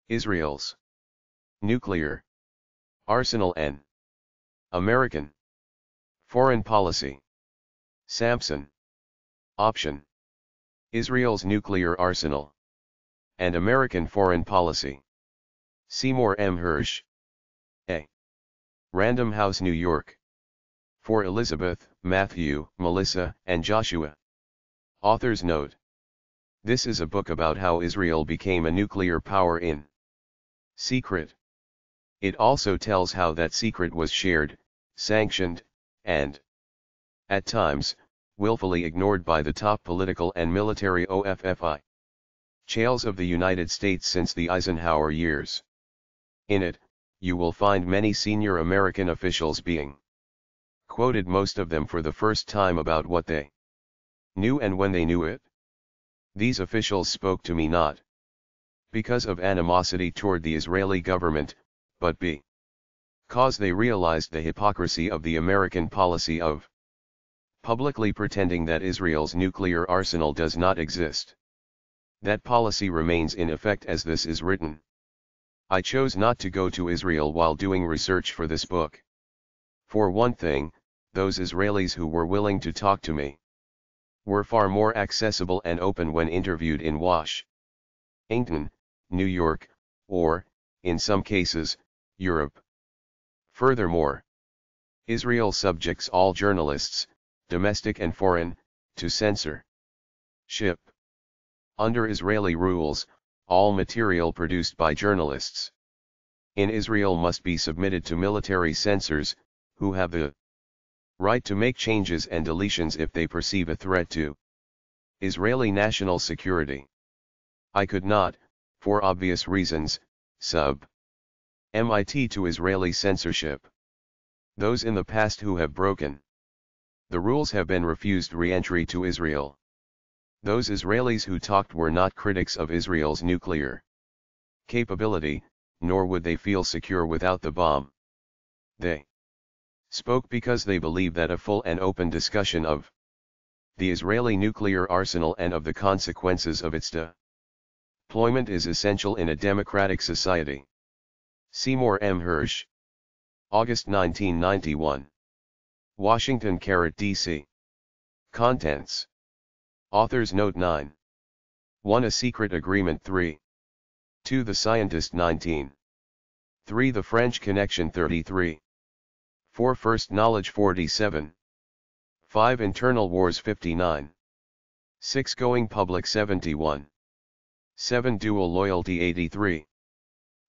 Israel's nuclear arsenal and American foreign policy. Samson Option. Israel's nuclear arsenal and American foreign policy. Seymour M. Hersh. A. Random House, New York. For Elizabeth, Matthew, Melissa, and Joshua. Author's note. This is a book about how Israel became a nuclear power in secret. It also tells how that secret was shared, sanctioned, and, at times, willfully ignored by the top political and military officials of the United States since the Eisenhower years. In it, you will find many senior American officials being quoted, most of them for the first time, about what they knew and when they knew it. These officials spoke to me not because of animosity toward the Israeli government, but because they realized the hypocrisy of the American policy of publicly pretending that Israel's nuclear arsenal does not exist. That policy remains in effect as this is written. I chose not to go to Israel while doing research for this book. For one thing, those Israelis who were willing to talk to me were far more accessible and open when interviewed in Washington, New York, or, in some cases, Europe. Furthermore, Israel subjects all journalists, domestic and foreign, to censorship. Under Israeli rules, all material produced by journalists in Israel must be submitted to military censors, who have the right to make changes and deletions if they perceive a threat to Israeli national security. I could not, for obvious reasons, submit to Israeli censorship. Those in the past who have broken the rules have been refused re-entry to Israel. Those Israelis who talked were not critics of Israel's nuclear capability, nor would they feel secure without the bomb. They spoke because they believe that a full and open discussion of the Israeli nuclear arsenal and of the consequences of its deployment is essential in a democratic society. Seymour M. Hersh. August 1991. Washington, D.C. Contents. Author's note 9. 1. A secret agreement 3. 2. The scientist 19. 3. The French connection 33. 4. First knowledge 47. 5. Internal wars 59. 6. Going public 71. 7. Dual loyalty 83.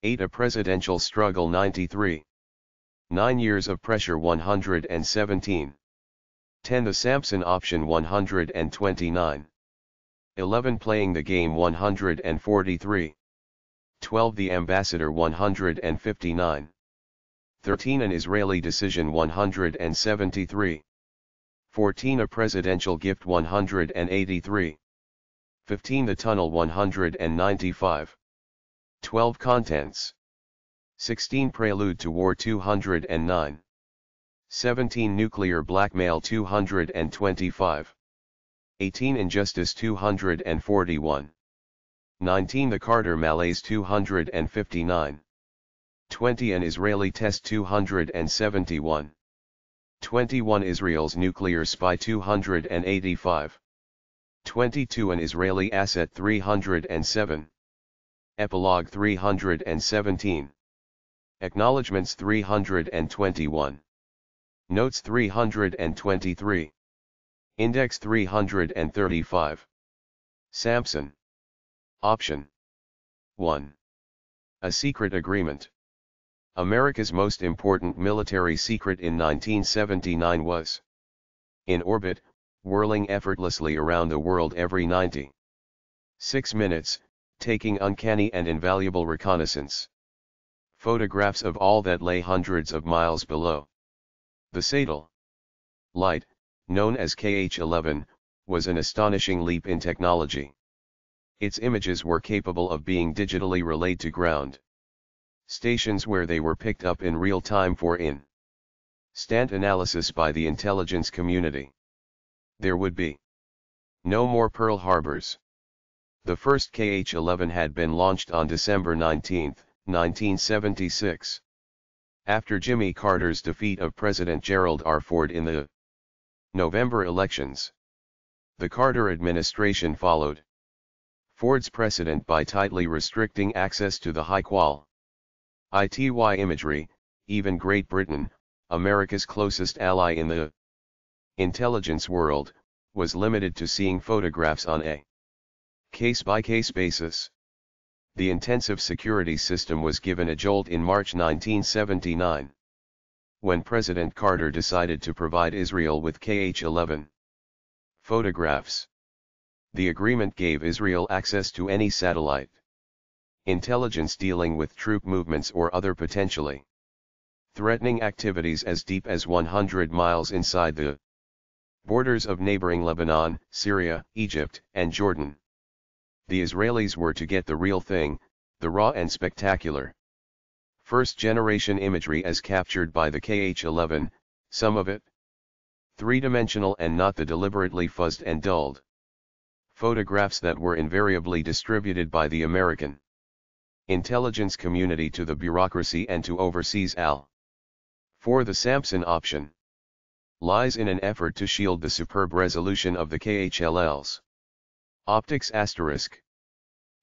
8. A presidential struggle 93. 9 years of pressure 117. 10. The Samson Option 129. 11. Playing the game 143. 12. The Ambassador 159. 13. An Israeli decision 173. 14. A presidential gift 183. 15. The tunnel 195. 12. Contents. 16. Prelude to War 209. 17. Nuclear blackmail 225. 18. Injustice 241. 19. The Carter malaise 259. 20. An Israeli test 271. 21. Israel's nuclear spy 285. 22. An Israeli asset 307. Epilogue 317. Acknowledgements 321. Notes 323. Index 335. Samson Option 1. A secret agreement. America's most important military secret in 1979 was in orbit, whirling effortlessly around the world every 96 minutes, taking uncanny and invaluable reconnaissance photographs of all that lay hundreds of miles below. The satellite, known as KH-11, was an astonishing leap in technology. Its images were capable of being digitally relayed to ground stations where they were picked up in real time for instant analysis by the intelligence community. There would be no more Pearl Harbors. The first KH-11 had been launched on December 19, 1976. After Jimmy Carter's defeat of President Gerald R. Ford in the November elections, the Carter administration followed Ford's precedent by tightly restricting access to the high-quality imagery. Even Great Britain, America's closest ally in the intelligence world, was limited to seeing photographs on a case-by-case basis. The intensive security system was given a jolt in March 1979, when President Carter decided to provide Israel with KH-11 photographs. The agreement gave Israel access to any satellite intelligence dealing with troop movements or other potentially threatening activities as deep as 100 miles inside the borders of neighboring Lebanon, Syria, Egypt, and Jordan. The Israelis were to get the real thing, the raw and spectacular first-generation imagery as captured by the KH-11, some of it three-dimensional and not the deliberately fuzzed and dulled photographs that were invariably distributed by the American intelligence community to the bureaucracy and to overseas AL. For the Samson option lies in an effort to shield the superb resolution of the KHLL's optics asterisk.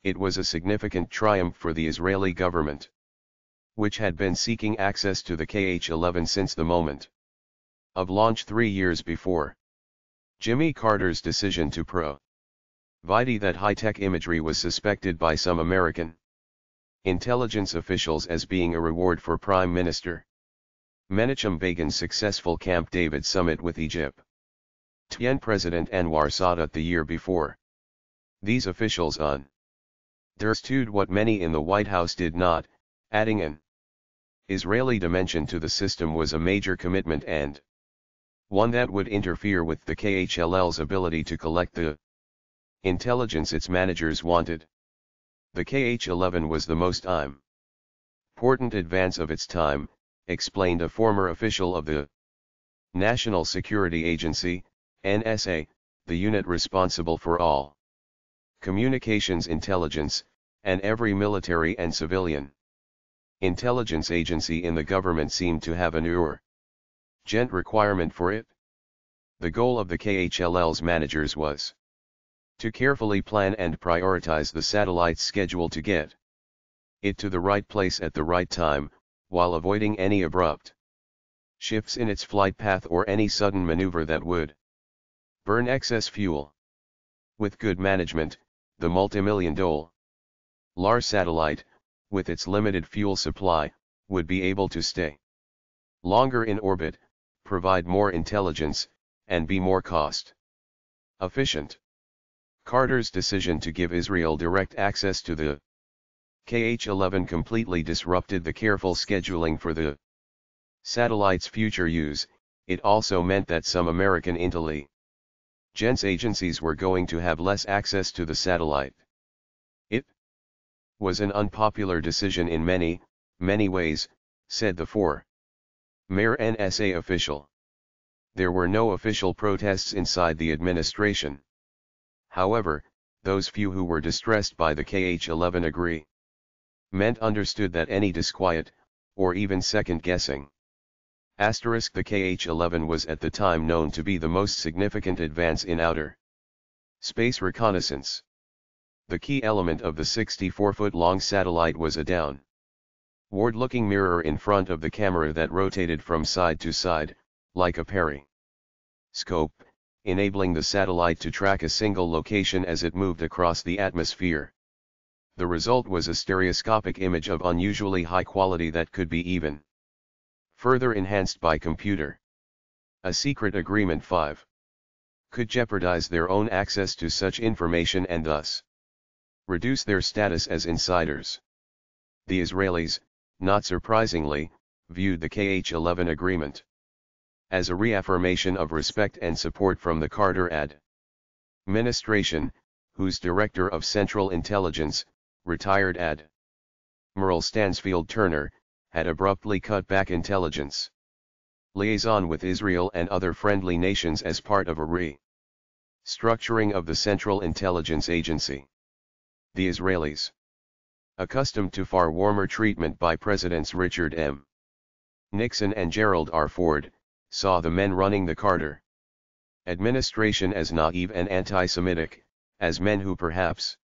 It was a significant triumph for the Israeli government, which had been seeking access to the KH-11 since the moment of launch 3 years before. Jimmy Carter's decision to provide that high-tech imagery was suspected by some American intelligence officials as being a reward for Prime Minister Menachem Begin's successful Camp David summit with Egypt. President Anwar Sadat the year before. These officials understood what many in the White House did not, adding an Israeli dimension to the system was a major commitment and one that would interfere with the KHLL's ability to collect the intelligence its managers wanted. The KH-11 was the most important advance of its time, explained a former official of the National Security Agency, NSA, the unit responsible for all communications intelligence, and every military and civilian intelligence agency in the government seemed to have an urgent requirement for it. The goal of the KHLL's managers was to carefully plan and prioritize the satellite's schedule to get it to the right place at the right time, while avoiding any abrupt shifts in its flight path or any sudden maneuver that would burn excess fuel. With good management, the multimillion-dollar satellite, with its limited fuel supply, would be able to stay longer in orbit, provide more intelligence, and be more cost-efficient. Carter's decision to give Israel direct access to the KH-11 completely disrupted the careful scheduling for the satellite's future use. It also meant that some American intelligence agencies were going to have less access to the satellite. It was an unpopular decision in many ways, said the former NSA official. There were no official protests inside the administration. However, those few who were distressed by the KH-11 agreement understood that any disquiet, or even second-guessing, the KH-11 was at the time known to be the most significant advance in outer space reconnaissance. The key element of the 64-foot-long satellite was a downward-looking mirror in front of the camera that rotated from side to side, like a periscope, enabling the satellite to track a single location as it moved across the atmosphere. The result was a stereoscopic image of unusually high quality that could be even further enhanced by computer. A secret agreement 5 could jeopardize their own access to such information and thus reduce their status as insiders. The Israelis, not surprisingly, viewed the KH-11 agreement as a reaffirmation of respect and support from the Carter administration, whose Director of Central Intelligence, retired Admiral Stansfield Turner, had abruptly cut back intelligence liaison with Israel and other friendly nations as part of a restructuring of the Central Intelligence Agency. The Israelis, accustomed to far warmer treatment by Presidents Richard M. Nixon and Gerald R. Ford, saw the men running the Carter administration as naive and anti-Semitic, as men who perhaps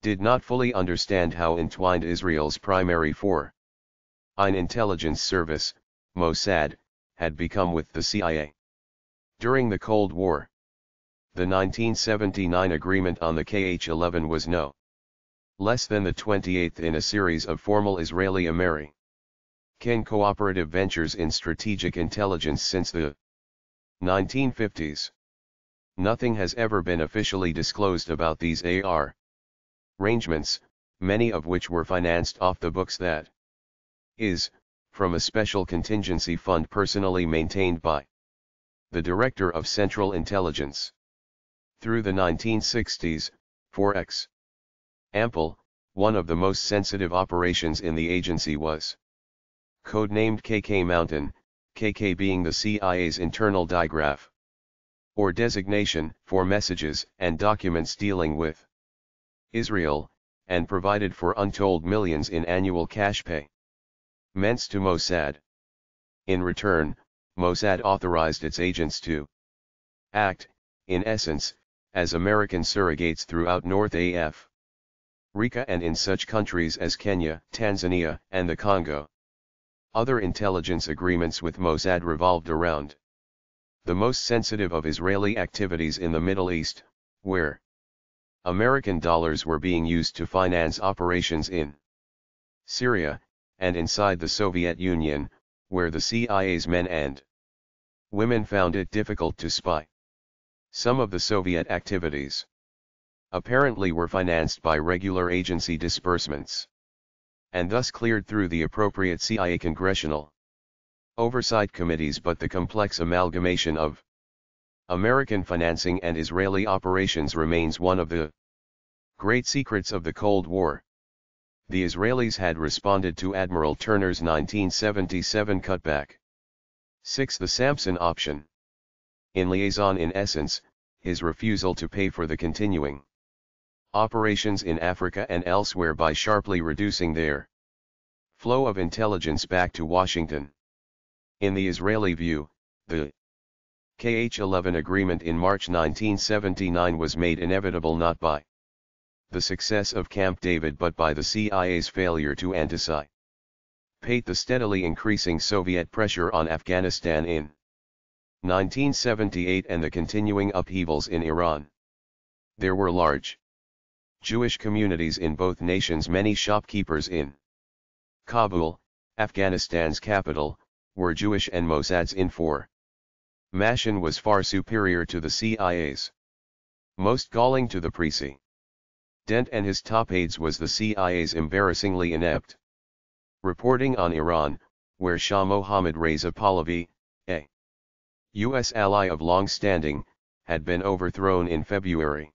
did not fully understand how entwined Israel's primary foreign intelligence service, Mossad, had become with the CIA. During the Cold War, the 1979 agreement on the KH-11 was no less than the 28th in a series of formal Israeli-American cooperative ventures in strategic intelligence since the 1950s. Nothing has ever been officially disclosed about these arrangements, many of which were financed off the books, that is, from a special contingency fund personally maintained by the Director of Central Intelligence. Through the 1960s, for example, one of the most sensitive operations in the agency was codenamed KK Mountain, KK being the CIA's internal digraph or designation for messages and documents dealing with Israel, and provided for untold millions in annual cash payments to Mossad. In return, Mossad authorized its agents to act, in essence, as American surrogates throughout North Africa and in such countries as Kenya, Tanzania, and the Congo. Other intelligence agreements with Mossad revolved around the most sensitive of Israeli activities in the Middle East, where American dollars were being used to finance operations in Syria, and inside the Soviet Union, where the CIA's men and women found it difficult to spy. Some of the Soviet activities apparently were financed by regular agency disbursements, and thus cleared through the appropriate CIA congressional oversight committees, but the complex amalgamation of American financing and Israeli operations remains one of the great secrets of the Cold War. The Israelis had responded to Admiral Turner's 1977 cutback. 6. The Samson Option. In liaison, in essence, his refusal to pay for the continuing operations in Africa and elsewhere by sharply reducing their flow of intelligence back to Washington. In the Israeli view, the KH-11 agreement in March 1979 was made inevitable not by the success of Camp David but by the CIA's failure to anticipate the steadily increasing Soviet pressure on Afghanistan in 1978 and the continuing upheavals in Iran. There were large Jewish communities in both nations. Many shopkeepers in Kabul, Afghanistan's capital, were Jewish, and Mossad's information was far superior to the CIA's. Most galling to the President and his top aides was the CIA's embarrassingly inept reporting on Iran, where Shah Mohammad Reza Pahlavi, a U.S. ally of long standing, had been overthrown in February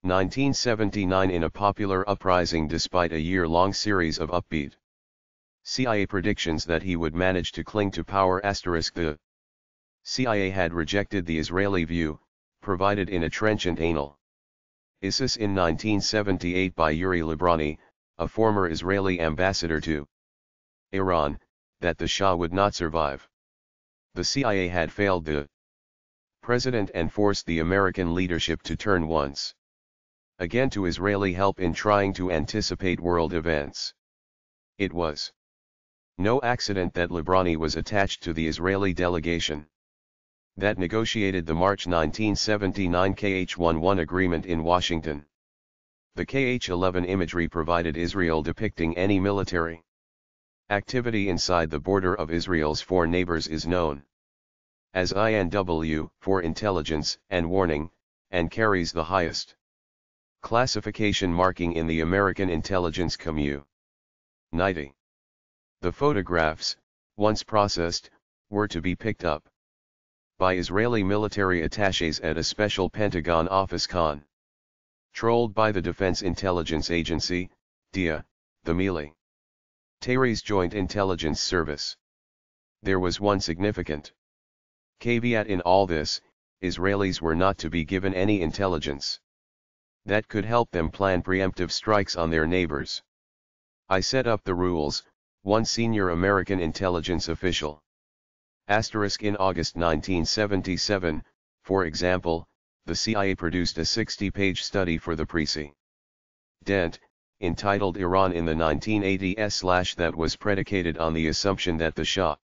1979 in a popular uprising despite a year-long series of upbeat CIA predictions that he would manage to cling to power. The CIA had rejected the Israeli view, provided in a trenchant analysis in 1978 by Yuri Librani, a former Israeli ambassador to Iran, that the Shah would not survive. The CIA had failed the president and forced the American leadership to turn once again to Israeli help in trying to anticipate world events. It was no accident that Librani was attached to the Israeli delegation that negotiated the March 1979 KH-11 agreement in Washington. The KH-11 imagery provided Israel depicting any military activity inside the border of Israel's four neighbors is known as INW, for intelligence and warning, and carries the highest classification marking in the American intelligence community. The photographs, once processed, were to be picked up by Israeli military attachés at a special Pentagon office controlled by the Defense Intelligence Agency, DIA, the military's Joint Intelligence Service. There was one significant caveat in all this: Israelis were not to be given any intelligence. that could help them plan preemptive strikes on their neighbors. I set up the rules, one senior American intelligence official. Asterisk in August 1977, for example, the CIA produced a 60-page study for the President, entitled Iran in the 1980s that was predicated on the assumption that the Shah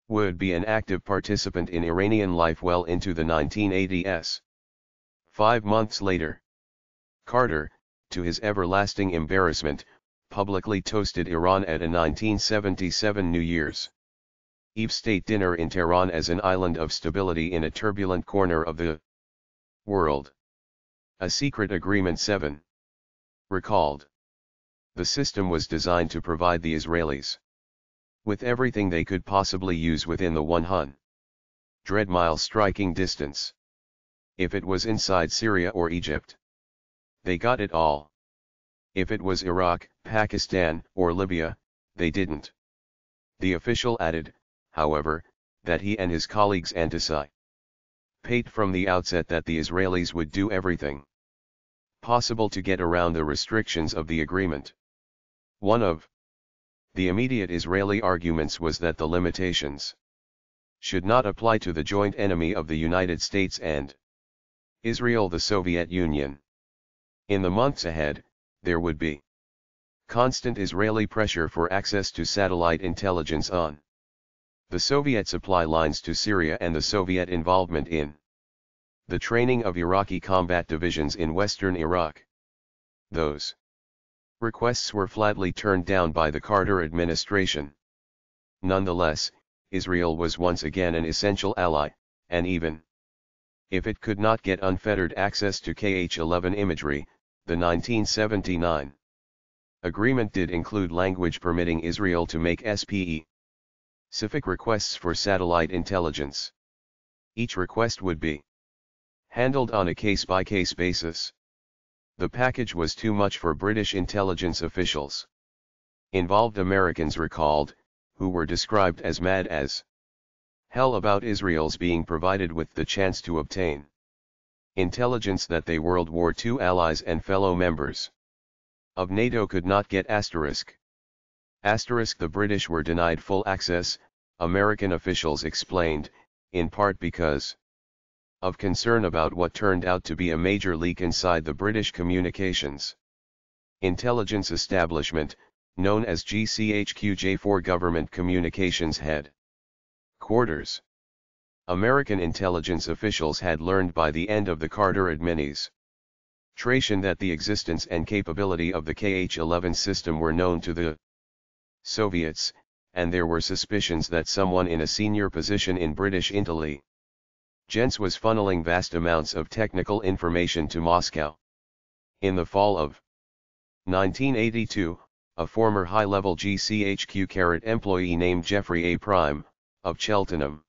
would be an active participant in Iranian life well into the 1980s. 5 months later, Carter, to his everlasting embarrassment, publicly toasted Iran at a 1977 New Year's Eve state dinner in Tehran as an island of stability in a turbulent corner of the world. A secret agreement 7. Recalled. The system was designed to provide the Israelis with everything they could possibly use within the 100 mile striking distance. If it was inside Syria or Egypt, they got it all. If it was Iraq, Pakistan, or Libya, they didn't. The official added, however, that he and his colleagues anticipate from the outset that the Israelis would do everything possible to get around the restrictions of the agreement. One of the immediate Israeli arguments was that the limitations should not apply to the joint enemy of the United States and Israel, the Soviet Union. In the months ahead, there would be constant Israeli pressure for access to satellite intelligence on the Soviet supply lines to Syria and the Soviet involvement in the training of Iraqi combat divisions in western Iraq. Those requests were flatly turned down by the Carter administration. Nonetheless, Israel was once again an essential ally, and even if it could not get unfettered access to Kh-11 imagery, the 1979 agreement did include language permitting Israel to make specific requests for satellite intelligence. Each request would be handled on a case-by-case basis. The package was too much for British intelligence officials. Involved Americans recalled, who were described as mad as hell about Israel's being provided with the chance to obtain intelligence that they World War II allies and fellow members of NATO could not get. The British were denied full access, American officials explained, in part because of concern about what turned out to be a major leak inside the British Communications Intelligence Establishment, known as GCHQ-J4 Government Communications Head Quarters. American intelligence officials had learned by the end of the Carter administration that the existence and capability of the Kh-11 system were known to the Soviets, and there were suspicions that someone in a senior position in British intelligence was funneling vast amounts of technical information to Moscow. In the fall of 1982, a former high-level GCHQ employee named Jeffrey A. Prime, of Cheltenham,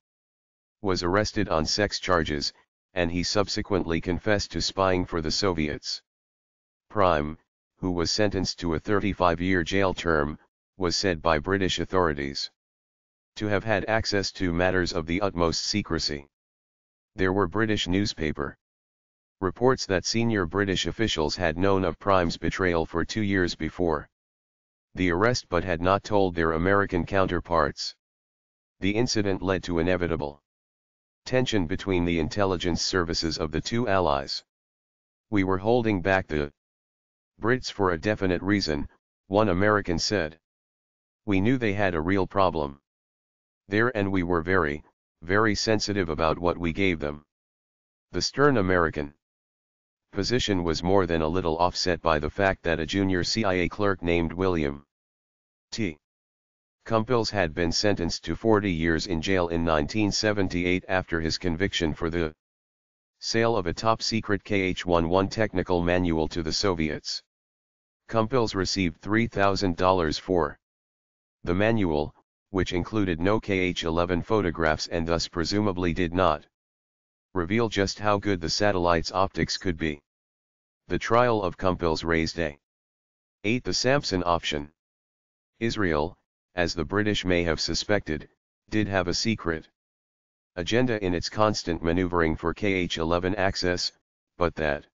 was arrested on sex charges, and he subsequently confessed to spying for the Soviets. Prime, who was sentenced to a 35-year jail term, was said by British authorities to have had access to matters of the utmost secrecy. There were British newspaper reports that senior British officials had known of Prime's betrayal for 2 years before the arrest but had not told their American counterparts. The incident led to inevitable tension between the intelligence services of the two allies. "We were holding back the Brits for a definite reason," one American said. "We knew they had a real problem there and we were very, very sensitive about what we gave them." The stern American position was more than a little offset by the fact that a junior CIA clerk named William T. Cumples had been sentenced to 40 years in jail in 1978 after his conviction for the sale of a top-secret Kh-11 technical manual to the Soviets. Cumples received $3,000 for the manual, which included no Kh-11 photographs and thus presumably did not reveal just how good the satellite's optics could be. The trial of Cumples raised a 8. The Samson Option. Israel, as the British may have suspected, did have a secret agenda in its constant maneuvering for Kh-11 access, but that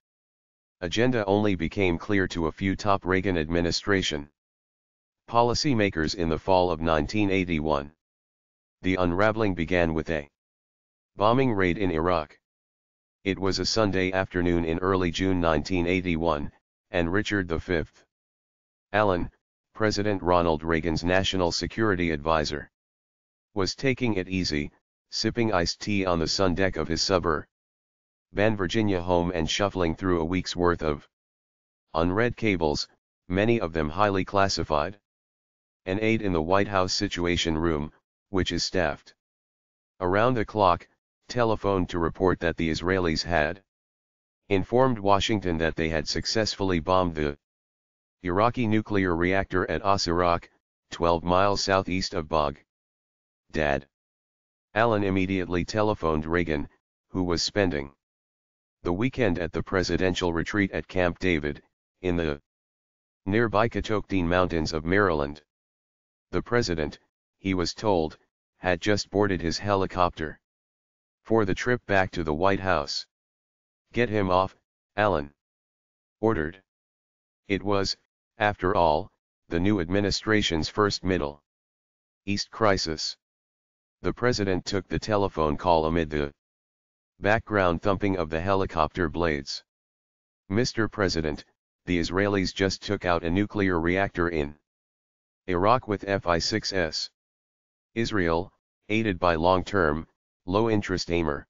Agenda only became clear to a few top Reagan administration policymakers in the fall of 1981. The unraveling began with a bombing raid in Iraq. It was a Sunday afternoon in early June 1981, and Richard V. Allen, President Ronald Reagan's national security advisor, was taking it easy, sipping iced tea on the sun deck of his suburban Virginia home and shuffling through a week's worth of unread cables, many of them highly classified. An aide in the White House Situation Room, which is staffed around the clock, telephoned to report that the Israelis had informed Washington that they had successfully bombed the Iraqi nuclear reactor at As-Iraq, 12 miles southeast of Baghdad. Allen immediately telephoned Reagan, who was spending the weekend at the presidential retreat at Camp David, in the nearby Catoctin Mountains of Maryland. The president, he was told, had just boarded his helicopter for the trip back to the White House. "Get him off," Allen ordered. It was, after all, the new administration's first Middle East crisis. The president took the telephone call amid the background thumping of the helicopter blades. "Mr. President, the Israelis just took out a nuclear reactor in Iraq with Fi-6s. Israel, aided by long-term, low-interest Amir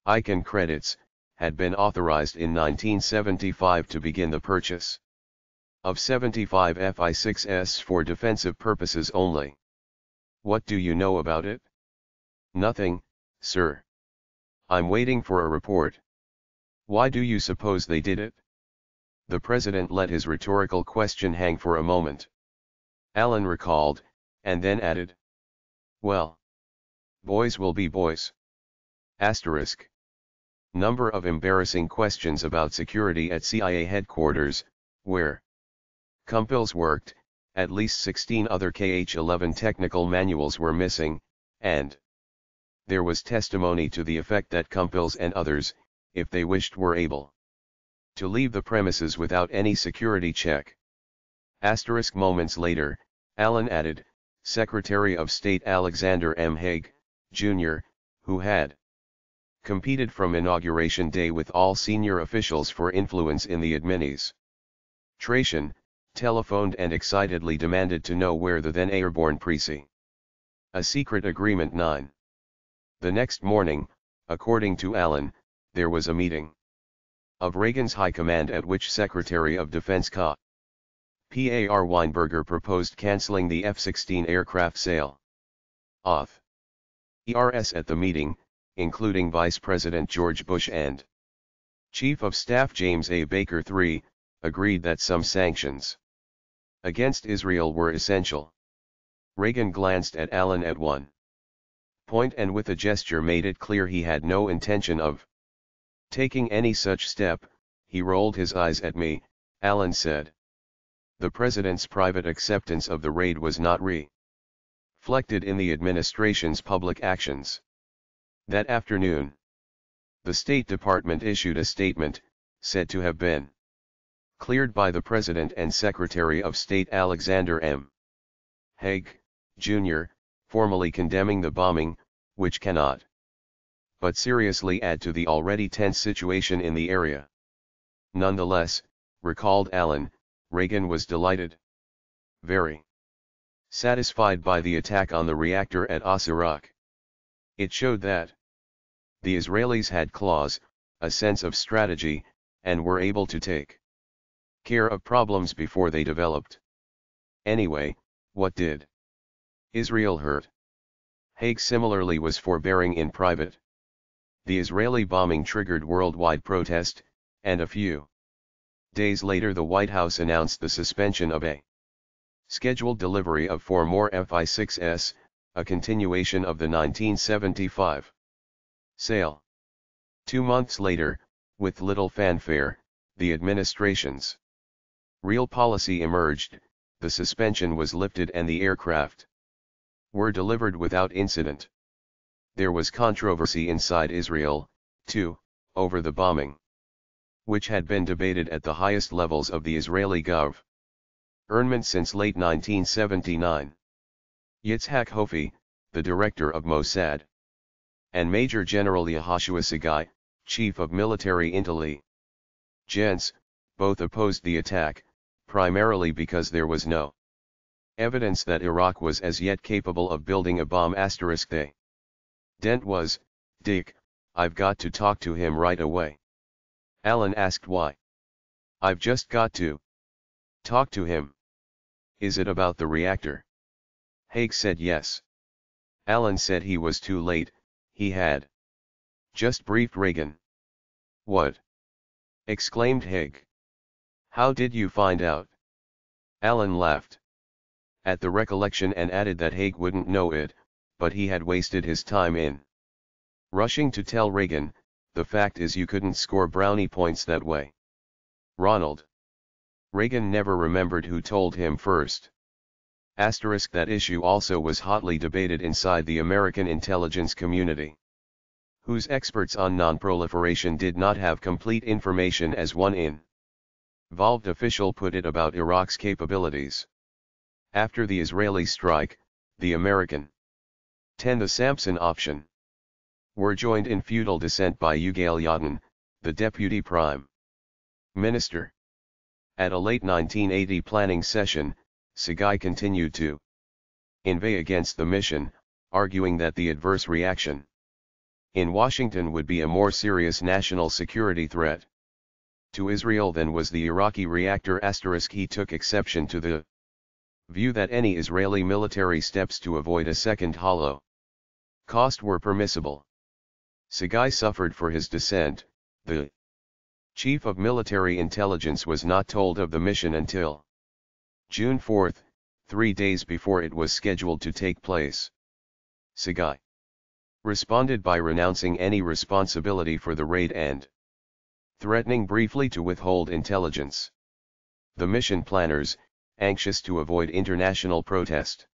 Icahn credits, had been authorized in 1975 to begin the purchase of 75 Fi-6s for defensive purposes only. What do you know about it?" "Nothing, sir. I'm waiting for a report." "Why do you suppose they did it?" The president let his rhetorical question hang for a moment. Allen recalled, and then added, "Well, boys will be boys." Asterisk. Number of embarrassing questions about security at CIA headquarters, where Cumpils worked, at least 16 other KH-11 technical manuals were missing, and there was testimony to the effect that Cumpils and others, if they wished, were able to leave the premises without any security check. Asterisk. Moments later, Allen added, Secretary of State Alexander M. Haig, Jr., who had competed from Inauguration Day with all senior officials for influence in the administration, telephoned and excitedly demanded to know where the then airborne Presi. A secret agreement 9. The next morning, according to Allen, there was a meeting of Reagan's High Command at which Secretary of Defense Par Weinberger proposed canceling the F-16 aircraft sale. Auth. ERS at the meeting, including Vice President George Bush and Chief of Staff James A. Baker III, agreed that some sanctions against Israel were essential. Reagan glanced at Allen at one point and with a gesture made it clear he had no intention of taking any such step. "He rolled his eyes at me," Allen said. The president's private acceptance of the raid was not reflected in the administration's public actions. That afternoon, the State Department issued a statement, said to have been cleared by the President and Secretary of State Alexander M. Haig, Jr., formally condemning the bombing, which cannot but seriously add to the already tense situation in the area. Nonetheless, recalled Allen, Reagan was delighted, very satisfied by the attack on the reactor at As-Iraq. It showed that the Israelis had claws, a sense of strategy, and were able to take care of problems before they developed. Anyway, what did Israel hurt? Haig similarly was forbearing in private. The Israeli bombing triggered worldwide protest, and a few days later the White House announced the suspension of a scheduled delivery of 4 more Fi-6s, a continuation of the 1975 sale. 2 months later, with little fanfare, the administration's real policy emerged, the suspension was lifted and the aircraft were delivered without incident. There was controversy inside Israel, too, over the bombing. which had been debated at the highest levels of the Israeli government since late 1979. Yitzhak Hofi, the director of Mossad, and Major General Yehoshua Sagai, chief of military intelligence, both opposed the attack, primarily because there was no evidence that Iraq was as yet capable of building a bomb. They dent was, Dick, I've got to talk to him right away. Alan asked why. I've just got to talk to him. Is it about the reactor? Haig said yes. Alan said he was too late, he had just briefed Reagan. What? Exclaimed Haig. How did you find out? Alan laughed at the recollection and added that Haig wouldn't know it, but he had wasted his time in rushing to tell Reagan. The fact is you couldn't score brownie points that way. Ronald Reagan never remembered who told him first. That issue also was hotly debated inside the American intelligence community, whose experts on nonproliferation did not have complete information, as one involved official put it about Iraq's capabilities. After the Israeli strike, the American 10, the Samson Option, were joined in feudal descent by Yigael Yadin, the deputy prime minister. At a late 1980 planning session, Sagai continued to inveigh against the mission, arguing that the adverse reaction in Washington would be a more serious national security threat to Israel than was the Iraqi reactor. He took exception to the view that any Israeli military steps to avoid a second Holocaust were permissible. Sagai suffered for his dissent. The chief of military intelligence was not told of the mission until June 4, 3 days before it was scheduled to take place. Sagai responded by renouncing any responsibility for the raid and threatening briefly to withhold intelligence. The mission planners, anxious to avoid international protest,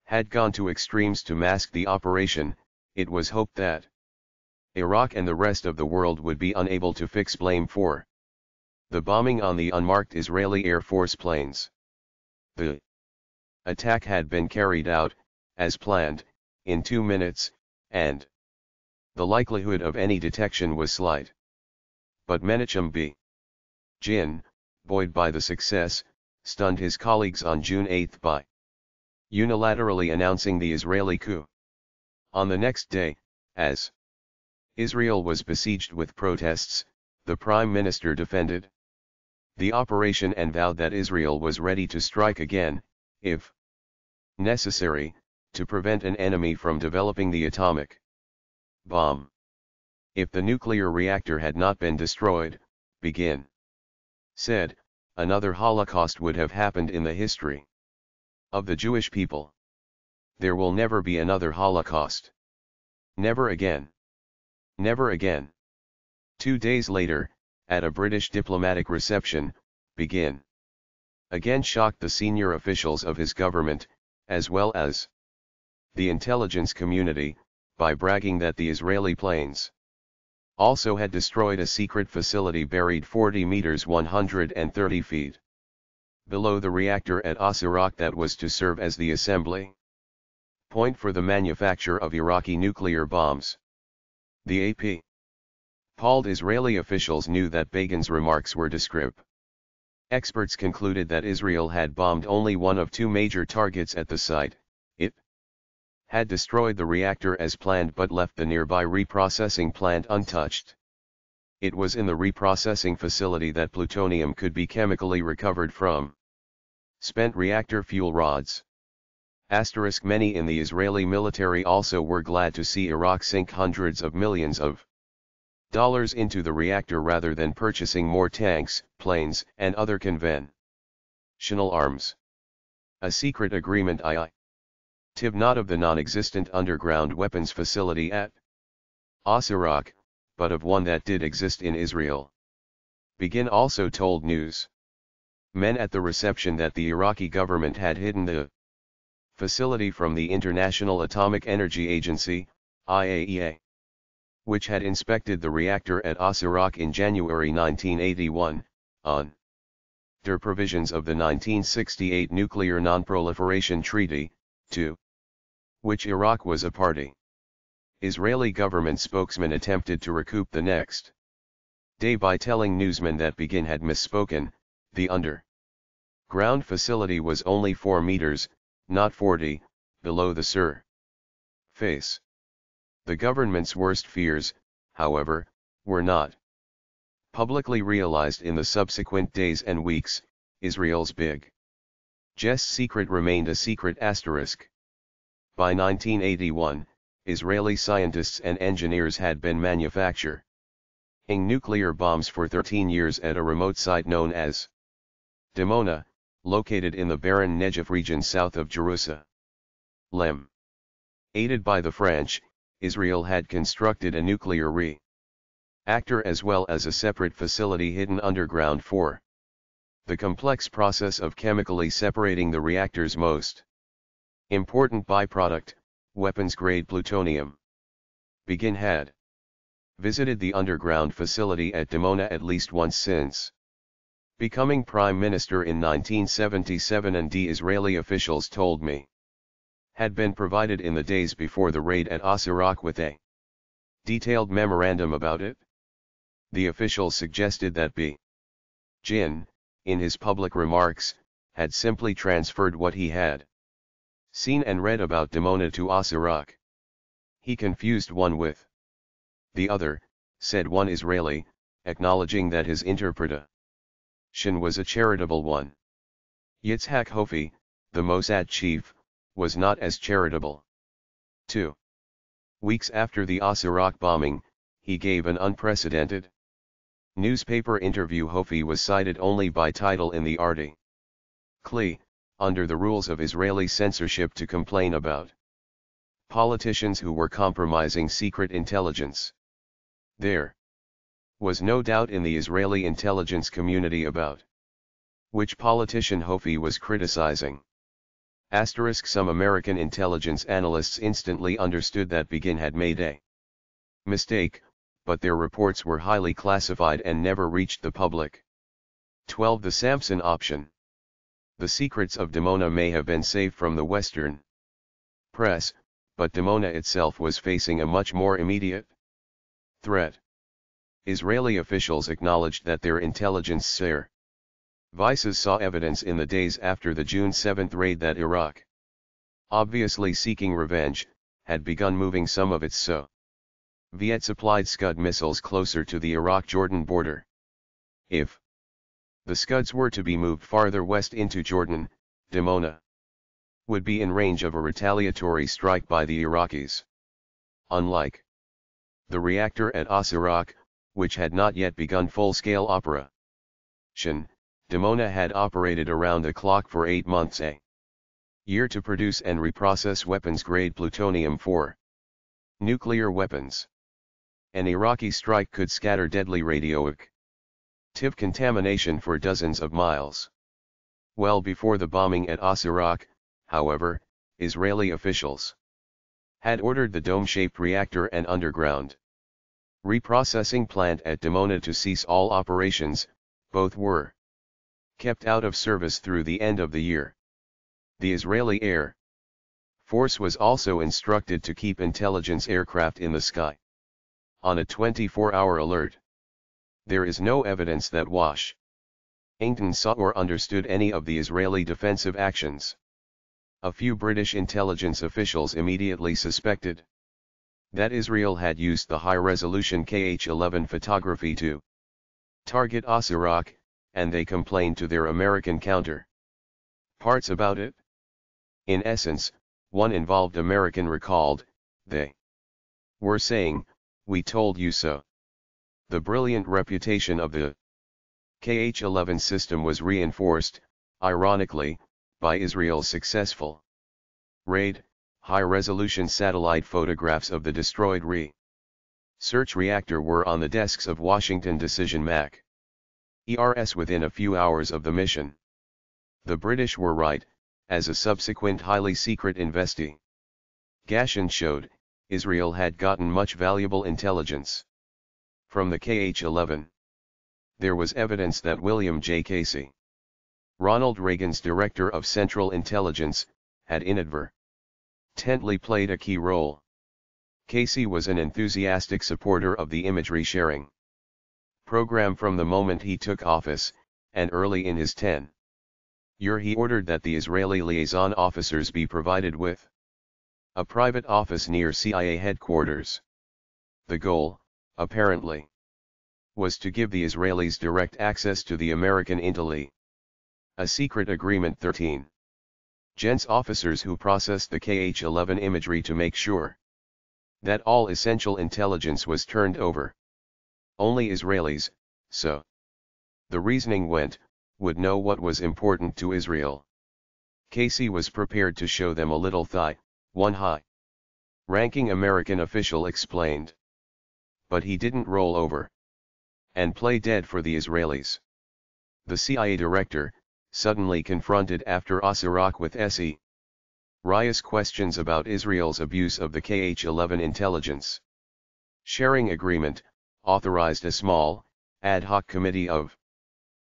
had gone to extremes to mask the operation. It was hoped that Iraq and the rest of the world would be unable to fix blame for the bombing on the unmarked Israeli Air Force planes. The attack had been carried out, as planned, in 2 minutes, and the likelihood of any detection was slight. But Menachem B. Jin, buoyed by the success, stunned his colleagues on June 8 by unilaterally announcing the Israeli coup. On the next day, as Israel was besieged with protests, the Prime Minister defended the operation and vowed that Israel was ready to strike again, if necessary, to prevent an enemy from developing the atomic bomb. If the nuclear reactor had not been destroyed, Begin said, another Holocaust would have happened in the history of the Jewish people. There will never be another Holocaust. Never again. Never again. 2 days later, at a British diplomatic reception, Begin again shocked the senior officials of his government, as well as the intelligence community, by bragging that the Israeli planes also had destroyed a secret facility buried 40 meters 130 feet below the reactor at As-Iraq that was to serve as the assembly point for the manufacture of Iraqi nuclear bombs. The appalled Israeli officials knew that Begin's remarks were descriptive. Experts concluded that Israel had bombed only one of 2 major targets at the site. It had destroyed the reactor as planned but left the nearby reprocessing plant untouched. It was in the reprocessing facility that plutonium could be chemically recovered from spent reactor fuel rods. Many in the Israeli military also were glad to see Iraq sink hundreds of millions of dollars into the reactor rather than purchasing more tanks, planes, and other conventional arms. A secret agreement not of the non-existent underground weapons facility at As-Iraq, but of one that did exist in Israel. Begin also told news men at the reception that the Iraqi government had hidden the facility from the International Atomic Energy Agency, IAEA. which had inspected the reactor at Osirak in January 1981, on der provisions of the 1968 Nuclear Nonproliferation Treaty, to which Iraq was a party. Israeli government spokesman attempted to recoup the next day by telling newsmen that Begin had misspoken. The underground facility was only 4 meters, not 40, below the surface. The government's worst fears, however, were not publicly realized in the subsequent days and weeks. Israel's big Jess secret remained a secret asterisk. By 1981, Israeli scientists and engineers had been manufacturing nuclear bombs for 13 years at a remote site known as Dimona, located in the barren Negev region south of Jerusalem. Aided by the French, Israel had constructed a nuclear reactor as well as a separate facility hidden underground for the complex process of chemically separating the reactor's most important byproduct, weapons-grade plutonium. Begin had visited the underground facility at Dimona at least once since becoming prime minister in 1977, and Israeli officials told me had been provided in the days before the raid at Osirak with a detailed memorandum about it. The officials suggested that Begin, in his public remarks, had simply transferred what he had seen and read about Dimona to Osirak. He confused one with the other, said one Israeli, acknowledging that his interpretation was a charitable one. Yitzhak Hofi, the Mossad chief, was not as charitable. 2 weeks after the Osirak bombing, he gave an unprecedented newspaper interview. Hofi was cited only by title in the article, under the rules of Israeli censorship, to complain about politicians who were compromising secret intelligence. There was no doubt in the Israeli intelligence community about which politician Hofi was criticizing. Some American intelligence analysts instantly understood that Begin had made a mistake, but their reports were highly classified and never reached the public. 12. The Samson Option. The secrets of Dimona may have been safe from the Western press, but Dimona itself was facing a much more immediate threat. Israeli officials acknowledged that their intelligence services saw evidence in the days after the June 7 raid that Iraq, obviously seeking revenge, had begun moving some of its Soviet-supplied Scud missiles closer to the Iraq-Jordan border. If the Scuds were to be moved farther west into Jordan, Dimona would be in range of a retaliatory strike by the Iraqis. Unlike the reactor at Osirak, which had not yet begun full-scale operation, Dimona had operated around the clock for 8 months a year to produce and reprocess weapons-grade plutonium for nuclear weapons. An Iraqi strike could scatter deadly radioactive contamination for dozens of miles. Well before the bombing at Osirak, however, Israeli officials had ordered the dome-shaped reactor and underground reprocessing plant at Dimona to cease all operations. Both were kept out of service through the end of the year. The Israeli Air Force was also instructed to keep intelligence aircraft in the sky on a 24-hour alert. There is no evidence that Washington saw or understood any of the Israeli defensive actions. A few British intelligence officials immediately suspected that Israel had used the high-resolution KH-11 photography to target Osirak, and they complained to their American counterparts about it. In essence, one involved American recalled, "They were saying, 'We told you so.'" The brilliant reputation of the KH-11 system was reinforced, ironically, by Israel's successful raid. High-resolution satellite photographs of the destroyed research reactor were on the desks of Washington decision-makers within a few hours of the mission. The British were right, as a subsequent highly secret investigation showed. Israel had gotten much valuable intelligence from the KH-11. There was evidence that William J. Casey, Ronald Reagan's Director of Central Intelligence, had inadvertently played a key role. Casey was an enthusiastic supporter of the imagery sharing program from the moment he took office, and early in his tenure he ordered that the Israeli liaison officers be provided with a private office near CIA headquarters. The goal, apparently, was to give the Israelis direct access to the American intelligence. A secret agreement 13. Gents officers who processed the KH-11 imagery to make sure that all essential intelligence was turned over. Only Israelis, so the reasoning went, would know what was important to Israel. Casey was prepared to show them a little thigh, one high-ranking American official explained. But he didn't roll over and play dead for the Israelis. The CIA director, suddenly confronted after Asarach with serious questions about Israel's abuse of the KH-11 intelligence sharing agreement, authorized a small, ad hoc committee of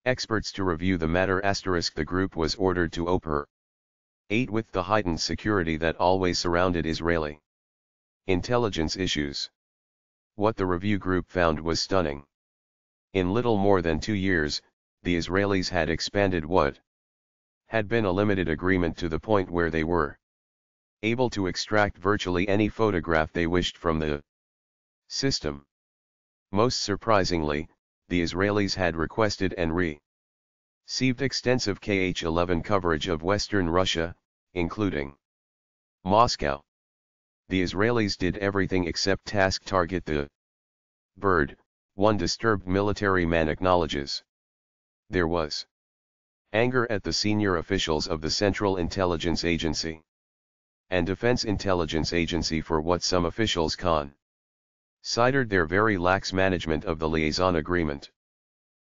experts to review the matter. The group was ordered to operate with the heightened security that always surrounded Israeli intelligence issues. What the review group found was stunning. In little more than 2 years, the Israelis had expanded what had been a limited agreement to the point where they were able to extract virtually any photograph they wished from the system. Most surprisingly, the Israelis had requested and received extensive KH-11 coverage of Western Russia, including Moscow. The Israelis did everything except target the bird, one disturbed military man acknowledges. There was anger at the senior officials of the Central Intelligence Agency and Defense Intelligence Agency for what some officials considered their very lax management of the liaison agreement.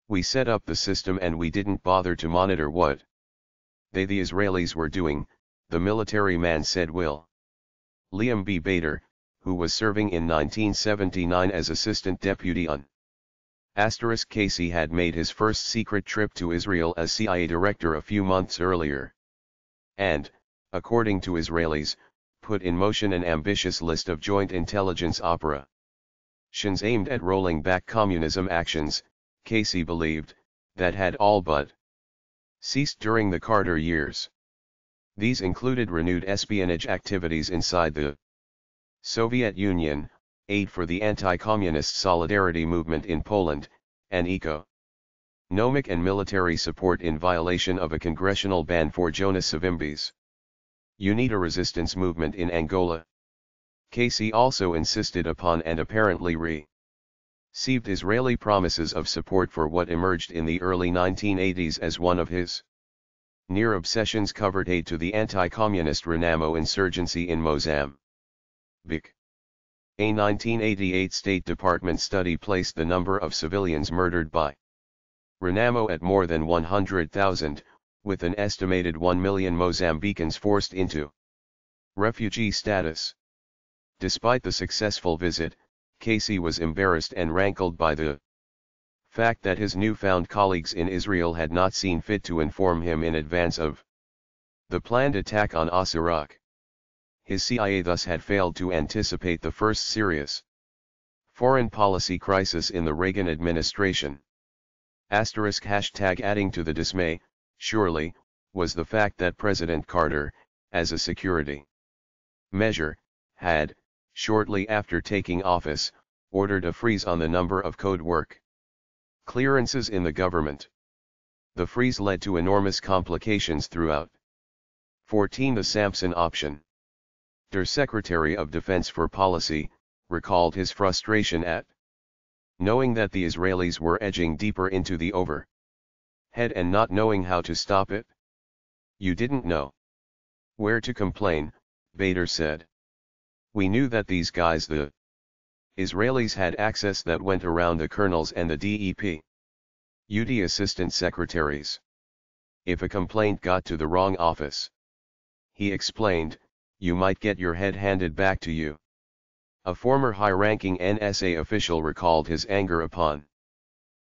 We set up the system and we didn't bother to monitor what the Israelis were doing, the military man said. Liam B. Bader, who was serving in 1979 as Assistant Deputy on Casey had made his first secret trip to Israel as CIA director a few months earlier. And, according to Israelis, put in motion an ambitious list of joint intelligence operations aimed at rolling back communism actions, Casey believed, that had all but ceased during the Carter years. These included renewed espionage activities inside the Soviet Union, aid for the anti-communist solidarity movement in Poland, and economic and military support in violation of a congressional ban for Jonas Savimbi's UNITA resistance movement in Angola. Casey also insisted upon and apparently received Israeli promises of support for what emerged in the early 1980s as one of his near obsessions: covered aid to the anti-communist Renamo insurgency in Mozambique. A 1988 State Department study placed the number of civilians murdered by Renamo at more than 100,000, with an estimated 1 million Mozambicans forced into refugee status. Despite the successful visit, Casey was embarrassed and rankled by the fact that his newfound colleagues in Israel had not seen fit to inform him in advance of the planned attack on Asarach. His CIA thus had failed to anticipate the first serious foreign policy crisis in the Reagan administration. Adding to the dismay, surely, was the fact that President Carter, as a security measure, had, shortly after taking office, ordered a freeze on the number of code work clearances in the government. The freeze led to enormous complications throughout. 14. The Samson Option. Der Secretary of Defense for Policy, recalled his frustration at knowing that the Israelis were edging deeper into the overhead and not knowing how to stop it. You didn't know where to complain, Bader said. We knew that these guys, the Israelis, had access that went around the colonels and the DEP UD assistant secretaries. If a complaint got to the wrong office, he explained, you might get your head handed back to you. A former high-ranking NSA official recalled his anger upon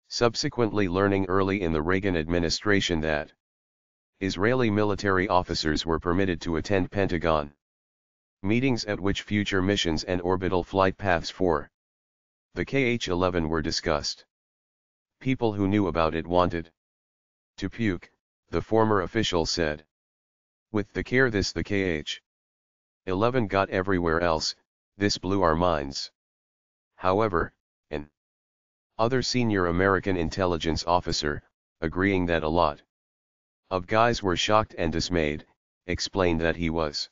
subsequently learning early in the Reagan administration that Israeli military officers were permitted to attend Pentagon meetings at which future missions and orbital flight paths for the KH-11 were discussed. People who knew about it wanted to puke, the former official said. With the care the KH-11 got everywhere else, this blew our minds. However, an other senior American intelligence officer, agreeing that a lot of guys were shocked and dismayed, explained that he was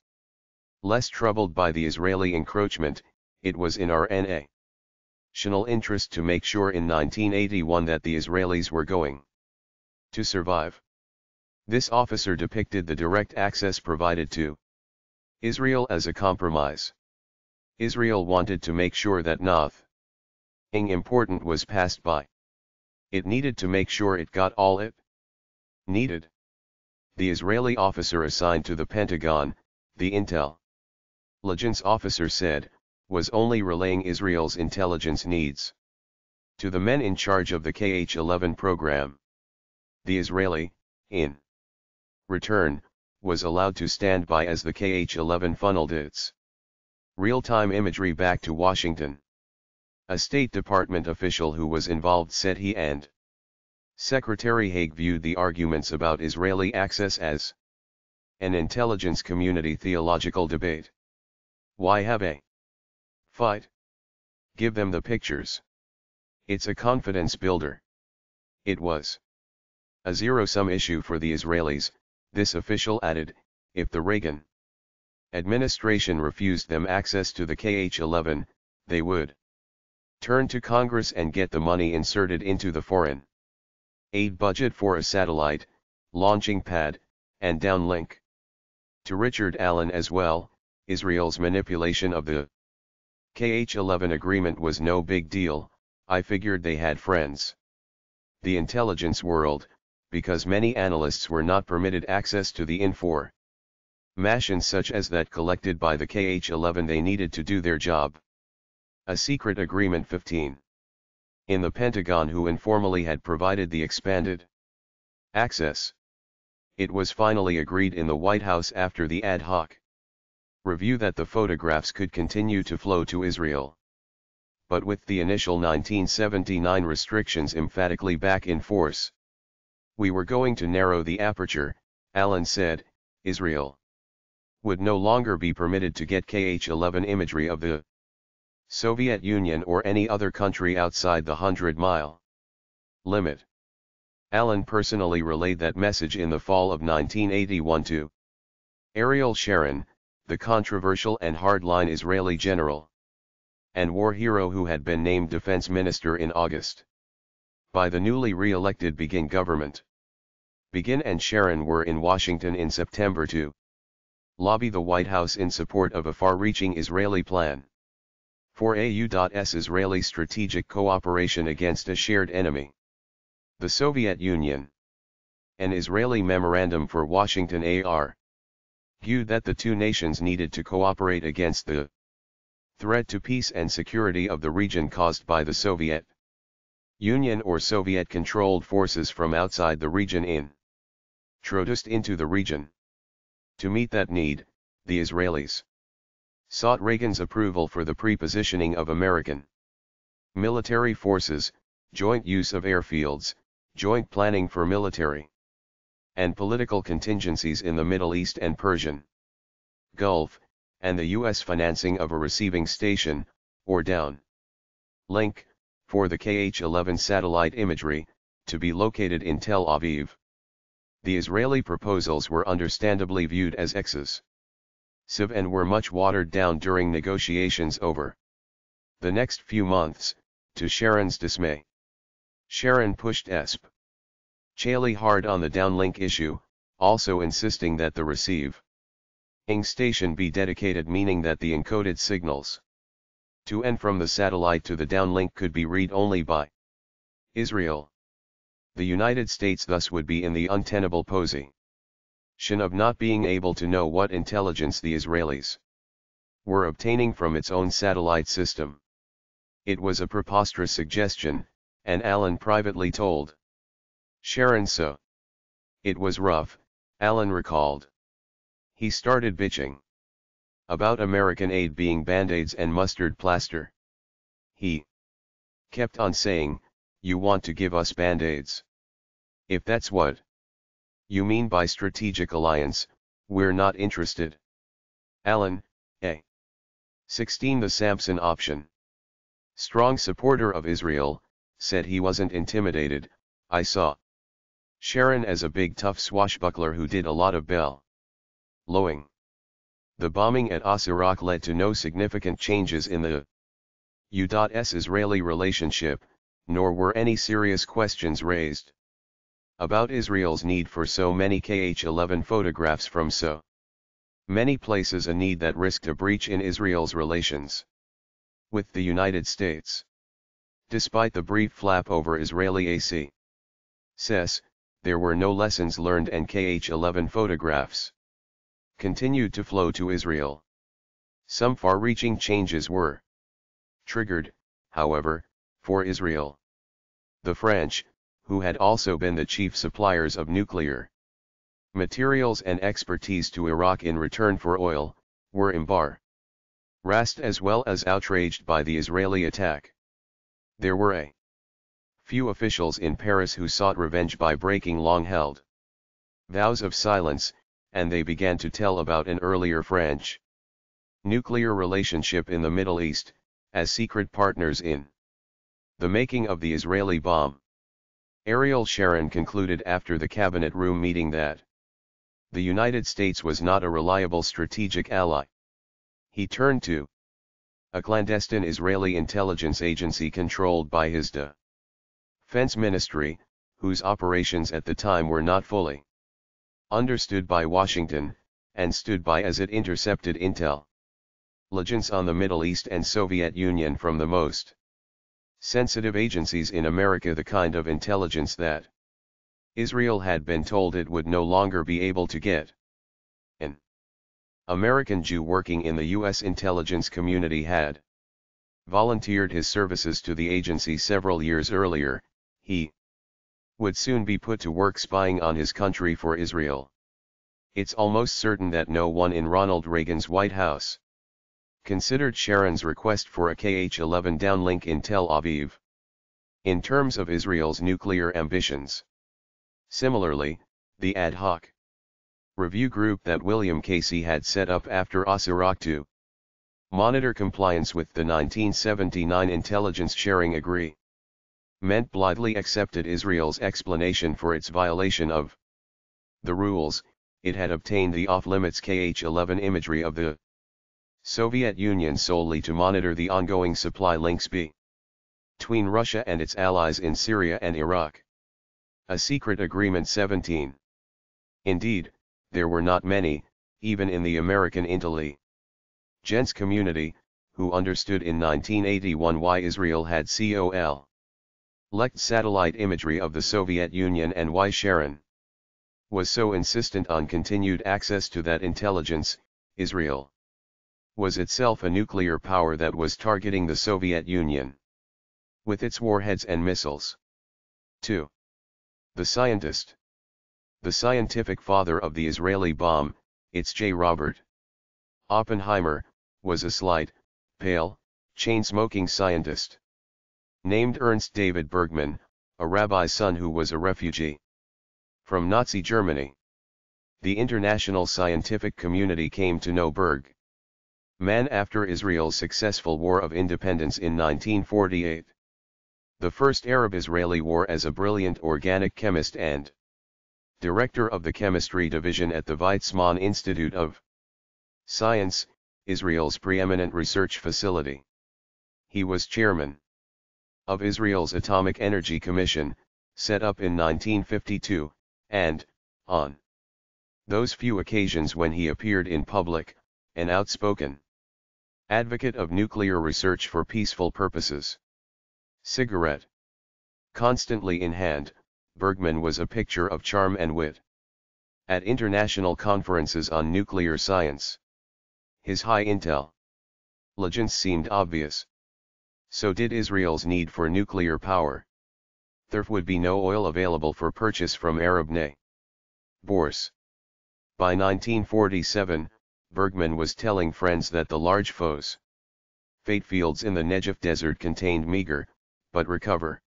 less troubled by the Israeli encroachment. It was in our national interest to make sure in 1981 that the Israelis were going to survive. This officer depicted the direct access provided to Israel as a compromise. Israel wanted to make sure that nothing important was passed by. It needed to make sure it got all it needed. The Israeli officer assigned to the Pentagon, the intelligence officer said, was only relaying Israel's intelligence needs to the men in charge of the KH-11 program. The Israeli, in return, was allowed to stand by as the KH-11 funneled its real-time imagery back to Washington. A State Department official who was involved said he and Secretary Haig viewed the arguments about Israeli access as an intelligence community theological debate. Why have a fight? Give them the pictures. It's a confidence builder. It was a zero-sum issue for the Israelis, this official added. If the Reagan administration refused them access to the KH-11, they would turn to Congress and get the money inserted into the foreign aid budget for a satellite, launching pad, and downlink. To Richard Allen as well, Israel's manipulation of the KH-11 agreement was no big deal. I figured they had friends. The intelligence world, because many analysts were not permitted access to the information such as that collected by the KH-11 they needed to do their job. A secret agreement 15. In the Pentagon who informally had provided the expanded access. It was finally agreed in the White House after the ad hoc review that the photographs could continue to flow to Israel. But with the initial 1979 restrictions emphatically back in force, we were going to narrow the aperture, Allen said. Israel would no longer be permitted to get KH-11 imagery of the Soviet Union or any other country outside the 100-mile limit. Allen personally relayed that message in the fall of 1981 to Ariel Sharon, the controversial and hardline Israeli general and war hero who had been named defense minister in August by the newly re-elected Begin government. Begin and Sharon were in Washington in September to lobby the White House in support of a far-reaching Israeli plan for AU's Israeli strategic cooperation against a shared enemy, the Soviet Union. An Israeli memorandum for Washington argued that the two nations needed to cooperate against the threat to peace and security of the region caused by the Soviet Union or Soviet-controlled forces from outside the region introduced into the region. To meet that need, the Israelis sought Reagan's approval for the pre-positioning of American military forces, joint use of airfields, joint planning for military and political contingencies in the Middle East and Persian Gulf, and the U.S. financing of a receiving station, or downlink, for the KH-11 satellite imagery, to be located in Tel Aviv. The Israeli proposals were understandably viewed as excessive and were much watered down during negotiations over the next few months, to Sharon's dismay. Sharon pushed Esp. Chaley hard on the downlink issue, also insisting that the receiving station be dedicated, meaning that the encoded signals to and from the satellite to the downlink could be read only by Israel. The United States thus would be in the untenable position of not being able to know what intelligence the Israelis were obtaining from its own satellite system. It was a preposterous suggestion, and Allen privately told Sharon so. It was rough, Allen recalled. He started bitching about American aid being band-aids and mustard plaster. He kept on saying, "You want to give us band-aids? If that's what you mean by strategic alliance, we're not interested." Allen, a 16 the Samson Option. Strong supporter of Israel, said he wasn't intimidated. "I saw Sharon as a big tough swashbuckler who did a lot of bellowing. The bombing at Osirak led to no significant changes in the U.S.-Israeli relationship, nor were any serious questions raised about Israel's need for so many Kh-11 photographs from so many places, a need that risked a breach in Israel's relations with the United States. Despite the brief flap over Israeli access, there were no lessons learned, and Kh-11 photographs continued to flow to Israel. Some far-reaching changes were triggered, however, for Israel. The French, who had also been the chief suppliers of nuclear materials and expertise to Iraq in return for oil, were embarrassed as well as outraged by the Israeli attack. There were a few officials in Paris who sought revenge by breaking long-held vows of silence, and they began to tell about an earlier French nuclear relationship in the Middle East, as secret partners in the making of the Israeli bomb. Ariel Sharon concluded after the cabinet room meeting that the United States was not a reliable strategic ally. He turned to a clandestine Israeli intelligence agency controlled by his defense ministry, whose operations at the time were not fully understood by Washington, and stood by as it intercepted intelligence on the Middle East and Soviet Union from the most sensitive agencies in America, the kind of intelligence that Israel had been told it would no longer be able to get. An American Jew working in the U.S. intelligence community had volunteered his services to the agency several years earlier. He would soon be put to work spying on his country for Israel. It's almost certain that no one in Ronald Reagan's White House considered Sharon's request for a Kh-11 downlink in Tel Aviv in terms of Israel's nuclear ambitions. Similarly, the ad hoc review group that William Casey had set up after Osirak to monitor compliance with the 1979 intelligence sharing agreement blithely accepted Israel's explanation for its violation of the rules. It had obtained the off-limits Kh-11 imagery of the Soviet Union solely to monitor the ongoing supply links between Russia and its allies in Syria and Iraq. A secret agreement 17. Indeed, there were not many, even in the American intelligence community, who understood in 1981 why Israel had leaked satellite imagery of the Soviet Union and why Sharon was so insistent on continued access to that intelligence. Israel was itself a nuclear power that was targeting the Soviet Union with its warheads and missiles. 2. The scientist. The scientific father of the Israeli bomb, its J. Robert Oppenheimer, was a slight, pale, chain-smoking scientist named Ernst David Bergman, a rabbi's son who was a refugee from Nazi Germany. The international scientific community came to know Bergman after Israel's successful War of Independence in 1948. The first Arab-Israeli war, as a brilliant organic chemist and director of the chemistry division at the Weizmann Institute of Science, Israel's preeminent research facility. He was chairman of Israel's Atomic Energy Commission, set up in 1952, and, on those few occasions when he appeared in public, an outspoken advocate of nuclear research for peaceful purposes. Cigarette constantly in hand, Bergman was a picture of charm and wit. At international conferences on nuclear science, his high intelligence Legends seemed obvious. So did Israel's need for nuclear power. There would be no oil available for purchase from Arab neighbors. By 1947, Bergman was telling friends that the large phosphate fields in the Negev Desert contained meager, but recoverable,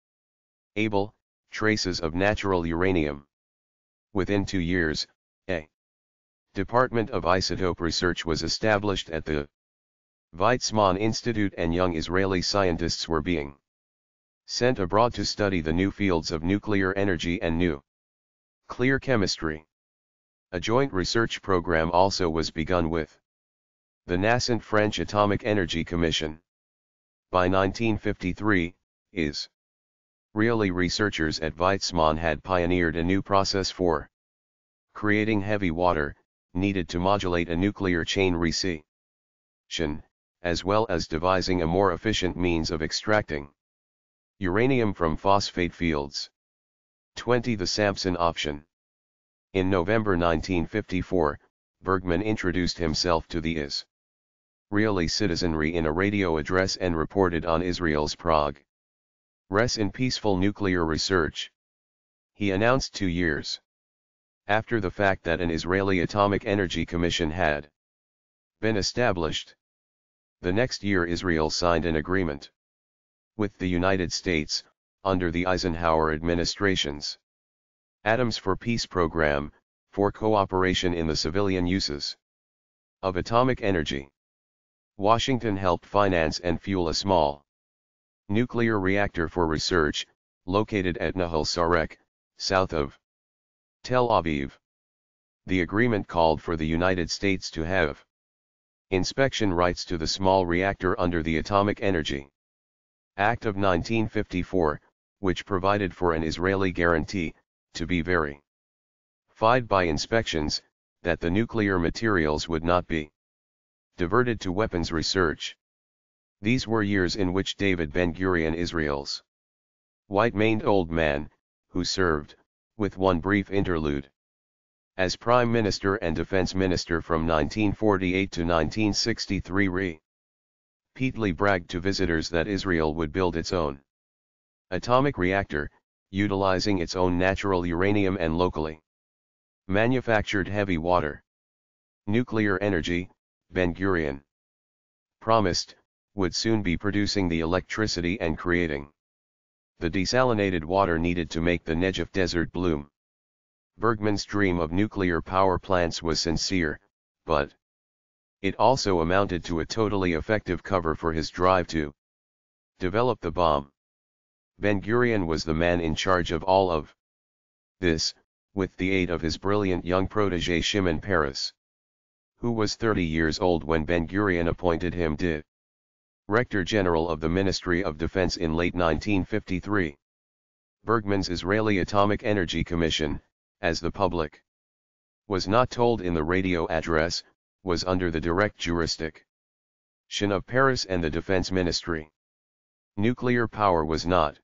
traces of natural uranium. Within 2 years, a Department of Isotope Research was established at the Weizmann Institute, and young Israeli scientists were being sent abroad to study the new fields of nuclear energy and nuclear chemistry. A joint research program also was begun with the nascent French Atomic Energy Commission. By 1953, Israeli researchers at Weizmann had pioneered a new process for creating heavy water, needed to modulate a nuclear chain reaction, as well as devising a more efficient means of extracting uranium from phosphate fields. 20. The Samson Option. In November 1954, Bergman introduced himself to the Israeli citizenry in a radio address and reported on Israel's progress in peaceful nuclear research. He announced 2 years after the fact that an Israeli Atomic Energy Commission had been established. The next year Israel signed an agreement with the United States, under the Eisenhower administration's Atoms for Peace program, for cooperation in the civilian uses of atomic energy. Washington helped finance and fuel a small nuclear reactor for research, located at Nahal Sarek, south of Tel Aviv. The agreement called for the United States to have inspection rights to the small reactor under the Atomic Energy Act of 1954, which provided for an Israeli guarantee, to be verified by inspections, that the nuclear materials would not be diverted to weapons research. These were years in which David Ben-Gurion, Israel's white-maned old man, who served, with one brief interlude, as Prime Minister and Defense Minister from 1948 to 1963, repeatedly bragged to visitors that Israel would build its own atomic reactor, utilizing its own natural uranium and locally manufactured heavy water. Nuclear energy, Ben-Gurion promised, would soon be producing the electricity and creating the desalinated water needed to make the Negev Desert bloom. Bergman's dream of nuclear power plants was sincere, but it also amounted to a totally effective cover for his drive to develop the bomb. Ben-Gurion was the man in charge of all of this, with the aid of his brilliant young protege Shimon Peres, who was 30 years old when Ben-Gurion appointed him Director General of the Ministry of Defense in late 1953. Bergman's Israeli Atomic Energy Commission, as the public was not told in the radio address, was under the direct jurisdiction of Peres and the Defense Ministry. Nuclear power was not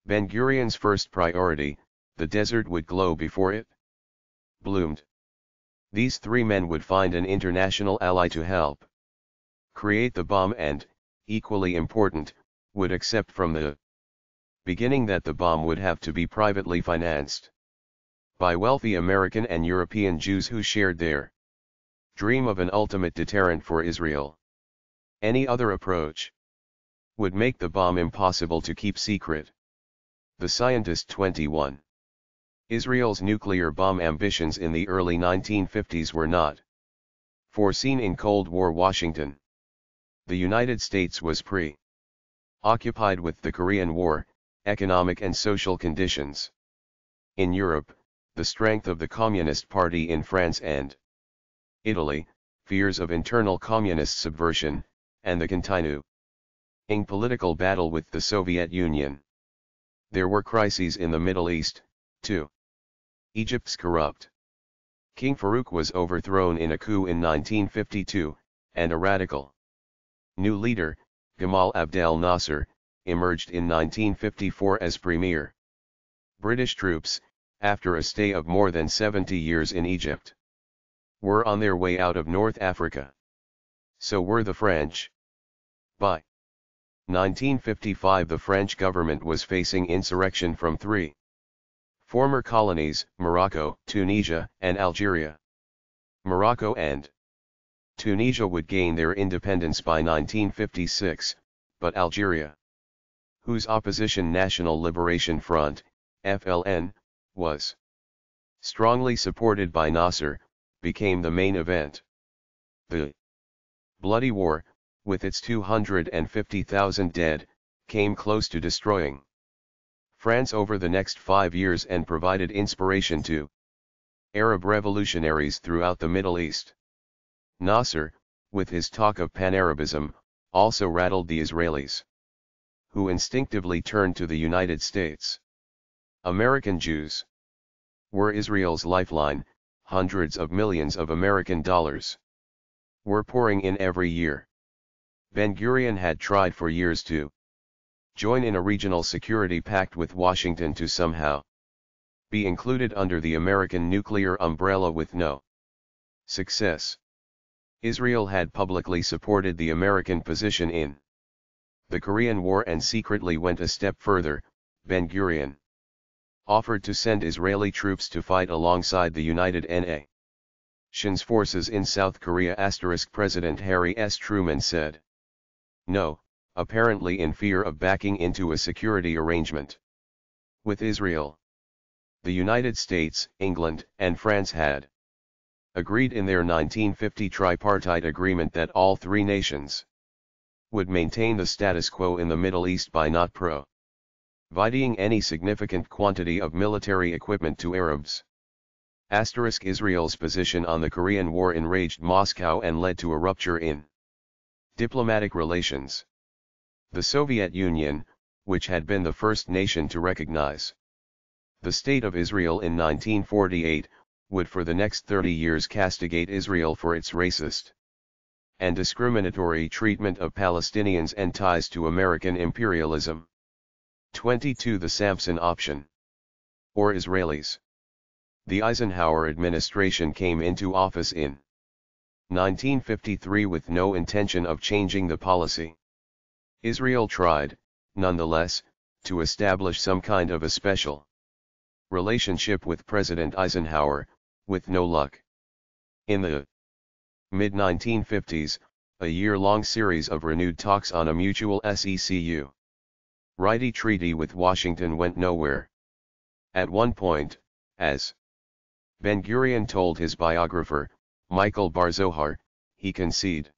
Ben-Gurion's first priority. The desert would glow before it bloomed. These 3 men would find an international ally to help create the bomb and, equally important, would accept from the beginning that the bomb would have to be privately financed by wealthy American and European Jews who shared their dream of an ultimate deterrent for Israel. Any other approach would make the bomb impossible to keep secret. The Scientist. 21. Israel's nuclear bomb ambitions in the early 1950s were not foreseen in Cold War Washington. The United States was preoccupied with the Korean War, economic and social conditions in Europe, the strength of the Communist Party in France and Italy, fears of internal communist subversion, and the continuing political battle with the Soviet Union. There were crises in the Middle East, too. Egypt's corrupt King Farouk was overthrown in a coup in 1952, and a radical new leader, Gamal Abdel Nasser, emerged in 1954 as premier. British troops, after a stay of more than 70 years in Egypt, were on their way out of North Africa. So were the French. By 1955 the French government was facing insurrection from three former colonies, Morocco, Tunisia, and Algeria. Morocco and Tunisia would gain their independence by 1956, but Algeria, whose opposition National Liberation Front, FLN, was strongly supported by Nasser, became the main event. The bloody war, with its 250,000 dead, came close to destroying France over the next 5 years and provided inspiration to Arab revolutionaries throughout the Middle East. Nasser, with his talk of pan-Arabism, also rattled the Israelis, who instinctively turned to the United States. American Jews were Israel's lifeline. Hundreds of millions of American dollars were pouring in every year. Ben-Gurion had tried for years to join in a regional security pact with Washington to somehow be included under the American nuclear umbrella with no success. Israel had publicly supported the American position in the Korean War and secretly went a step further. Ben-Gurion offered to send Israeli troops to fight alongside the United Nations forces in South Korea. President Harry S. Truman said no, apparently in fear of backing into a security arrangement with Israel. The United States, England, and France had agreed in their 1950 tripartite agreement that all three nations would maintain the status quo in the Middle East by not providing any significant quantity of military equipment to Arabs. Israel's position on the Korean War enraged Moscow and led to a rupture in diplomatic relations. The Soviet Union, which had been the first nation to recognize the State of Israel in 1948, would for the next 30 years castigate Israel for its racist and discriminatory treatment of Palestinians and ties to American imperialism. 22. The Samson Option, or Israelis. The Eisenhower administration came into office in 1953 with no intention of changing the policy. Israel tried, nonetheless, to establish some kind of a special relationship with President Eisenhower, with no luck. In the mid-1950s, a year-long series of renewed talks on a mutual SECU righty treaty with Washington went nowhere. At one point, as Ben-Gurion told his biographer, Michael Bar-Zohar, he conceived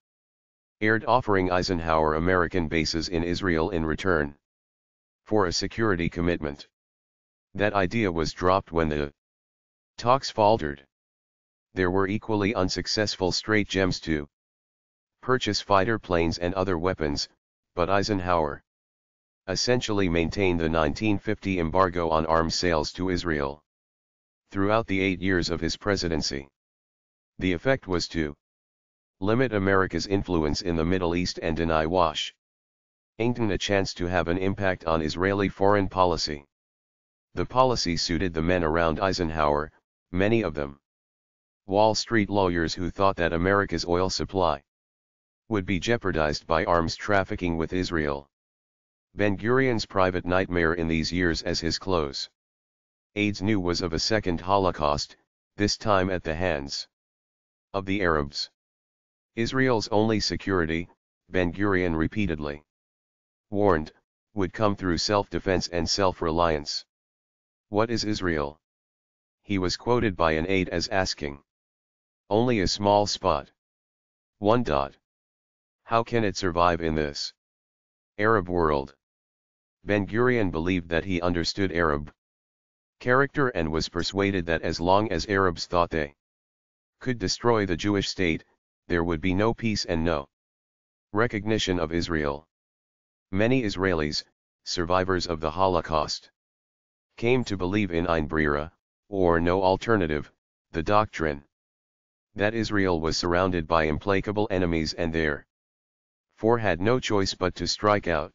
offering Eisenhower American bases in Israel in return for a security commitment. That idea was dropped when the talks faltered. There were equally unsuccessful stratagems to purchase fighter planes and other weapons, but Eisenhower essentially maintained the 1950 embargo on arms sales to Israel throughout the 8 years of his presidency. The effect was to limit America's influence in the Middle East and deny Washington a chance to have an impact on Israeli foreign policy. The policy suited the men around Eisenhower, many of them Wall Street lawyers who thought that America's oil supply would be jeopardized by arms trafficking with Israel. Ben-Gurion's private nightmare in these years as his close aides knew was of a second Holocaust, this time at the hands of the Arabs. Israel's only security, Ben-Gurion repeatedly warned, would come through self-defense and self-reliance. What is Israel? He was quoted by an aide as asking. Only a small spot. 1. How can it survive in this Arab world? Ben-Gurion believed that he understood Arab character and was persuaded that as long as Arabs thought they could destroy the Jewish state, there would be no peace and no recognition of Israel. Many Israelis, survivors of the Holocaust, came to believe in Ein Brira, or no alternative, the doctrine that Israel was surrounded by implacable enemies and therefore had no choice but to strike out.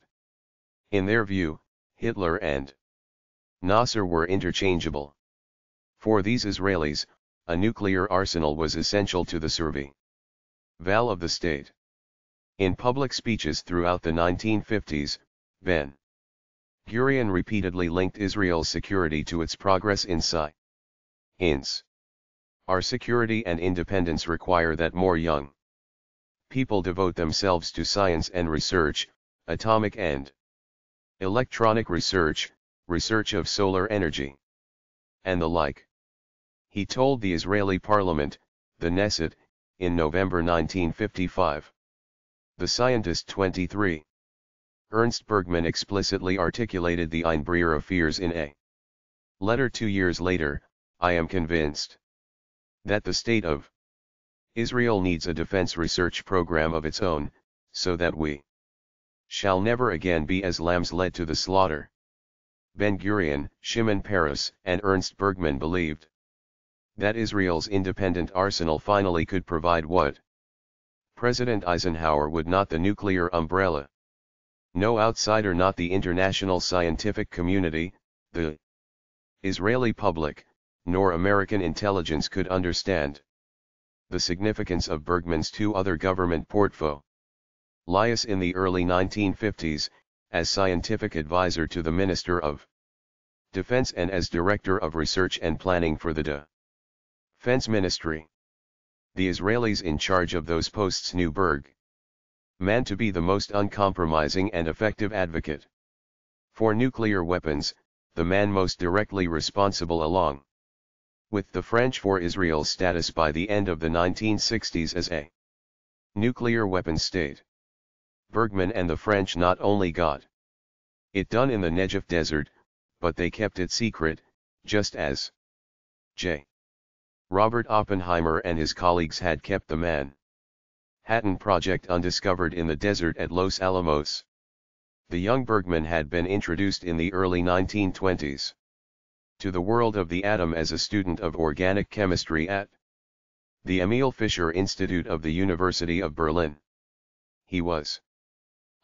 In their view, Hitler and Nasser were interchangeable. For these Israelis, a nuclear arsenal was essential to the survival of the state. In public speeches throughout the 1950s, Ben-Gurion repeatedly linked Israel's security to its progress in science. Our security and independence require that more young people devote themselves to science and research, atomic and electronic research, research of solar energy, and the like. He told the Israeli parliament, the Knesset, in November 1955. The scientist 23. Ernst Bergman explicitly articulated the Einbrecher fears in a letter 2 years later. I am convinced that the state of Israel needs a defense research program of its own, so that we shall never again be as lambs led to the slaughter. Ben-Gurion, Shimon Peres, and Ernst Bergman believed that Israel's independent arsenal finally could provide what President Eisenhower would: not the nuclear umbrella. No outsider, not the international scientific community, the Israeli public, nor American intelligence could understand the significance of Bergman's 2 other government portfolios in the early 1950s, as scientific advisor to the Minister of Defense and as Director of Research and Planning for the Defense Ministry. The Israelis in charge of those posts knew Bergman to be the most uncompromising and effective advocate for nuclear weapons, the man most directly responsible along with the French for Israel's status by the end of the 1960s as a nuclear weapons state. Bergman and the French not only got it done in the Negev Desert, but they kept it secret, just as J. Robert Oppenheimer and his colleagues had kept the Manhattan Project undiscovered in the desert at Los Alamos. The young Bergman had been introduced in the early 1920s to the world of the atom as a student of organic chemistry at the Emil Fischer Institute of the University of Berlin. He was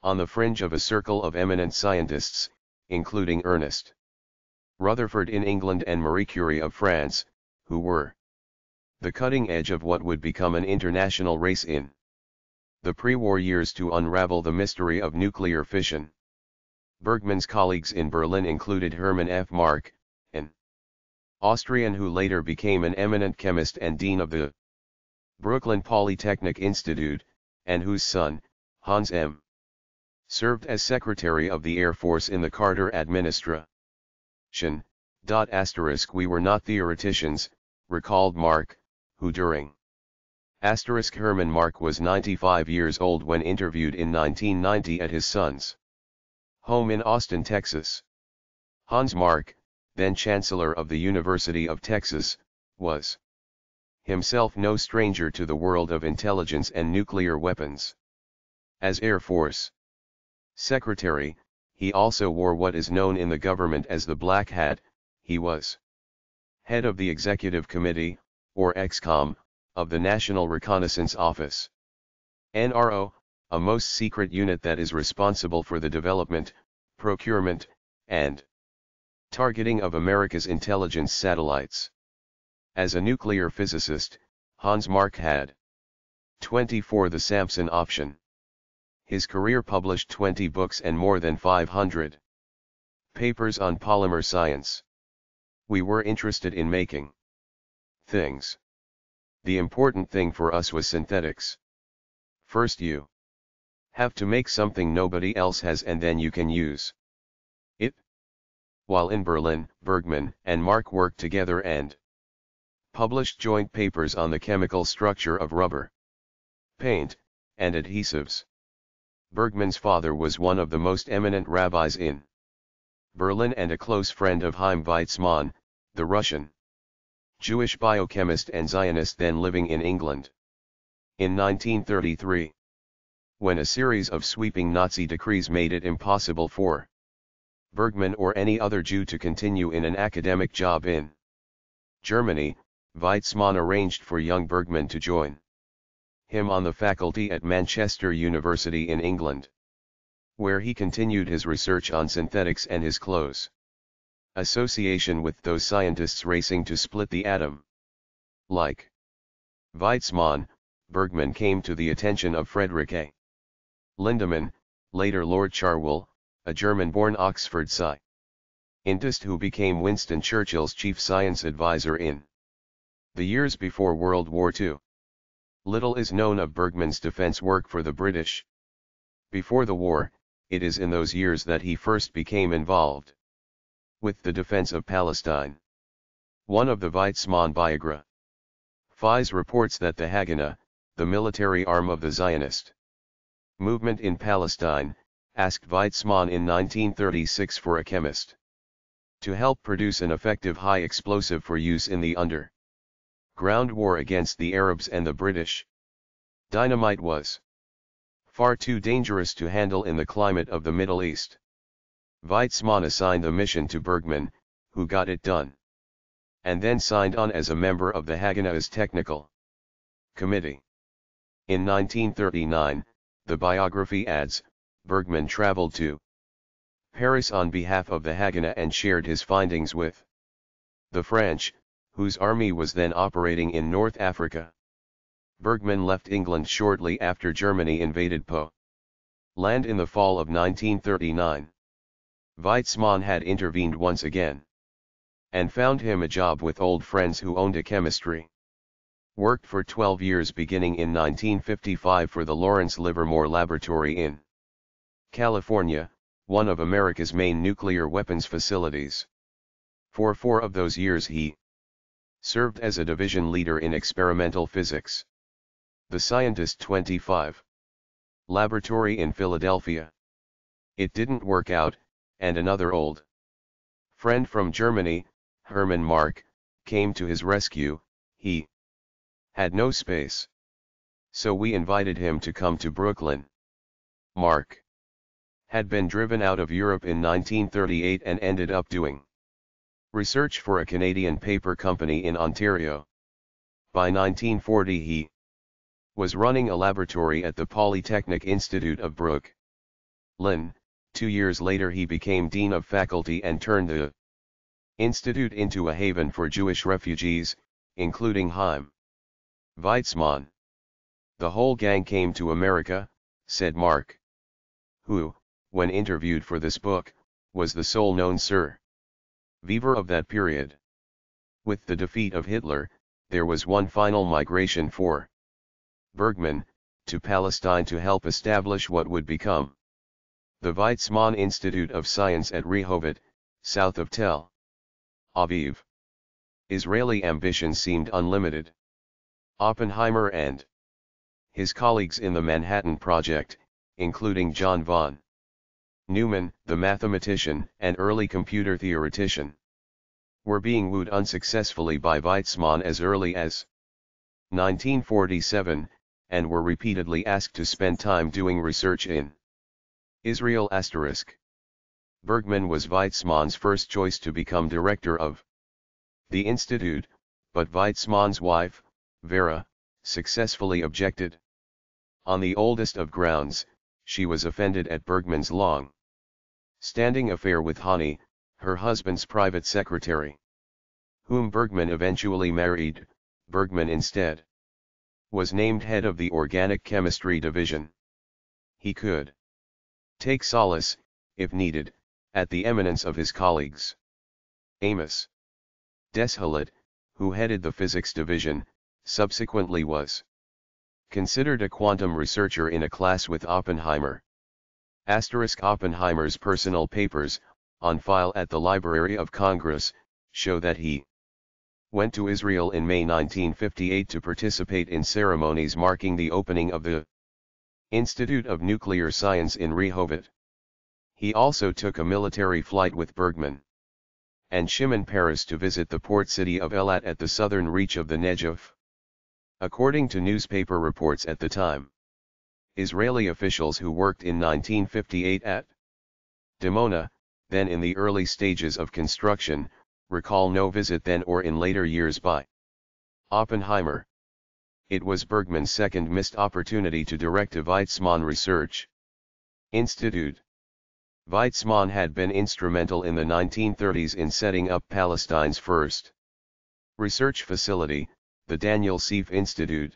on the fringe of a circle of eminent scientists, including Ernest Rutherford in England and Marie Curie of France, who were the cutting edge of what would become an international race in the pre-war years to unravel the mystery of nuclear fission. Bergman's colleagues in Berlin included Hermann F. Mark, an Austrian who later became an eminent chemist and dean of the Brooklyn Polytechnic Institute, and whose son, Hans M., served as Secretary of the Air Force in the Carter administration. We were not theoreticians, recalled Mark, who during Herman Mark was 95 years old when interviewed in 1990 at his son's home in Austin, Texas. Hans Mark, then Chancellor of the University of Texas, was himself no stranger to the world of intelligence and nuclear weapons. As Air Force Secretary, he also wore what is known in the government as the Black Hat. He was head of the Executive Committee, or EXCOM, of the National Reconnaissance Office. NRO, a most secret unit that is responsible for the development, procurement, and targeting of America's intelligence satellites. As a nuclear physicist, Hans Mark had 24 the Samson Option. His career published 20 books and more than 500 papers on polymer science. We were interested in making things. The important thing for us was synthetics. First you have to make something nobody else has and then you can use it. While in Berlin, Bergman and Mark worked together and published joint papers on the chemical structure of rubber, paint, and adhesives. Bergman's father was one of the most eminent rabbis in Berlin and a close friend of Chaim Weizmann, the Russian Jewish biochemist and Zionist then living in England. In 1933, when a series of sweeping Nazi decrees made it impossible for Bergman or any other Jew to continue in an academic job in Germany, Weizmann arranged for young Bergman to join him on the faculty at Manchester University in England, where he continued his research on synthetics and his close association with those scientists racing to split the atom. Like Weizmann, Bergman came to the attention of Frederick A. Lindemann, later Lord Cherwell, a German-born Oxford scientist who became Winston Churchill's chief science advisor in the years before World War II. Little is known of Bergman's defense work for the British. Before the war, it is in those years that he first became involved with the defense of Palestine. One of the Weizmann biographies reports that the Haganah, the military arm of the Zionist movement in Palestine, asked Weizmann in 1936 for a chemist to help produce an effective high explosive for use in the underground war against the Arabs and the British. Dynamite was far too dangerous to handle in the climate of the Middle East. Weizmann assigned the mission to Bergman, who got it done, and then signed on as a member of the Haganah's technical committee. In 1939, the biography adds, Bergman traveled to Paris on behalf of the Haganah and shared his findings with the French, whose army was then operating in North Africa. Bergman left England shortly after Germany invaded Poland in the fall of 1939. Weizmann had intervened once again and found him a job with old friends who owned a chemistry. Worked for 12 years beginning in 1955 for the Lawrence Livermore Laboratory in California, one of America's main nuclear weapons facilities. For 4 of those years he served as a division leader in experimental physics. The Scientist 25 laboratory in Philadelphia. It didn't work out, and another old friend from Germany, Hermann Mark, came to his rescue. He had no space, so we invited him to come to Brooklyn. Mark had been driven out of Europe in 1938 and ended up doing research for a Canadian paper company in Ontario. By 1940 he was running a laboratory at the Polytechnic Institute of Brooklyn. 2 years later he became dean of faculty and turned the institute into a haven for Jewish refugees, including Chaim Weizmann. The whole gang came to America, said Mark, who, when interviewed for this book, was the sole known survivor of that period. With the defeat of Hitler, there was one final migration for Bergman, to Palestine to help establish what would become the Weizmann Institute of Science at Rehovot, south of Tel Aviv. Israeli ambitions seemed unlimited. Oppenheimer and his colleagues in the Manhattan Project, including John von Neumann, the mathematician and early computer theoretician, were being wooed unsuccessfully by Weizmann as early as 1947, and were repeatedly asked to spend time doing research in Israel. Bergman was Weizmann's first choice to become director of the institute, but Weizmann's wife, Vera, successfully objected. On the oldest of grounds, she was offended at Bergman's long-standing affair with Hani, her husband's private secretary, whom Bergman eventually married. Bergman instead was named head of the organic chemistry division. He could take solace, if needed, at the eminence of his colleagues. Amos Deshalit, who headed the physics division, subsequently was considered a quantum researcher in a class with Oppenheimer. Oppenheimer's personal papers, on file at the Library of Congress, show that he went to Israel in May 1958 to participate in ceremonies marking the opening of the Institute of Nuclear Science in Rehovot. He also took a military flight with Bergman and Shimon Peres to visit the port city of Eilat at the southern reach of the Negev. According to newspaper reports at the time, Israeli officials who worked in 1958 at Dimona, then in the early stages of construction, recall no visit then or in later years by Oppenheimer. It was Bergman's second missed opportunity to direct a Weizmann Research Institute. Weizmann had been instrumental in the 1930s in setting up Palestine's first research facility, the Daniel Seif Institute.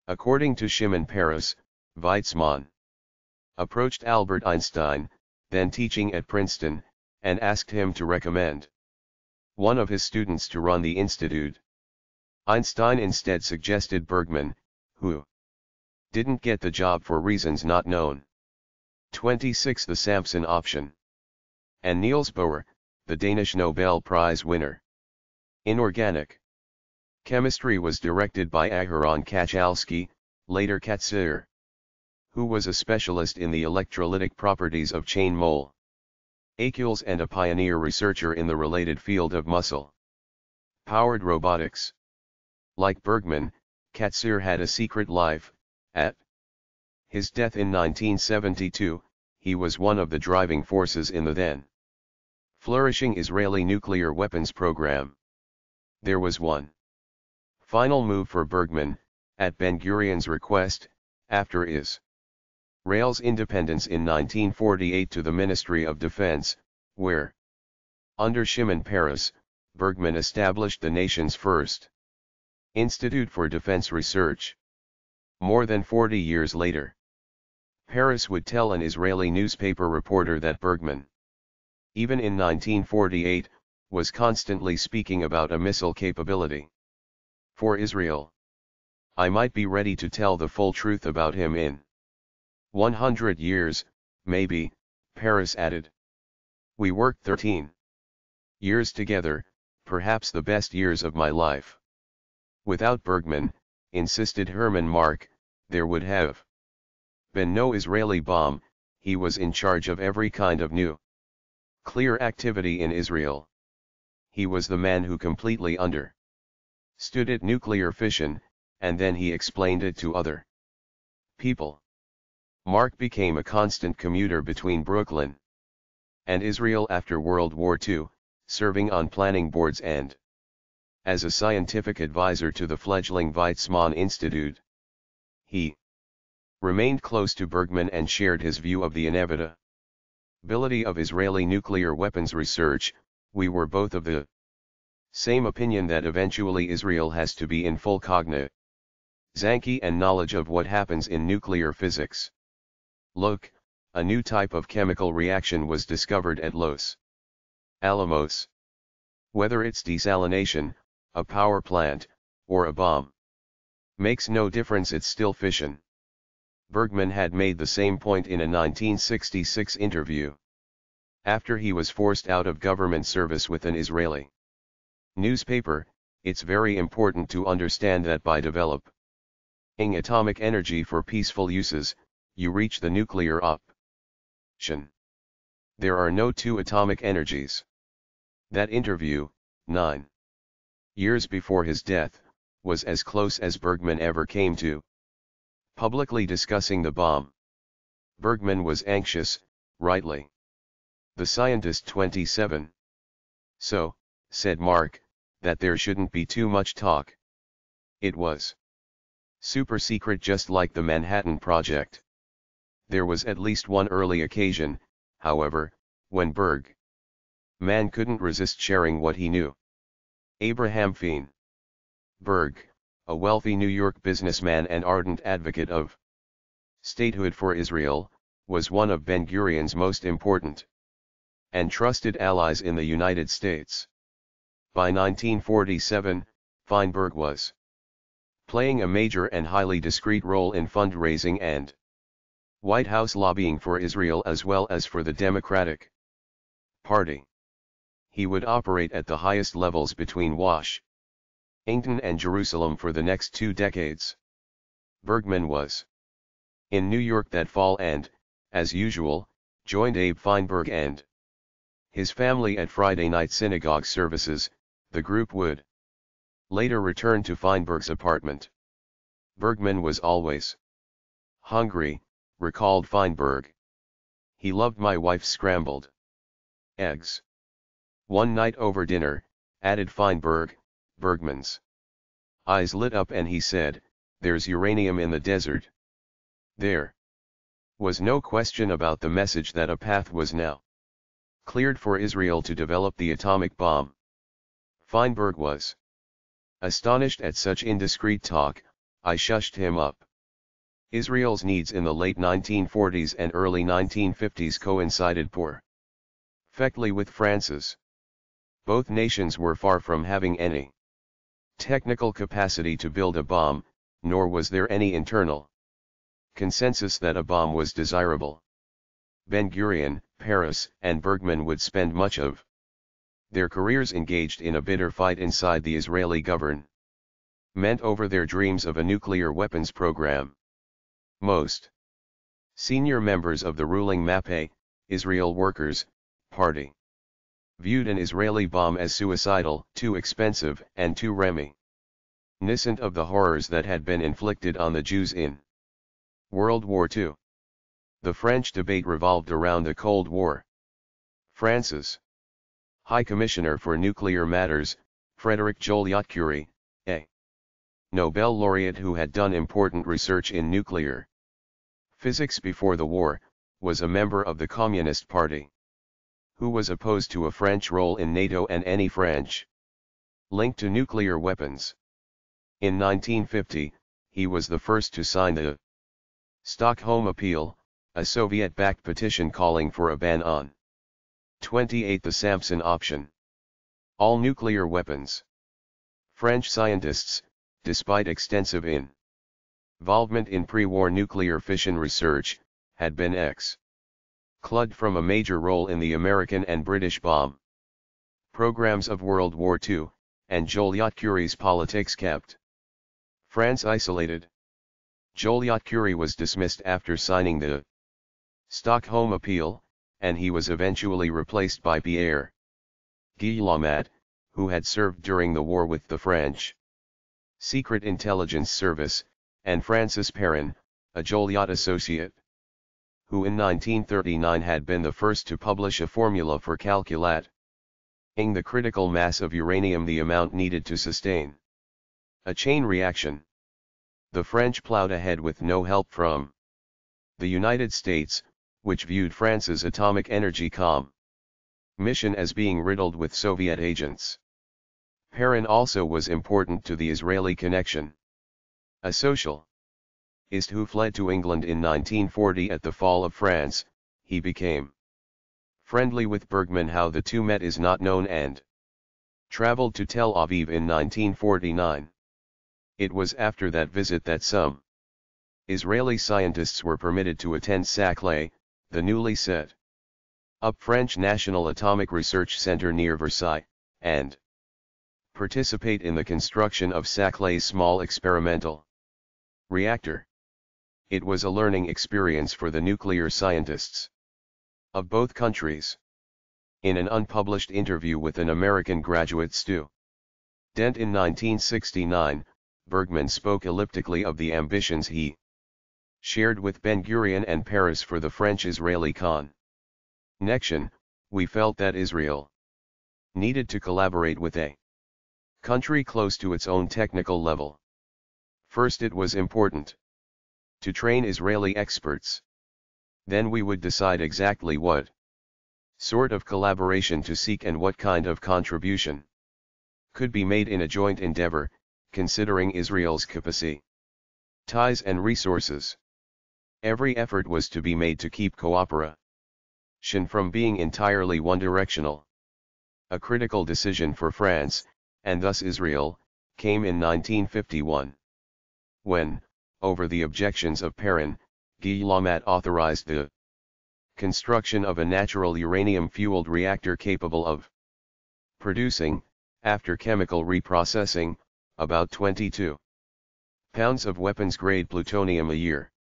According to Shimon Peres, Weizmann approached Albert Einstein, then teaching at Princeton, and asked him to recommend one of his students to run the institute. Einstein instead suggested Bergman, who didn't get the job for reasons not known. 26. The Samson Option. And Niels Bohr, the Danish Nobel Prize winner. Inorganic chemistry was directed by Aharon Kachalski, later Katsir, who was a specialist in the electrolytic properties of chain molecules and a pioneer researcher in the related field of muscle-powered robotics. Like Bergman, Katsir had a secret life. At his death in 1972, he was one of the driving forces in the then flourishing Israeli nuclear weapons program. There was one final move for Bergman, at Ben-Gurion's request, after Israel's independence in 1948 to the Ministry of Defense, where, under Shimon Peres, Bergman established the nation's first Institute for Defense Research. More than 40 years later, Peres would tell an Israeli newspaper reporter that Bergman, even in 1948, was constantly speaking about a missile capability for Israel. I might be ready to tell the full truth about him in 100 years, maybe, Peres added. We worked 13 years together, perhaps the best years of my life. Without Bergman, insisted Herman Mark, there would have been no Israeli bomb. He was in charge of every kind of nuclear activity in Israel. He was the man who completely understood it, nuclear fission, and then he explained it to other people. Mark became a constant commuter between Brooklyn and Israel after World War II, serving on planning boards and as a scientific advisor to the fledgling Weizmann Institute. He remained close to Bergman and shared his view of the inevitability of Israeli nuclear weapons research. We were both of the same opinion that eventually Israel has to be in full cognizance and knowledge of what happens in nuclear physics. Look, a new type of chemical reaction was discovered at Los Alamos. Whether it's desalination, a power plant, or a bomb, makes no difference, it's still fission. Bergman had made the same point in a 1966 interview, after he was forced out of government service with an Israeli newspaper. It's very important to understand that by developing atomic energy for peaceful uses, you reach the nuclear option. There are no two atomic energies. That interview, 9 years before his death, was as close as Bergman ever came to publicly discussing the bomb. Bergman was anxious, rightly. The scientist 27. So, said Mark, that there shouldn't be too much talk. It was super secret, just like the Manhattan Project. There was at least one early occasion, however, when Bergman couldn't resist sharing what he knew. Abraham Feinberg, a wealthy New York businessman and ardent advocate of statehood for Israel, was one of Ben-Gurion's most important and trusted allies in the United States. By 1947, Feinberg was playing a major and highly discreet role in fundraising and White House lobbying for Israel as well as for the Democratic Party. He would operate at the highest levels between Washington and Jerusalem for the next 2 decades. Bergman was in New York that fall and, as usual, joined Abe Feinberg and his family at Friday night synagogue services. The group would later return to Feinberg's apartment. Bergman was always hungry, recalled Feinberg. He loved my wife's scrambled eggs. One night over dinner, added Feinberg, Bergman's eyes lit up and he said, "There's uranium in the desert." There was no question about the message that a path was now cleared for Israel to develop the atomic bomb. Feinberg was astonished at such indiscreet talk. I shushed him up. Israel's needs in the late 1940s and early 1950s coincided perfectly with France's. Both nations were far from having any technical capacity to build a bomb, nor was there any internal consensus that a bomb was desirable. Ben-Gurion, Peres, and Bergman would spend much of their careers engaged in a bitter fight inside the Israeli government over their dreams of a nuclear weapons program. Most senior members of the ruling MAPE, Israel Workers' Party, viewed an Israeli bomb as suicidal, too expensive, and too reminiscent of the horrors that had been inflicted on the Jews in World War II. The French debate revolved around the Cold War. France's High Commissioner for Nuclear Matters, Frédéric Joliot-Curie, a Nobel laureate who had done important research in nuclear physics before the war, was a member of the Communist Party, who was opposed to a French role in NATO and any French link to nuclear weapons. In 1950, he was the first to sign the Stockholm Appeal, a Soviet-backed petition calling for a ban on 28 the Samson Option, all nuclear weapons. French scientists, despite extensive involvement in pre-war nuclear fission research, had been excluded from a major role in the American and British bomb programs of World War II, and Joliot-Curie's politics kept France isolated. Joliot-Curie was dismissed after signing the Stockholm Appeal, and he was eventually replaced by Pierre Guillaumat, who had served during the war with the French Secret Intelligence Service, and Francis Perrin, a Joliot associate, who in 1939 had been the first to publish a formula for calculating the critical mass of uranium, the amount needed to sustain a chain reaction. The French plowed ahead with no help from the United States, which viewed France's atomic energy mission as being riddled with Soviet agents. Perrin also was important to the Israeli connection. A socialist who fled to England in 1940 at the fall of France, he became friendly with Bergman. How the two met is not known, and traveled to Tel Aviv in 1949. It was after that visit that some Israeli scientists were permitted to attend Saclay, the newly set up French National Atomic Research Center near Versailles, and participate in the construction of Saclay's small experimental reactor. It was a learning experience for the nuclear scientists of both countries. In an unpublished interview with an American graduate student in 1969, Bergman spoke elliptically of the ambitions he shared with Ben-Gurion and Peres for the French-Israeli connection. We felt that Israel needed to collaborate with a country close to its own technical level. First, it was important to train Israeli experts. Then we would decide exactly what sort of collaboration to seek and what kind of contribution could be made in a joint endeavor, considering Israel's capacity, ties and resources. Every effort was to be made to keep cooperation from being entirely one-directional. A critical decision for France, and thus Israel, came in 1951. When, over the objections of Perrin, Guillaumat authorized the construction of a natural uranium-fueled reactor capable of producing, after chemical reprocessing, about 22 pounds of weapons-grade plutonium a year.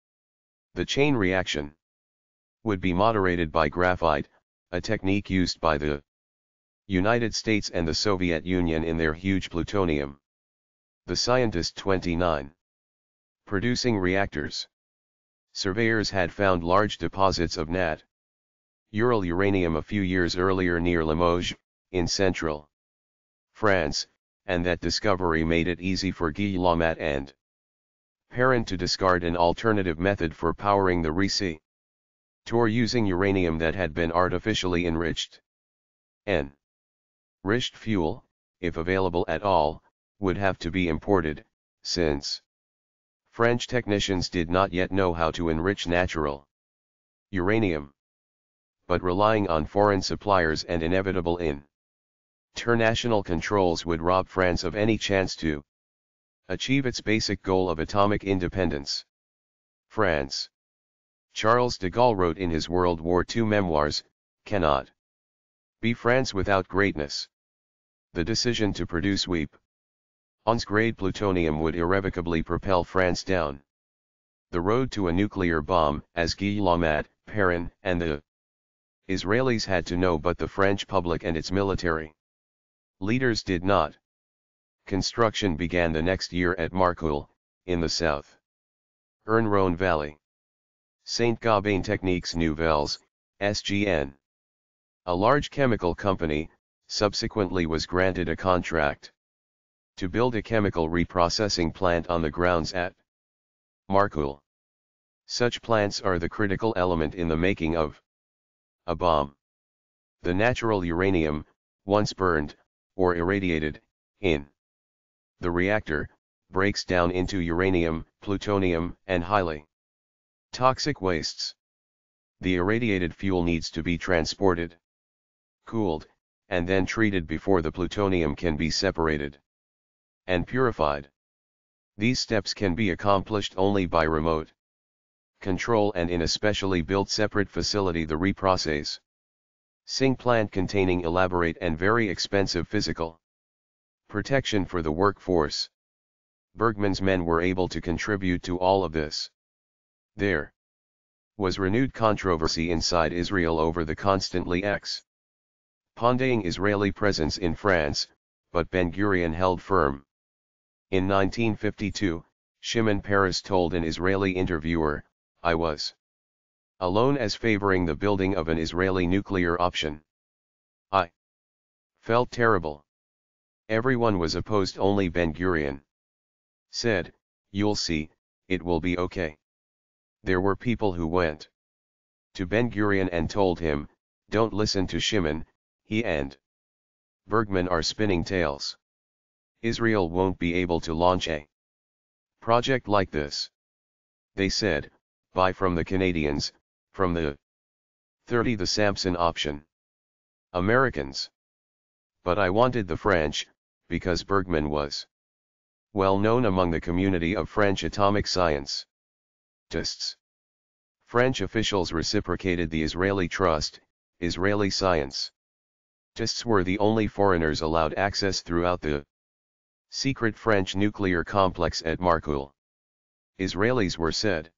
The chain reaction would be moderated by graphite, a technique used by the United States and the Soviet Union in their huge plutonium. The scientist 29 producing reactors. Surveyors had found large deposits of Ural uranium a few years earlier near Limoges, in central France, and that discovery made it easy for Guillaumat and Perrin to discard an alternative method for powering the reactor using uranium that had been artificially enriched. Enriched fuel, if available at all, would have to be imported, since French technicians did not yet know how to enrich natural uranium, but relying on foreign suppliers and inevitable international controls would rob France of any chance to achieve its basic goal of atomic independence. France. Charles de Gaulle wrote in his World War II memoirs, cannot be France without greatness. The decision to produce weapons-grade plutonium would irrevocably propel France down the road to a nuclear bomb, as Guillaume, Perrin, and the Israelis had to know, but the French public and its military leaders did not. Construction began the next year at Marcoule, in the south Rhone Valley. Saint-Gobain Techniques Nouvelles, SGN. A large chemical company, subsequently was granted a contract to build a chemical reprocessing plant on the grounds at Marcoule. Such plants are the critical element in the making of a bomb. The natural uranium, once burned, or irradiated, in the reactor, breaks down into uranium, plutonium, and highly toxic wastes. The irradiated fuel needs to be transported, cooled, and then treated before the plutonium can be separated and purified. These steps can be accomplished only by remote control and in a specially built separate facility, the reprocessing plant, containing elaborate and very expensive physical protection for the workforce. Bergman's men were able to contribute to all of this. There was renewed controversy inside Israel over the constantly expanding Israeli presence in France, but Ben-Gurion held firm. In 1952, Shimon Peres told an Israeli interviewer, "I was alone as favoring the building of an Israeli nuclear option. I felt terrible. Everyone was opposed, only Ben-Gurion said, 'You'll see, it will be okay.' There were people who went to Ben-Gurion and told him, 'Don't listen to Shimon, he and Bergman are spinning tales. Israel won't be able to launch a project like this.' They said, 'Buy from the Canadians, from the 30 the Samson Option. Americans.' But I wanted the French, because Bergman was well known among the community of French atomic scientists. French officials reciprocated the Israeli trust. Israeli scientists were the only foreigners allowed access throughout the secret French nuclear complex at Marcoule. Israelis were said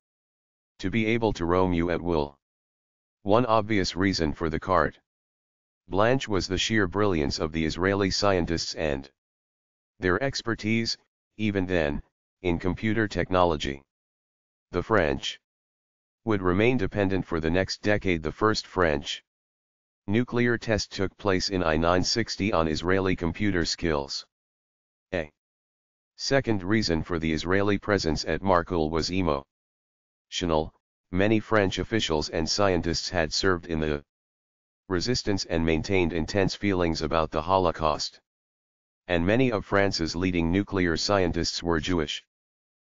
to be able to roam you at will. One obvious reason for the carte blanche was the sheer brilliance of the Israeli scientists and their expertise, even then, in computer technology. The French would remain dependent for the next decade. The first French nuclear test took place in 1960 on Israeli computer skills. A second reason for the Israeli presence at Marcoule was emotional. Many French officials and scientists had served in the resistance and maintained intense feelings about the Holocaust. And many of France's leading nuclear scientists were Jewish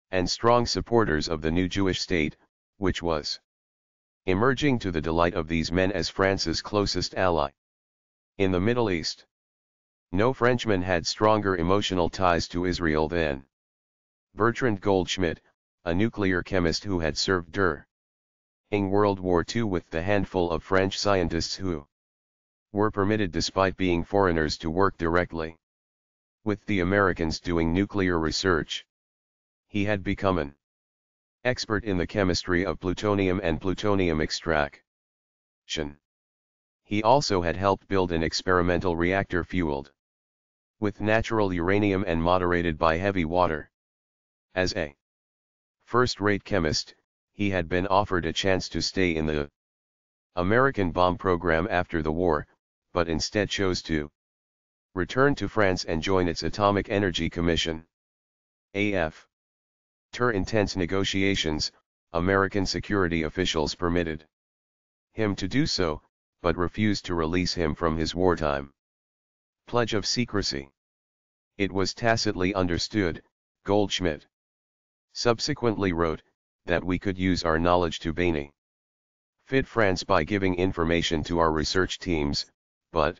and strong supporters of the new Jewish state, which was emerging, to the delight of these men as France's closest ally in the Middle East. No Frenchman had stronger emotional ties to Israel than Bertrand Goldschmidt, a nuclear chemist who had served during World War II with the handful of French scientists who were permitted, despite being foreigners, to work directly with the Americans doing nuclear research. He had become an expert in the chemistry of plutonium and plutonium extraction. He also had helped build an experimental reactor fueled with natural uranium and moderated by heavy water. As a first-rate chemist, he had been offered a chance to stay in the American bomb program after the war, but instead chose to return to France and join its Atomic Energy Commission. After intense negotiations, American security officials permitted him to do so, but refused to release him from his wartime pledge of secrecy. It was tacitly understood, Goldschmidt subsequently wrote, that we could use our knowledge to benefit France by giving information to our research teams, but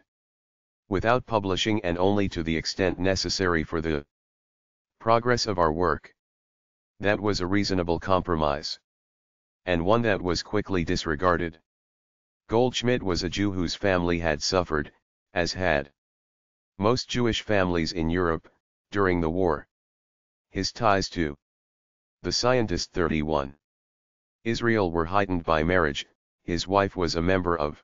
without publishing and only to the extent necessary for the progress of our work. That was a reasonable compromise, and one that was quickly disregarded. Goldschmidt was a Jew whose family had suffered, as had most Jewish families in Europe, during the war. His ties to the scientist 31. Israel were heightened by marriage. His wife was a member of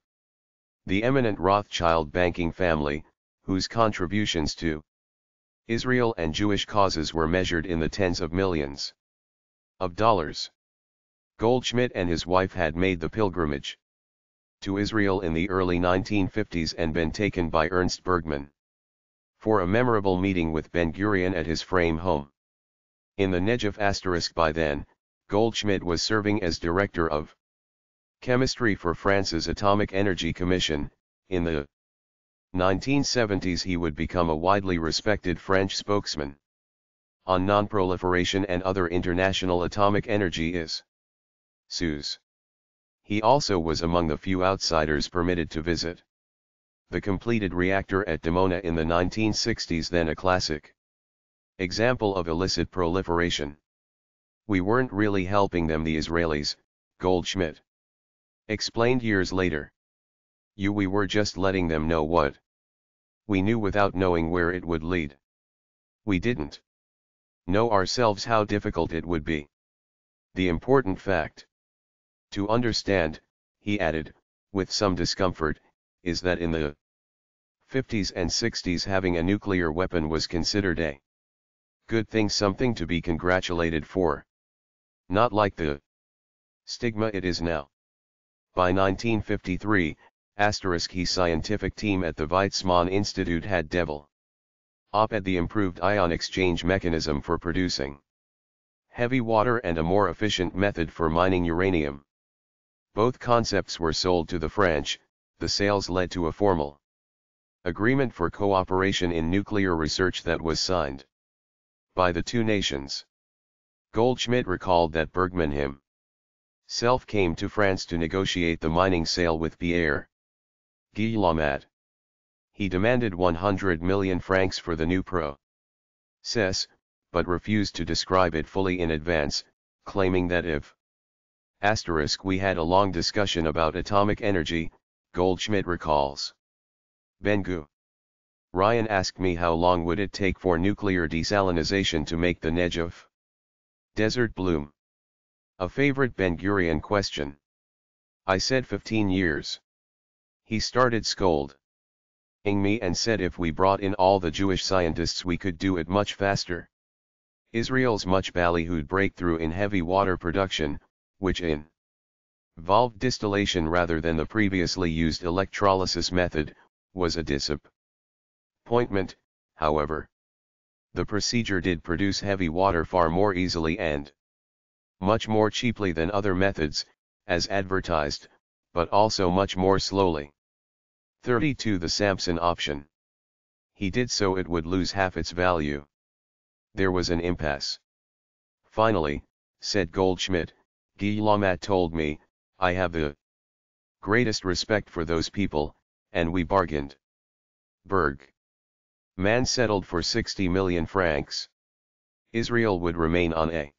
the eminent Rothschild banking family, whose contributions to Israel and Jewish causes were measured in the tens of millions of dollars. Goldschmidt and his wife had made the pilgrimage to Israel in the early 1950s and been taken by Ernst Bergman for a memorable meeting with Ben-Gurion at his frame home in the Negev. By then, Goldschmidt was serving as director of chemistry for France's Atomic Energy Commission. In the 1970s he would become a widely respected French spokesman on nonproliferation and other international atomic energy issues. He also was among the few outsiders permitted to visit the completed reactor at Dimona in the 1960s, then a classic example of illicit proliferation. We weren't really helping them, the Israelis, Goldschmidt explained years later. We were just letting them know what we knew without knowing where it would lead. We didn't know ourselves how difficult it would be. The important fact to understand, he added, with some discomfort, is that in the 50s and 60s having a nuclear weapon was considered a good thing, something to be congratulated for. Not like the stigma it is now. By 1953, his scientific team at the Weizmann Institute had developed the improved ion exchange mechanism for producing heavy water and a more efficient method for mining uranium. Both concepts were sold to the French. The sales led to a formal agreement for cooperation in nuclear research that was signed by the two nations. Goldschmidt recalled that Bergman himself came to France to negotiate the mining sale with Pierre Guillaumat. He demanded 100 million francs for the new process, but refused to describe it fully in advance, claiming that if we had a long discussion about atomic energy, Goldschmidt recalls. Ben-Gurion asked me how long would it take for nuclear desalination to make the Negev Desert bloom. A favorite Ben-Gurion question. I said 15 years. He started scolding me and said if we brought in all the Jewish scientists we could do it much faster. Israel's much ballyhooed breakthrough in heavy water production, which involved distillation rather than the previously used electrolysis method, was a disappointment. However, the procedure did produce heavy water far more easily and much more cheaply than other methods, as advertised, but also much more slowly. 32. The Samson option. He did so it would lose half its value. There was an impasse. Finally, said Goldschmidt, Guillaumat told me, I have the greatest respect for those people, and we bargained. Bergman settled for 60 million francs. Israel would remain on a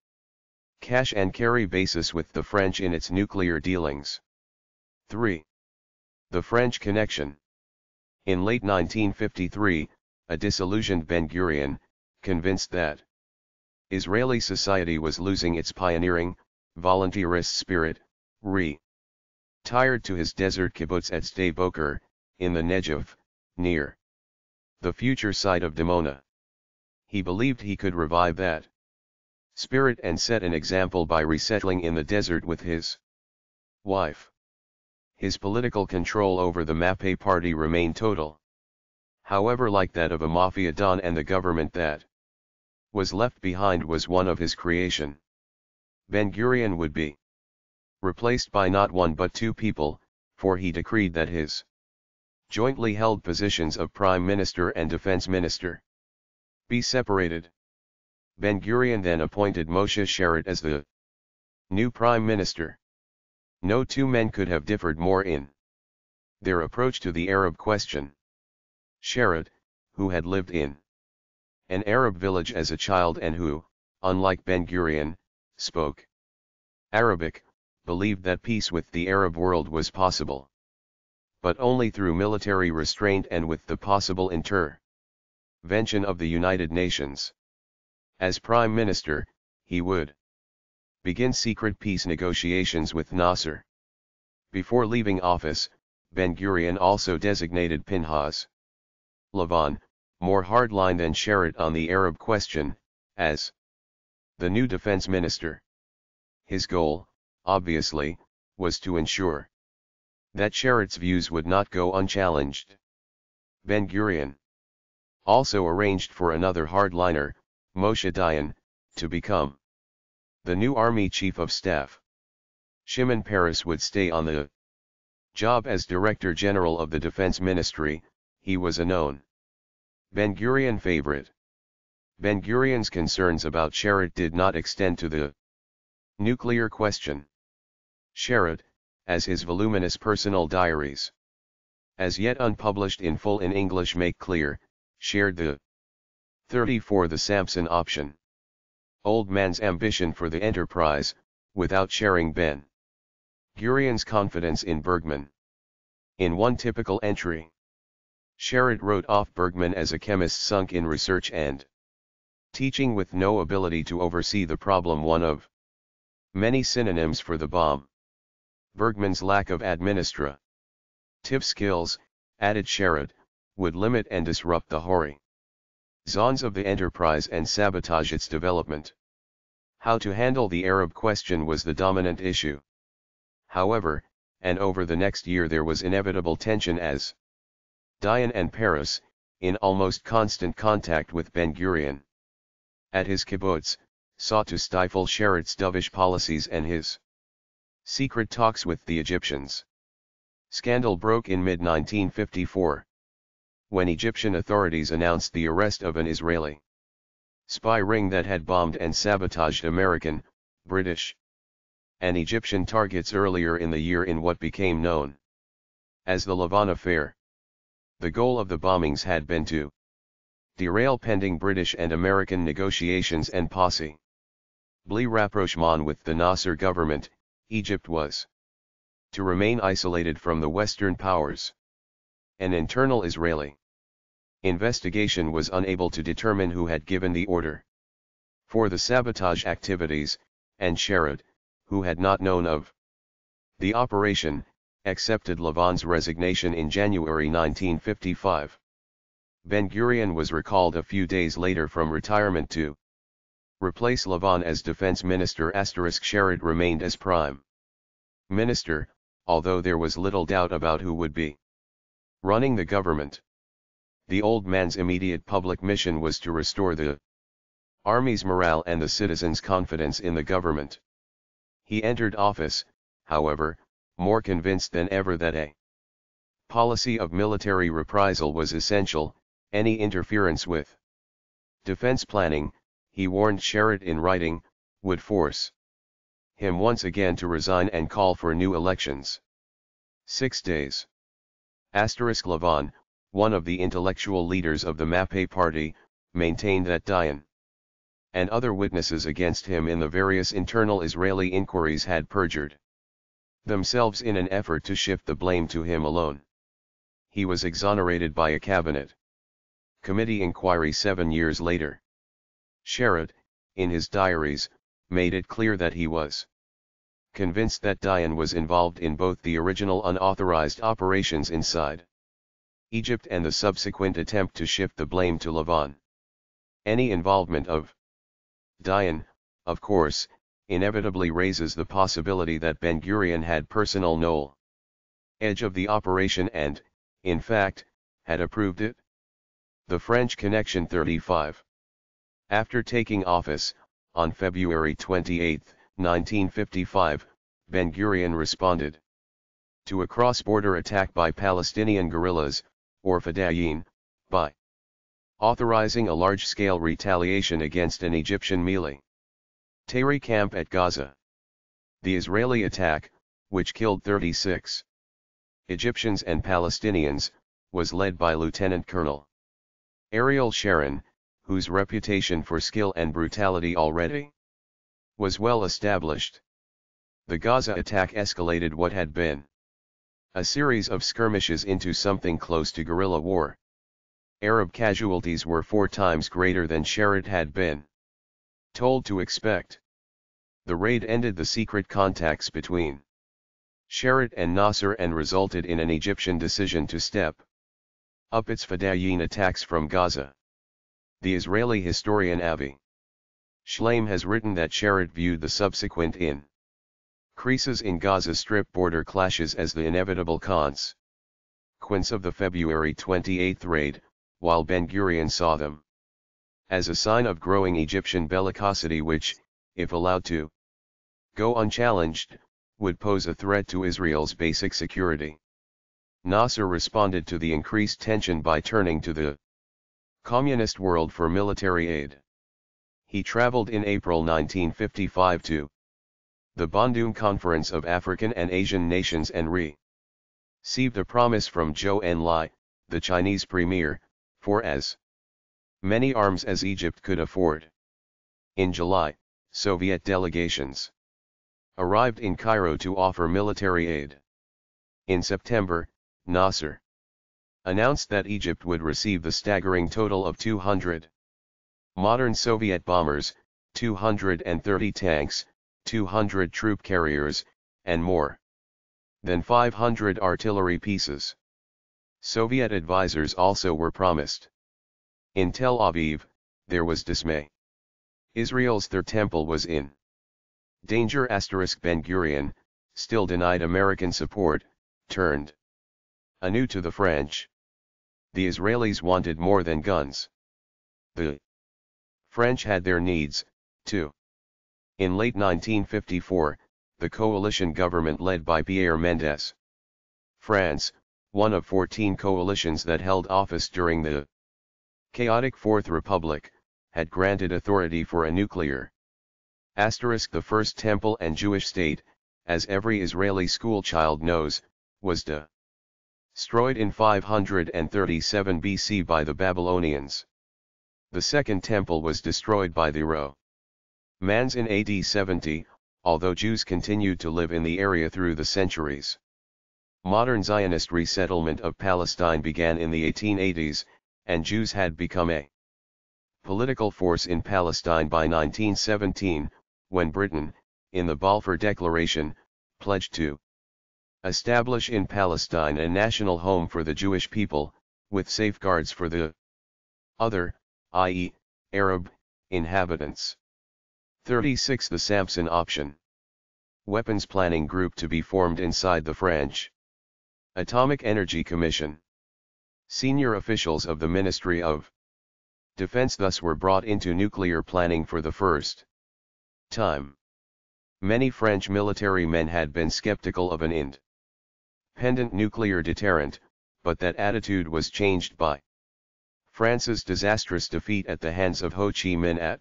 cash and carry basis with the French in its nuclear dealings. 3. The French connection. In late 1953, a disillusioned Ben-Gurion, convinced that Israeli society was losing its pioneering, volunteerist spirit, retired to his desert kibbutz at Sde Boker, in the Negev, near the future site of Dimona. He believed he could revive that spirit and set an example by resettling in the desert with his wife. His political control over the Mappé party remained total. However, like that of a mafia don, and the government that was left behind was one of his creation. Ben-Gurion would be replaced by not one but two people, for he decreed that his jointly held positions of Prime Minister and Defense Minister be separated. Ben-Gurion then appointed Moshe Sharett as the new prime minister. No two men could have differed more in their approach to the Arab question. Sharett, who had lived in an Arab village as a child and who, unlike Ben-Gurion, spoke Arabic, believed that peace with the Arab world was possible, but only through military restraint and with the possible intervention of the United Nations. As Prime Minister, he would begin secret peace negotiations with Nasser. Before leaving office, Ben-Gurion also designated Pinhas Lavon, more hardline than Sharett on the Arab question, as the new defense minister. His goal, obviously, was to ensure that Sharett's views would not go unchallenged. Ben-Gurion also arranged for another hardliner, Moshe Dayan, to become the new army chief of staff. Shimon Peres would stay on the job as Director General of the Defense Ministry. He was a known Ben-Gurion favorite. Ben-Gurion's concerns about Sharett did not extend to the nuclear question. Sharett, as his voluminous personal diaries, as yet unpublished in full in English, make clear, shared the 34 the Samson option. Old man's ambition for the enterprise, without sharing Ben-Gurion's confidence in Bergman. In one typical entry, Sharett wrote off Bergman as a chemist sunk in research and teaching with no ability to oversee the problem, one of many synonyms for the bomb. Bergman's lack of administrative skills, added Sharett, would limit and disrupt the horizons of the enterprise and sabotage its development. How to handle the Arab question was the dominant issue. However, and over the next year there was inevitable tension as Dayan and Peres, in almost constant contact with Ben-Gurion at his kibbutz, sought to stifle Sharett's dovish policies and his secret talks with the Egyptians. Scandal broke in mid-1954, when Egyptian authorities announced the arrest of an Israeli spy ring that had bombed and sabotaged American, British, and Egyptian targets earlier in the year in what became known as the Lavon Affair. The goal of the bombings had been to derail pending British and American negotiations and possibly rapprochement with the Nasser government. Egypt was to remain isolated from the Western powers. An internal Israeli investigation was unable to determine who had given the order for the sabotage activities, and Sharett, who had not known of the operation, accepted Lavon's resignation in January 1955. Ben-Gurion was recalled a few days later from retirement to replace Lavon as defense minister. Sharett remained as prime minister, although there was little doubt about who would be running the government. The old man's immediate public mission was to restore the army's morale and the citizens' confidence in the government. He entered office, however, more convinced than ever that a policy of military reprisal was essential. Any interference with defense planning, he warned Sharett in writing, would force him once again to resign and call for new elections. 6 days. Lavon, one of the intellectual leaders of the Mappé party, maintained that Dayan and other witnesses against him in the various internal Israeli inquiries had perjured themselves in an effort to shift the blame to him alone. He was exonerated by a cabinet committee inquiry 7 years later. Sharett, in his diaries, made it clear that he was convinced that Dayan was involved in both the original unauthorized operations inside Egypt and the subsequent attempt to shift the blame to Lavon. Any involvement of Dayan, of course, inevitably raises the possibility that Ben-Gurion had personal knowledge of the operation and, in fact, had approved it. The French Connection 35. After taking office, on February 28, 1955, Ben-Gurion responded to a cross-border attack by Palestinian guerrillas, or Fedayeen, by authorizing a large-scale retaliation against an Egyptian military camp at Gaza. The Israeli attack, which killed 36 Egyptians and Palestinians, was led by Lieutenant Colonel Ariel Sharon, whose reputation for skill and brutality already was well established. The Gaza attack escalated what had been a series of skirmishes into something close to guerrilla war. Arab casualties were 4 times greater than Sharon had been told to expect. The raid ended the secret contacts between Sharon and Nasser and resulted in an Egyptian decision to step up its Fedayeen attacks from Gaza. The Israeli historian Avi Shleim has written that Sharon viewed the subsequent increases in Gaza Strip border clashes as the inevitable consequence of the February 28 raid, while Ben-Gurion saw them as a sign of growing Egyptian bellicosity which, if allowed to go unchallenged, would pose a threat to Israel's basic security. Nasser responded to the increased tension by turning to the communist world for military aid. He traveled in April 1955 to the Bandung Conference of African and Asian Nations and received a promise from Zhou Enlai, the Chinese premier, for as many arms as Egypt could afford. In July, Soviet delegations arrived in Cairo to offer military aid. In September, Nasser announced that Egypt would receive the staggering total of 200 modern Soviet bombers, 230 tanks, 200 troop carriers, and more than 500 artillery pieces. Soviet advisors also were promised. In Tel Aviv, there was dismay. Israel's Third Temple was in danger. Ben-Gurion, still denied American support, turned anew to the French. The Israelis wanted more than guns. The French had their needs, too. In late 1954, the coalition government led by Pierre Mendès France, one of 14 coalitions that held office during the chaotic Fourth Republic, had granted authority for a nuclear the First Temple and Jewish state, as every Israeli schoolchild knows, was destroyed in 537 BC by the Babylonians. The Second Temple was destroyed by the Romans in AD 70, although Jews continued to live in the area through the centuries. Modern Zionist resettlement of Palestine began in the 1880s, and Jews had become a political force in Palestine by 1917, when Britain, in the Balfour Declaration, pledged to establish in Palestine a national home for the Jewish people, with safeguards for the other, i.e., Arab, inhabitants. 36. The Samson Option. Weapons Planning Group to be formed inside the French Atomic Energy Commission. Senior officials of the Ministry of Defense thus were brought into nuclear planning for the first time. Many French military men had been skeptical of an independent nuclear deterrent, but that attitude was changed by France's disastrous defeat at the hands of Ho Chi Minh at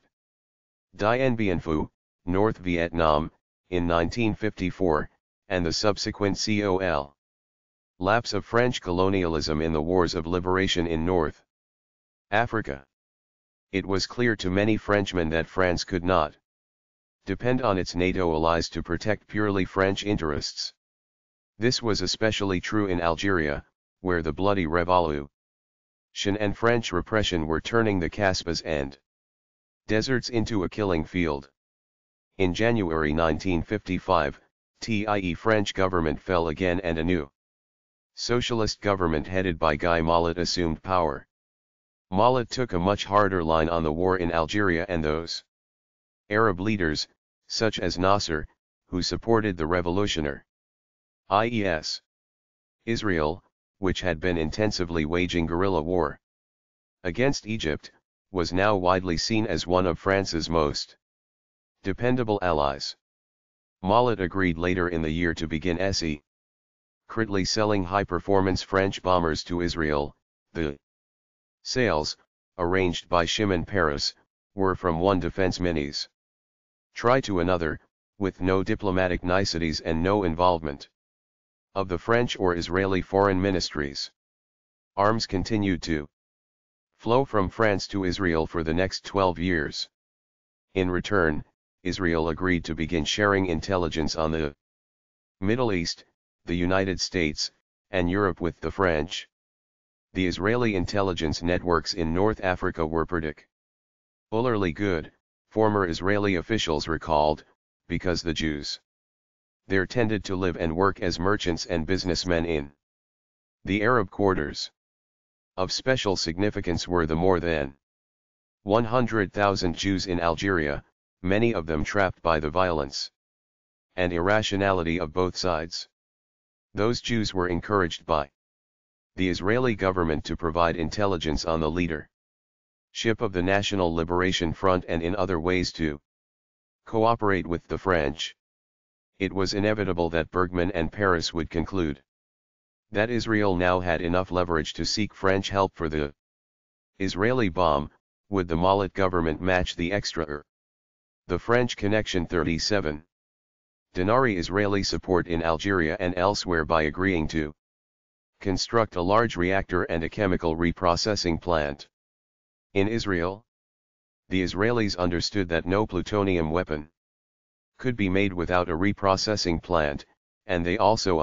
Dien Bien Phu, North Vietnam, in 1954, and the subsequent lapse of French colonialism in the wars of liberation in North Africa. It was clear to many Frenchmen that France could not depend on its NATO allies to protect purely French interests. This was especially true in Algeria, where the bloody revolution and French repression were turning the Kasbahs and deserts into a killing field. In January 1955, the French government fell again and a new socialist government headed by Guy Mollet assumed power. Mollet took a much harder line on the war in Algeria and those Arab leaders, such as Nasser, who supported the revolutionary IES. Israel, which had been intensively waging guerrilla war against Egypt, was now widely seen as one of France's most dependable allies. Mollet agreed later in the year to begin secretly selling high-performance French bombers to Israel. The sales, arranged by Shimon Peres, were from one defense minis. Try to another, with no diplomatic niceties and no involvement of the French or Israeli foreign ministries. Arms continued to flow from France to Israel for the next 12 years. In return, Israel agreed to begin sharing intelligence on the Middle East, the United States, and Europe with the French. The Israeli intelligence networks in North Africa were particularly good, former Israeli officials recalled, because the Jews there tended to live and work as merchants and businessmen in the Arab quarters. Of special significance were the more than 100,000 Jews in Algeria, many of them trapped by the violence and irrationality of both sides. Those Jews were encouraged by the Israeli government to provide intelligence on the leadership of the National Liberation Front and in other ways to cooperate with the French. It was inevitable that Bergman and Peres would conclude that Israel now had enough leverage to seek French help for the Israeli bomb. Would the Mallet government match the extra the French connection 37 dinari Israeli support in Algeria and elsewhere by agreeing to construct a large reactor and a chemical reprocessing plant in Israel? The Israelis understood that no plutonium weapon could be made without a reprocessing plant, and they also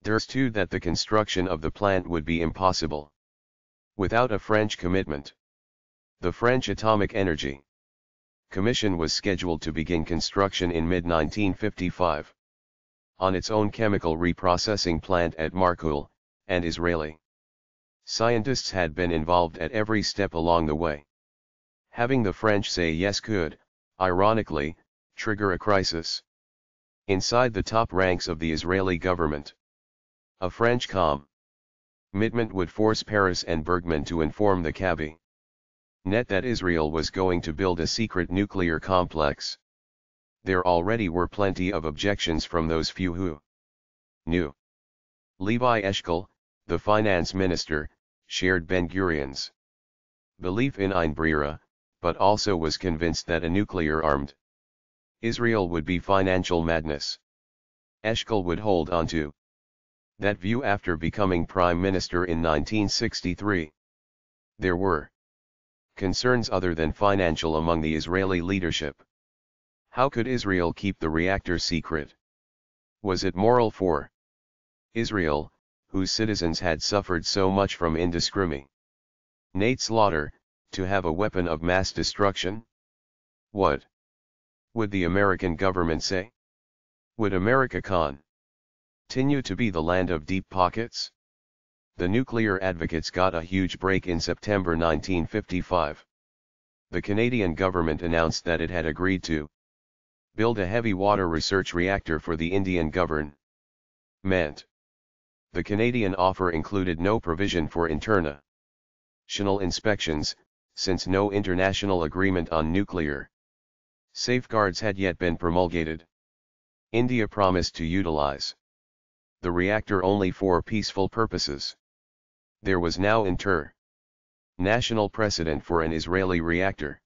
understood that the construction of the plant would be impossible without a French commitment. The French Atomic Energy Commission was scheduled to begin construction in mid-1955 on its own chemical reprocessing plant at Marcoule, and Israeli scientists had been involved at every step along the way. Having the French say yes could, ironically, trigger a crisis inside the top ranks of the Israeli government. A French commitment would force Peres and Bergman to inform the cabinet that Israel was going to build a secret nuclear complex. There already were plenty of objections from those few who knew. Levi Eshkol, the finance minister, shared Ben-Gurion's belief in Ein Brira, but also was convinced that a nuclear-armed Israel would be financial madness. Eshkol would hold on to that view after becoming prime minister in 1963. There were concerns other than financial among the Israeli leadership. How could Israel keep the reactor secret? Was it moral for Israel, whose citizens had suffered so much from indiscriminate slaughter, to have a weapon of mass destruction? What would the American government say? Would America continue to be the land of deep pockets? The nuclear advocates got a huge break in September 1955. The Canadian government announced that it had agreed to build a heavy water research reactor for the Indian government. The Canadian offer included no provision for international inspections, since no international agreement on nuclear safeguards had yet been promulgated. India promised to utilize the reactor only for peaceful purposes. There was now international precedent for an Israeli reactor.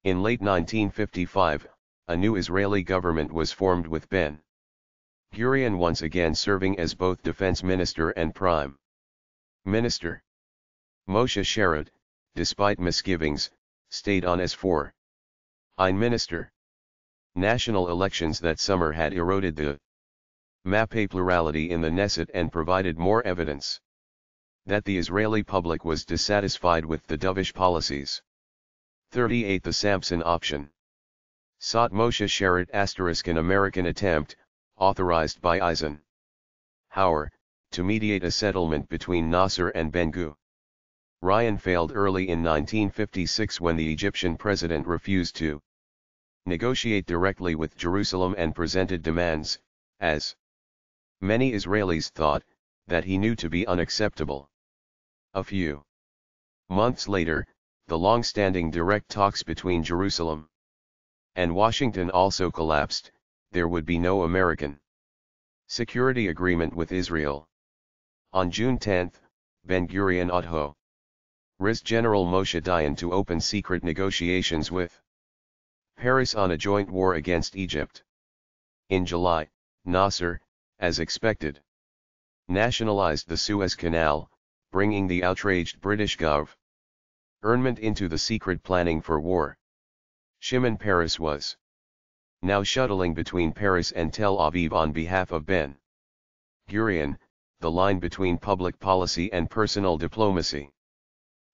In late 1955, a new Israeli government was formed with Ben-Gurion once again serving as both defense minister and prime minister. Moshe Sharad, despite misgivings, stayed on as foreign minister. National elections that summer had eroded the Mappé plurality in the Knesset and provided more evidence that the Israeli public was dissatisfied with the dovish policies. 38 The Samson Option sought Moshe Sharad *, an American attempt, authorized by Eisenhower, to mediate a settlement between Nasser and Ben-Gurion failed early in 1956 when the Egyptian president refused to negotiate directly with Jerusalem and presented demands, as many Israelis thought, that he knew to be unacceptable. A few months later, the long-standing direct talks between Jerusalem and Washington also collapsed. There would be no American security agreement with Israel. On June 10, Ben-Gurion risked General Moshe Dayan to open secret negotiations with Paris on a joint war against Egypt. In July, Nasser, as expected, nationalized the Suez Canal, bringing the outraged British government into the secret planning for war. Shimon Peres was now shuttling between Paris and Tel Aviv on behalf of Ben Gurion. The line between public policy and personal diplomacy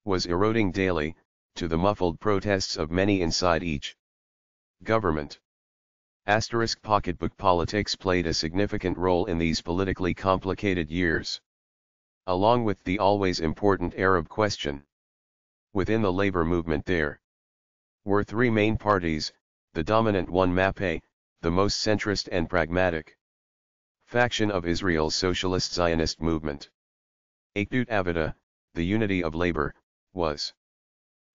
was eroding daily, to the muffled protests of many inside each government. Pocketbook politics played a significant role in these politically complicated years, along with the always important Arab question. Within the labor movement there were three main parties, the dominant one MAPE, the most centrist and pragmatic faction of Israel's socialist Zionist movement. Achdut Avida, the unity of labor, was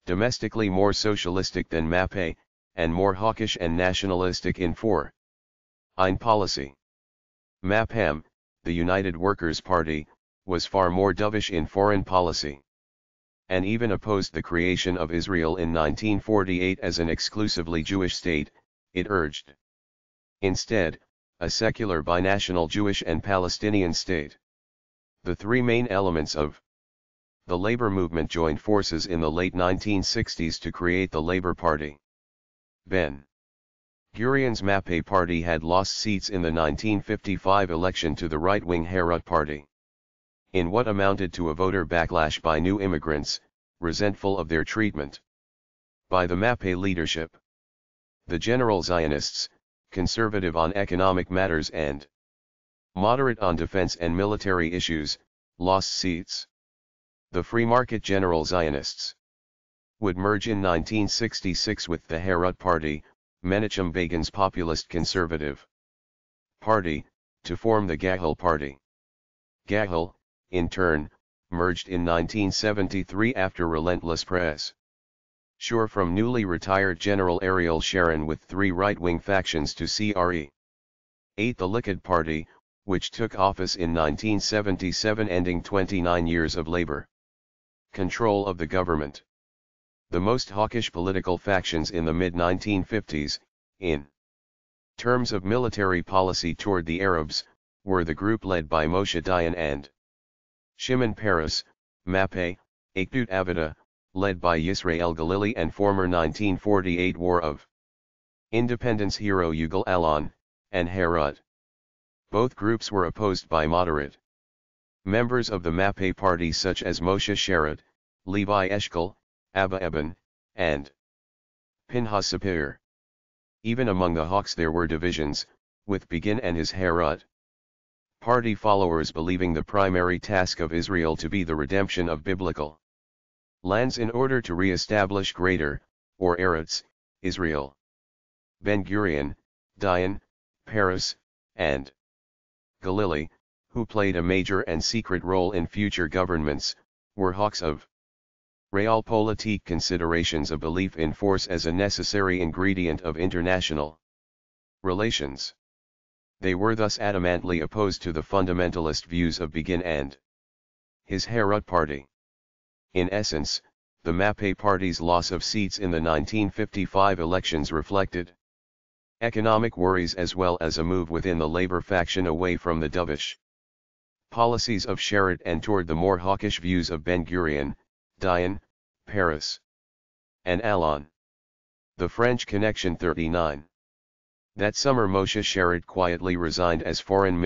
domestically more socialistic than MAPE, and more hawkish and nationalistic in foreign policy. MAPAM, the United Workers' Party, was far more dovish in foreign policy, and even opposed the creation of Israel in 1948 as an exclusively Jewish state. It urged, instead, a secular binational Jewish and Palestinian state. The three main elements of the labor movement joined forces in the late 1960s to create the Labor Party. Ben Gurion's MAPE party had lost seats in the 1955 election to the right-wing Herut party, in what amounted to a voter backlash by new immigrants, resentful of their treatment by the MAPE leadership. The general Zionists, conservative on economic matters and moderate on defense and military issues, lost seats. The free market general Zionists would merge in 1966 with the Herut party, Menachem Begin's populist conservative party, to form the Gahel party. Gahel, in turn, merged in 1973 after relentless pressure from newly retired General Ariel Sharon with three right-wing factions to CRE 8 the Likud Party, which took office in 1977 ending 29 years of labor control of the government. The most hawkish political factions in the mid-1950s, in terms of military policy toward the Arabs, were the group led by Moshe Dayan and Shimon Peres, MAPE, Achdut Avida, led by Yisrael Galili and former 1948 War of Independence hero Yugal Alon, and Herut. Both groups were opposed by moderate members of the MAPE party such as Moshe Sharett, Levi Eshkol, Abba Eben, and Pinhas Sapir. Even among the Hawks there were divisions, with Begin and his Herut party followers believing the primary task of Israel to be the redemption of biblical lands in order to re-establish Greater, or Eretz, Israel. Ben Gurion, Dayan, Peres, and Galili, who played a major and secret role in future governments, were hawks of realpolitik considerations, a belief in force as a necessary ingredient of international relations. They were thus adamantly opposed to the fundamentalist views of Begin and his Herut party. In essence, the MAPE party's loss of seats in the 1955 elections reflected economic worries as well as a move within the labor faction away from the dovish policies of Sharett and toward the more hawkish views of Ben Gurion, Dayan, Peres, and Alon. The French Connection 39. That summer Moshe Sharett quietly resigned as foreign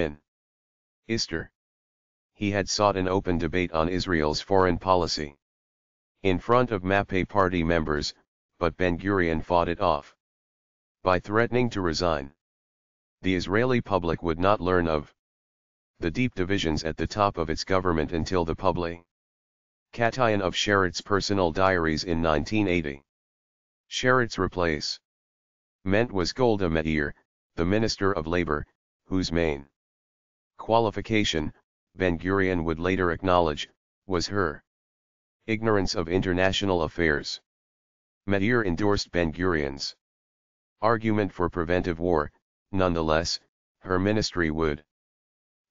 minister. He had sought an open debate on Israel's foreign policy in front of MAPE party members, but Ben Gurion fought it off by threatening to resign. The Israeli public would not learn of the deep divisions at the top of its government until the publication of Sharett's personal diaries in 1980. Sharett's replacement was Golda Meir, the Minister of Labor, whose main qualification, Ben Gurion would later acknowledge, was her ignorance of international affairs. Meir endorsed Ben Gurion's argument for preventive war. Nonetheless, her ministry would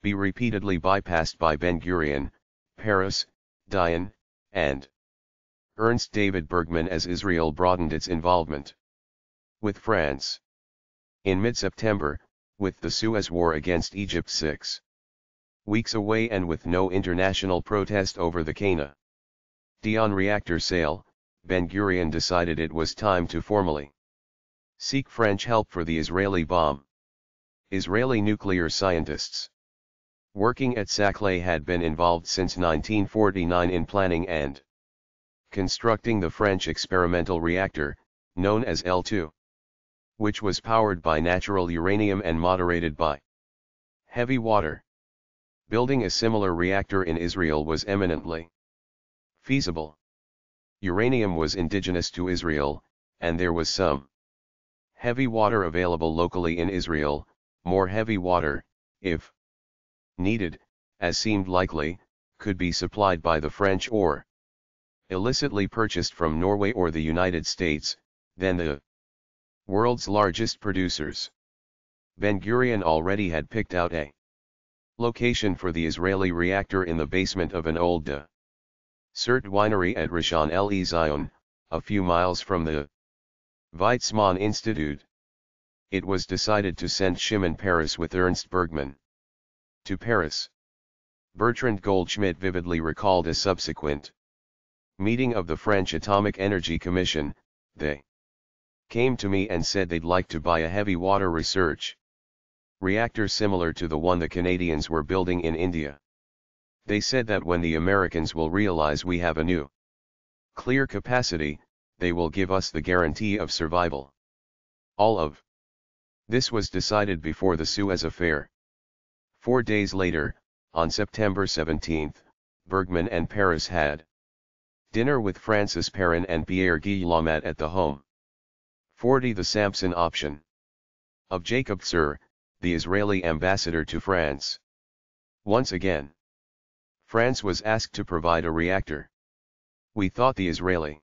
be repeatedly bypassed by Ben Gurion, Peres, Dayan, and Ernst David Bergman as Israel broadened its involvement with France. In mid-September, with the Suez War against Egypt 6 weeks away and with no international protest over the Cana Dion reactor sale, Ben-Gurion decided it was time to formally seek French help for the Israeli bomb. Israeli nuclear scientists working at Saclay had been involved since 1949 in planning and constructing the French experimental reactor, known as L2, which was powered by natural uranium and moderated by heavy water. Building a similar reactor in Israel was eminently feasible. Uranium was indigenous to Israel, and there was some heavy water available locally in Israel. More heavy water, if needed, as seemed likely, could be supplied by the French or illicitly purchased from Norway or the United States, then the world's largest producers. Ben-Gurion already had picked out a location for the Israeli reactor in the basement of an old Desert winery at Rishon LeZion, a few miles from the Weizmann Institute. It was decided to send Shimon Peres with Ernst Bergman to Paris. Bertrand Goldschmidt vividly recalled a subsequent meeting of the French Atomic Energy Commission. They came to me and said they'd like to buy a heavy water research reactor similar to the one the Canadians were building in India. They said that when the Americans will realize we have a new clear capacity, they will give us the guarantee of survival. All of this was decided before the Suez affair. 4 days later, on September 17, Bergman and Peres had dinner with Francis Perrin and Pierre Guillaumat at the home 40 the Samson Option of Jacob Sir, the Israeli ambassador to France. Once again, France was asked to provide a reactor. We thought the Israeli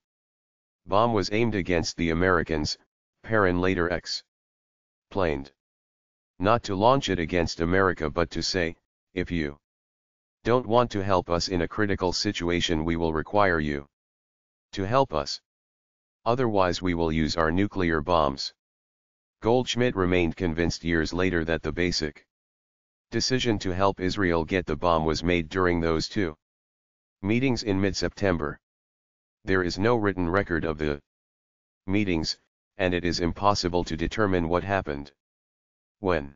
bomb was aimed against the Americans, Perrin later explained. Not to launch it against America but to say, if you don't want to help us in a critical situation, we will require you to help us. Otherwise we will use our nuclear bombs. Goldschmidt remained convinced years later that the basic decision to help Israel get the bomb was made during those two meetings in mid-September. There is no written record of the meetings, and it is impossible to determine what happened when.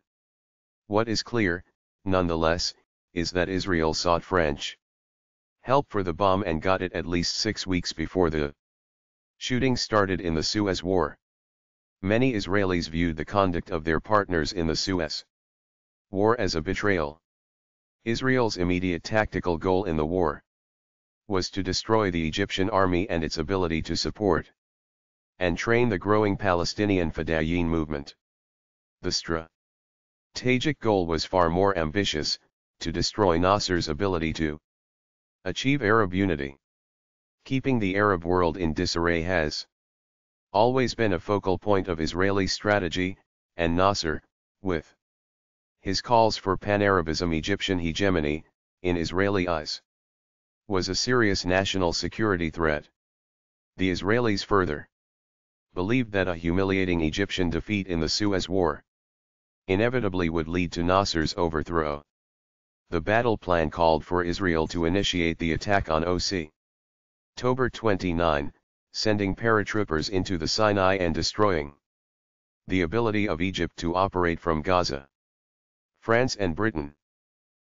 What is clear, nonetheless, is that Israel sought French help for the bomb and got it at least 6 weeks before the shooting started in the Suez War. Many Israelis viewed the conduct of their partners in the Suez War as a betrayal. Israel's immediate tactical goal in the war was to destroy the Egyptian army and its ability to support and train the growing Palestinian Fedayeen movement. The strategic goal was far more ambitious, to destroy Nasser's ability to achieve Arab unity. Keeping the Arab world in disarray has always been a focal point of Israeli strategy, and Nasser, with his calls for pan-Arabism, Egyptian hegemony, in Israeli eyes, was a serious national security threat. The Israelis further believed that a humiliating Egyptian defeat in the Suez War inevitably would lead to Nasser's overthrow. The battle plan called for Israel to initiate the attack on October 29, sending paratroopers into the Sinai and destroying the ability of Egypt to operate from Gaza. France and Britain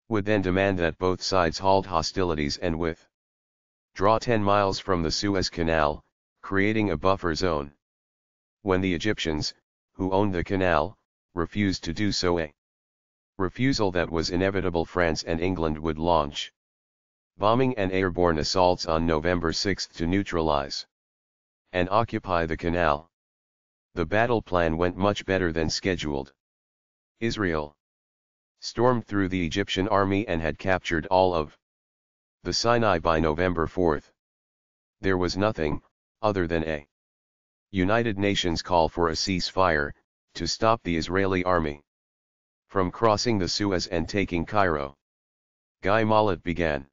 would then demand that both sides halt hostilities and withdraw 10 miles from the Suez Canal, creating a buffer zone. When the Egyptians, who owned the canal, refused to do so, a refusal that was inevitable, France and England would launch bombing and airborne assaults on November 6 to neutralize and occupy the canal. The battle plan went much better than scheduled. Israel stormed through the Egyptian army and had captured all of the Sinai by November 4. There was nothing, other than a United Nations call for a ceasefire, to stop the Israeli army from crossing the Suez and taking Cairo. Guy Mollet began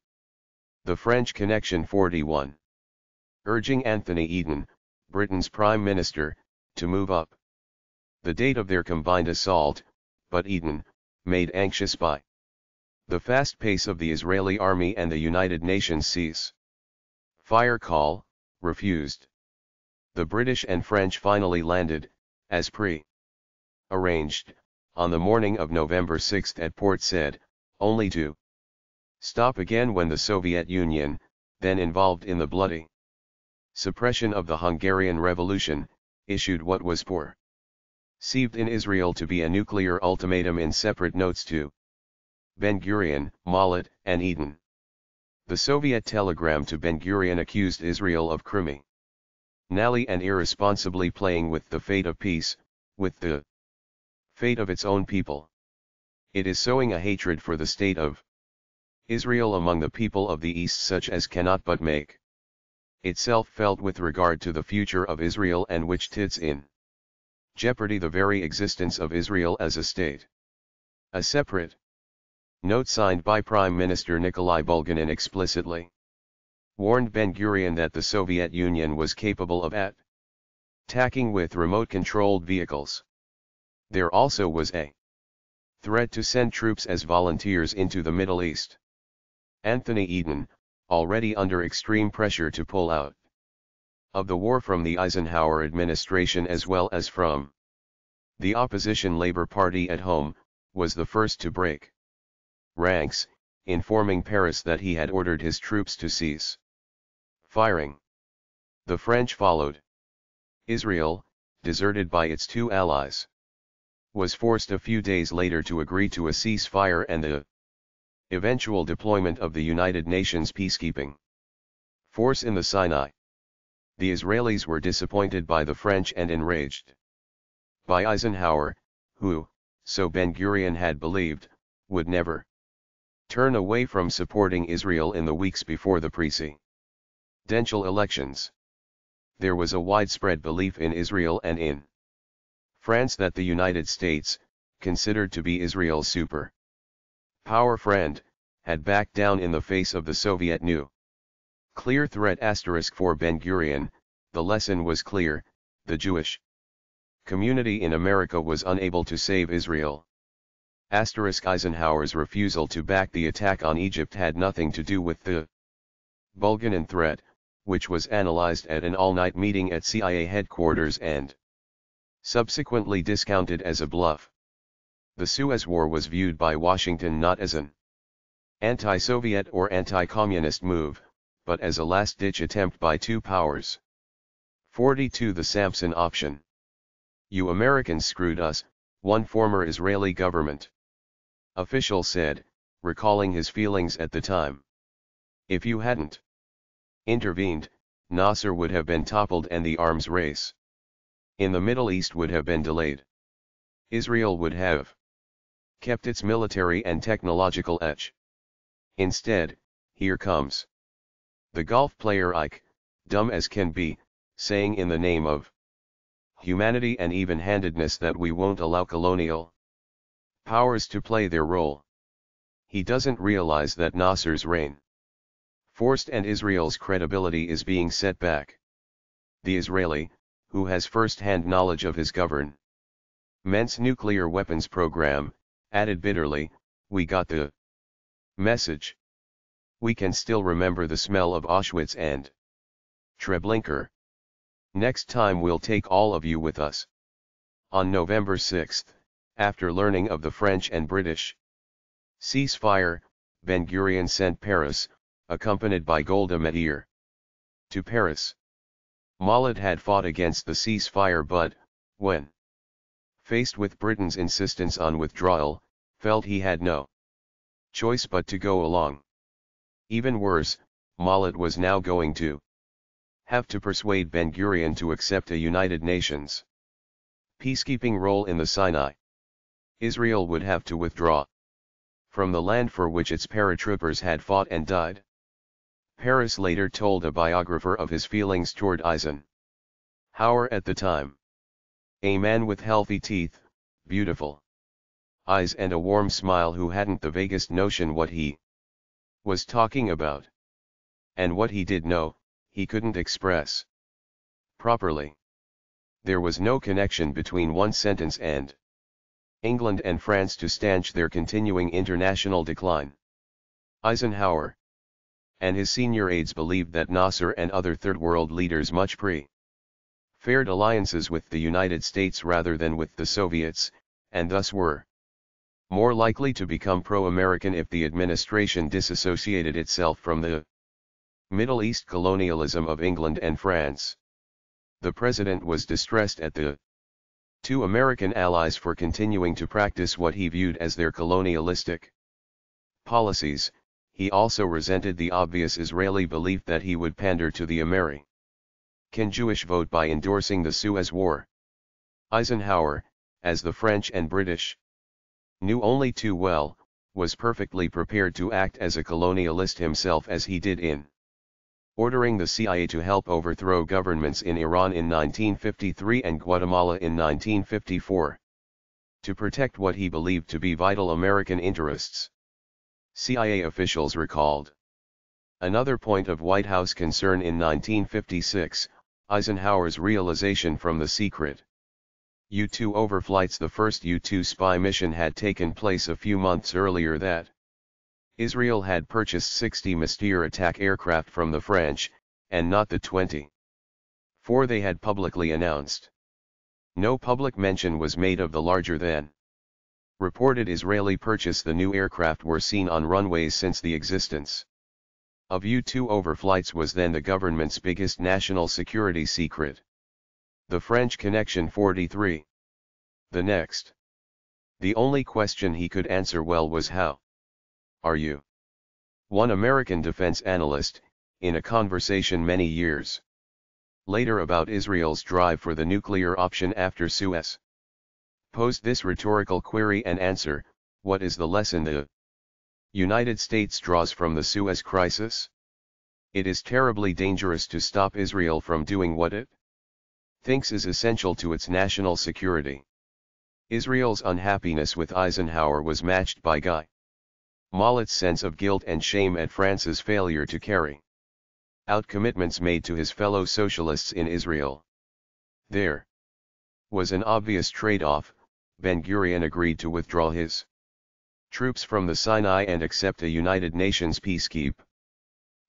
the French Connection 41. urging Anthony Eden, Britain's Prime Minister, to move up the date of their combined assault, but Eden, made anxious by the fast pace of the Israeli army and the United Nations cease-fire call, refused. The British and French finally landed, as pre-arranged, on the morning of November 6 at Port Said, only to stop again when the Soviet Union, then involved in the bloody suppression of the Hungarian Revolution, issued what was perceived in Israel to be a nuclear ultimatum in separate notes to Ben-Gurion, Mollet, and Eden. The Soviet telegram to Ben-Gurion accused Israel of criminally and irresponsibly playing with the fate of peace, with the fate of its own people. It is sowing a hatred for the state of Israel among the people of the East such as cannot but make itself felt with regard to the future of Israel and which puts in jeopardy the very existence of Israel as a state. A separate note signed by Prime Minister Nikolai Bulganin explicitly warned Ben-Gurion that the Soviet Union was capable of attacking with remote-controlled vehicles. There also was a threat to send troops as volunteers into the Middle East. Anthony Eden, already under extreme pressure to pull out of the war from the Eisenhower administration as well as from the opposition Labour Party at home, was the first to break ranks, informing Paris that he had ordered his troops to cease firing. The French followed. Israel, deserted by its two allies, was forced a few days later to agree to a ceasefire and the eventual deployment of the United Nations peacekeeping force in the Sinai. The Israelis were disappointed by the French and enraged by Eisenhower, who, so Ben-Gurion had believed, would never turn away from supporting Israel in the weeks before the presidential elections. There was a widespread belief in Israel and in France that the United States, considered to be Israel's super-power friend, had backed down in the face of the Soviet nuclear threat. For Ben-Gurion, the lesson was clear: the Jewish community in America was unable to save Israel. Eisenhower's refusal to back the attack on Egypt had nothing to do with the Bulganin threat, which was analyzed at an all-night meeting at CIA headquarters and subsequently discounted as a bluff. The Suez War was viewed by Washington not as an anti-Soviet or anti-communist move, but as a last-ditch attempt by two powers. 42. The Samson Option. "You Americans screwed us," one former Israeli government official said, recalling his feelings at the time. "If you hadn't intervened, Nasser would have been toppled and the arms race in the Middle East would have been delayed. Israel would have kept its military and technological edge. Instead, here comes the golf player Ike, dumb as can be, saying in the name of humanity and even-handedness that we won't allow colonial powers to play their role. He doesn't realize that Nasser's reign forced and Israel's credibility is being set back. The Israeli, who has first-hand knowledge of his government's nuclear weapons program, added bitterly, "We got the message. We can still remember the smell of Auschwitz and Treblinka. Next time we'll take all of you with us." On November 6, after learning of the French and British ceasefire, Ben-Gurion sent Paris, accompanied by Golda Meir, to Paris. Mollet had fought against the ceasefire but, when faced with Britain's insistence on withdrawal, felt he had no choice but to go along. Even worse, Mollet was now going to have to persuade Ben-Gurion to accept a United Nations peacekeeping role in the Sinai. Israel would have to withdraw from the land for which its paratroopers had fought and died. Paris later told a biographer of his feelings toward Eisenhower at the time. "A man with healthy teeth, beautiful eyes and a warm smile who hadn't the vaguest notion what he was talking about. And what he did know, he couldn't express properly. There was no connection between one sentence and England and France to stanch their continuing international decline. Eisenhower and his senior aides believed that Nasser and other Third World leaders much preferred alliances with the United States rather than with the Soviets, and thus were more likely to become pro-American if the administration disassociated itself from the Middle East colonialism of England and France. The president was distressed at the two American allies for continuing to practice what he viewed as their colonialistic policies. He also resented the obvious Israeli belief that he would pander to the American Jewish vote by endorsing the Suez War. Eisenhower, as the French and British knew only too well, was perfectly prepared to act as a colonialist himself, as he did in ordering the CIA to help overthrow governments in Iran in 1953 and Guatemala in 1954, to protect what he believed to be vital American interests. CIA officials recalled. Another point of White House concern in 1956, Eisenhower's realization from the secret U-2 overflights. The first U-2 spy mission had taken place a few months earlier that Israel had purchased 60 Mystère attack aircraft from the French, and not the 24 they had publicly announced. No public mention was made of the larger than reported Israeli purchase. The new aircraft were seen on runways since the existence of U-2 overflights was then the government's biggest national security secret. The French connection 43. The next. The only question he could answer well was how are you? One American defense analyst, in a conversation many years later about Israel's drive for the nuclear option after Suez, posed this rhetorical query and answer: what is the lesson the United States draws from the Suez crisis? It is terribly dangerous to stop Israel from doing what it thinks is essential to its national security. Israel's unhappiness with Eisenhower was matched by Guy Mollet's sense of guilt and shame at France's failure to carry out commitments made to his fellow socialists in Israel. There was an obvious trade-off. Ben-Gurion agreed to withdraw his troops from the Sinai and accept a United Nations peacekeeping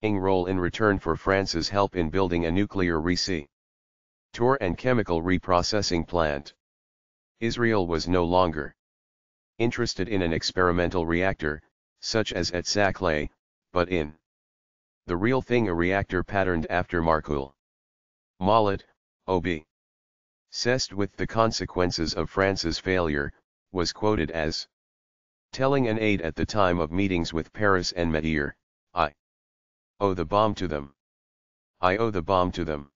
role in return for France's help in building a nuclear reactor and chemical reprocessing plant. Israel was no longer interested in an experimental reactor, such as at Saclay, but in the real thing, a reactor patterned after Marcoule. Mollet, obsessed with the consequences of France's failure, was quoted as telling an aide at the time of meetings with Paris and Metier, "I owe the bomb to them. I owe the bomb to them."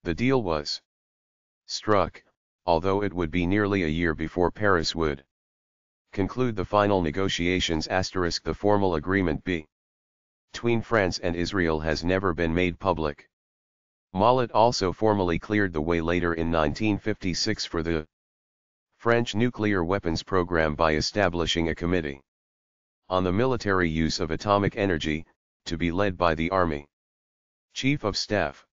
The deal was struck, although it would be nearly a year before Paris would conclude the final negotiations. The formal agreement between France and Israel has never been made public. Mollet also formally cleared the way later in 1956 for the French nuclear weapons program by establishing a committee on the military use of atomic energy, to be led by the Army Chief of Staff.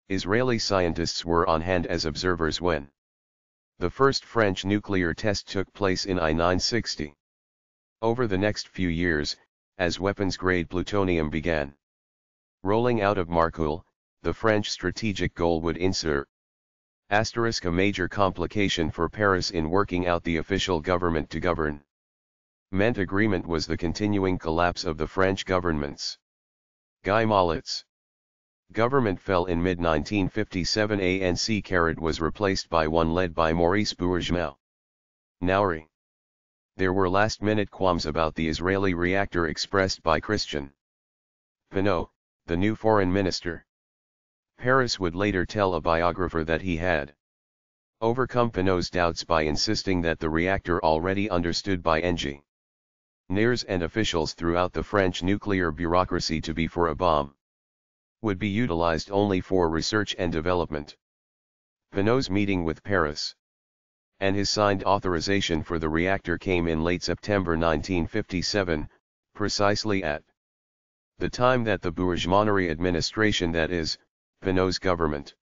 Israeli scientists were on hand as observers when the first French nuclear test took place in 1960. Over the next few years, as weapons-grade plutonium began rolling out of Marcoule, the French strategic goal would insert * a major complication for Paris in working out the official government-to-government agreement was the continuing collapse of the French government's. Guy Mollet's government fell in mid-1957. ANC was replaced by one led by Maurice Bourgeois. Nouri. There were last-minute qualms about the Israeli reactor expressed by Christian Pinot, the new foreign minister. Paris would later tell a biographer that he had overcome Pinot's doubts by insisting that the reactor, already understood by engineers and officials throughout the French nuclear bureaucracy to be for a bomb, would be utilized only for research and development. Pinot's meeting with Paris and his signed authorization for the reactor came in late September 1957, precisely at the time that the bourgeoisie administration, that is, Pinot's government,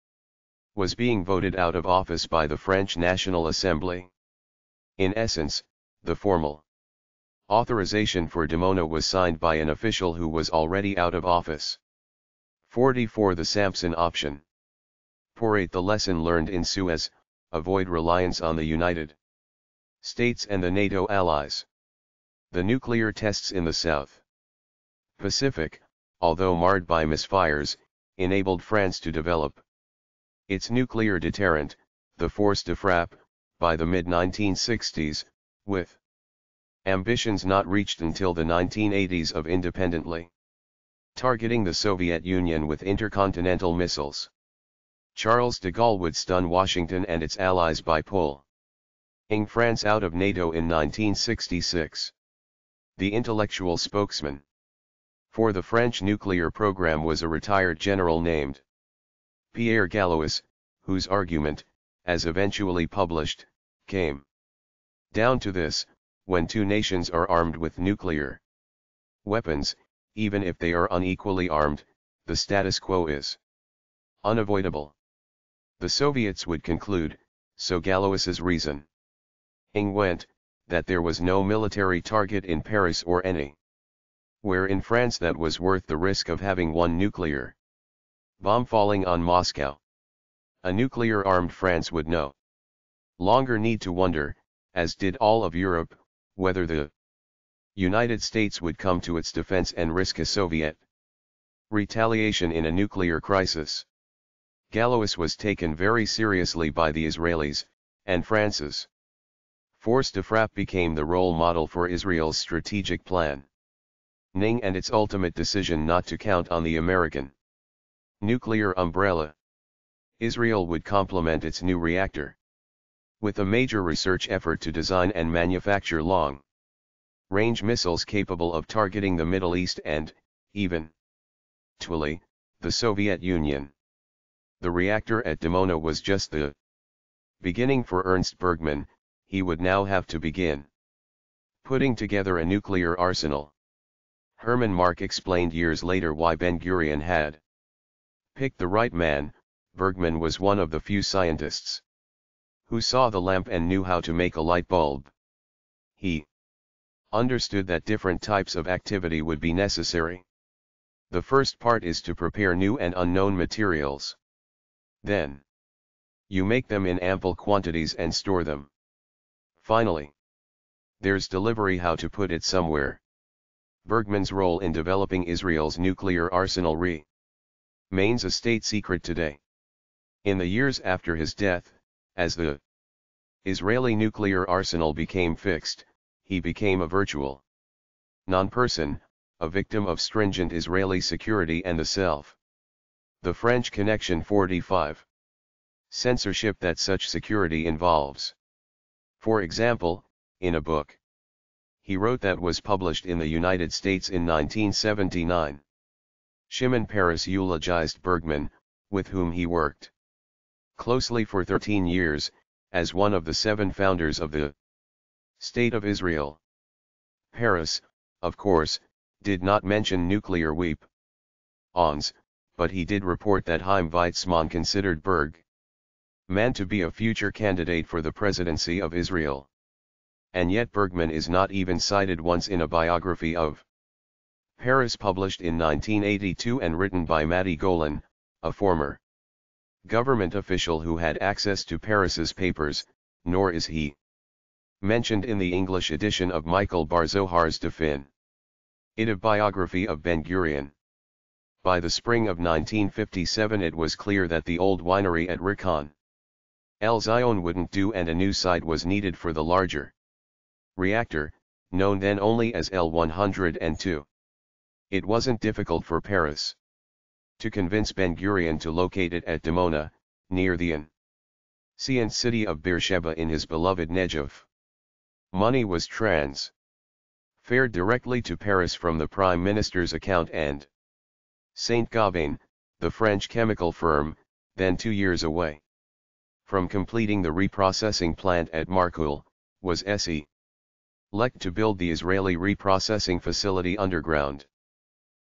was being voted out of office by the French National Assembly. In essence, the formal authorization for Dimona was signed by an official who was already out of office. 44. The Samson Option. 48. The lesson learned in Suez: avoid reliance on the United States and the NATO allies. The nuclear tests in the South Pacific, although marred by misfires, enabled France to develop its nuclear deterrent, the force de frappe, by the mid-1960s, with ambitions not reached until the 1980s of independently targeting the Soviet Union with intercontinental missiles. Charles de Gaulle would stun Washington and its allies by pulling France out of NATO in 1966. The intellectual spokesman for the French nuclear program was a retired general named Pierre Gallois, whose argument, as eventually published, came down to this: when two nations are armed with nuclear weapons, even if they are unequally armed, the status quo is unavoidable. The Soviets would conclude, so Gallois's reasoning went, that there was no military target in Paris or anywhere in France that was worth the risk of having one nuclear bomb falling on Moscow. A nuclear-armed France would no longer need to wonder, as did all of Europe, whether the United States would come to its defense and risk a Soviet retaliation in a nuclear crisis. Gallois was taken very seriously by the Israelis, and France's force de frappe became the role model for Israel's strategic plan and its ultimate decision not to count on the American nuclear umbrella. Israel would complement its new reactor with a major research effort to design and manufacture long-range missiles capable of targeting the Middle East and, even, the Soviet Union. The reactor at Dimona was just the beginning for Ernst Bergman. He would now have to begin putting together a nuclear arsenal. Herman Mark explained years later why Ben-Gurion had picked the right man. Bergman was one of the few scientists who saw the lamp and knew how to make a light bulb. He understood that different types of activity would be necessary. The first part is to prepare new and unknown materials. Then you make them in ample quantities and store them. Finally, there's delivery, how to put it somewhere. Bergman's role in developing Israel's nuclear arsenal remains a state secret today. In the years after his death, as the Israeli nuclear arsenal became fixed, he became a virtual non-person, a victim of stringent Israeli security and the French connection. 45. Censorship that such security involves. For example, in a book he wrote that was published in the United States in 1979, Shimon Peres eulogized Bergman, with whom he worked closely for 13 years, as one of the 7 founders of the State of Israel. Peres, of course, did not mention nuclear weapons, but he did report that Chaim Weizmann considered Bergman to be a future candidate for the presidency of Israel. And yet Bergman is not even cited once in a biography of Peres published in 1982 and written by Mati Golan, a former government official who had access to Peres's papers, nor is he mentioned in the English edition of Michael Bar-Zohar's definitive biography of Ben-Gurion. By the spring of 1957 it was clear that the old winery at Rikon El Zion wouldn't do, and a new site was needed for the larger reactor, known then only as L-102. It wasn't difficult for Peres to convince Ben-Gurion to locate it at Dimona, near the ancient city of Beersheba in his beloved Negev. Money was transferred directly to Peres from the Prime Minister's account, and Saint-Gobain, the French chemical firm, then 2 years away from completing the reprocessing plant at Marcoule, was selected to build the Israeli reprocessing facility underground.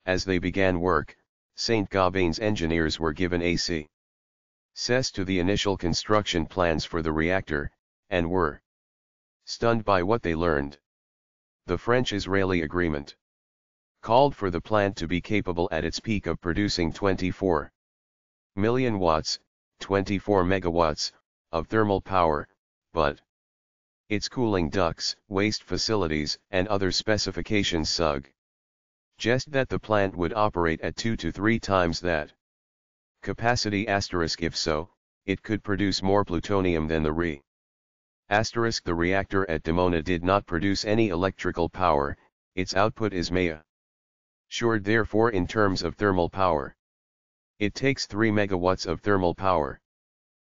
As they began work, St. Gobain's engineers were given access to the initial construction plans for the reactor, and were stunned by what they learned. The French-Israeli agreement called for the plant to be capable at its peak of producing 24 million watts, 24 megawatts, of thermal power, but its cooling ducts, waste facilities, and other specifications suggest that the plant would operate at 2 to 3 times that capacity. If so, it could produce more plutonium than the The reactor at Dimona did not produce any electrical power, its output is measured therefore in terms of thermal power. It takes 3 megawatts of thermal power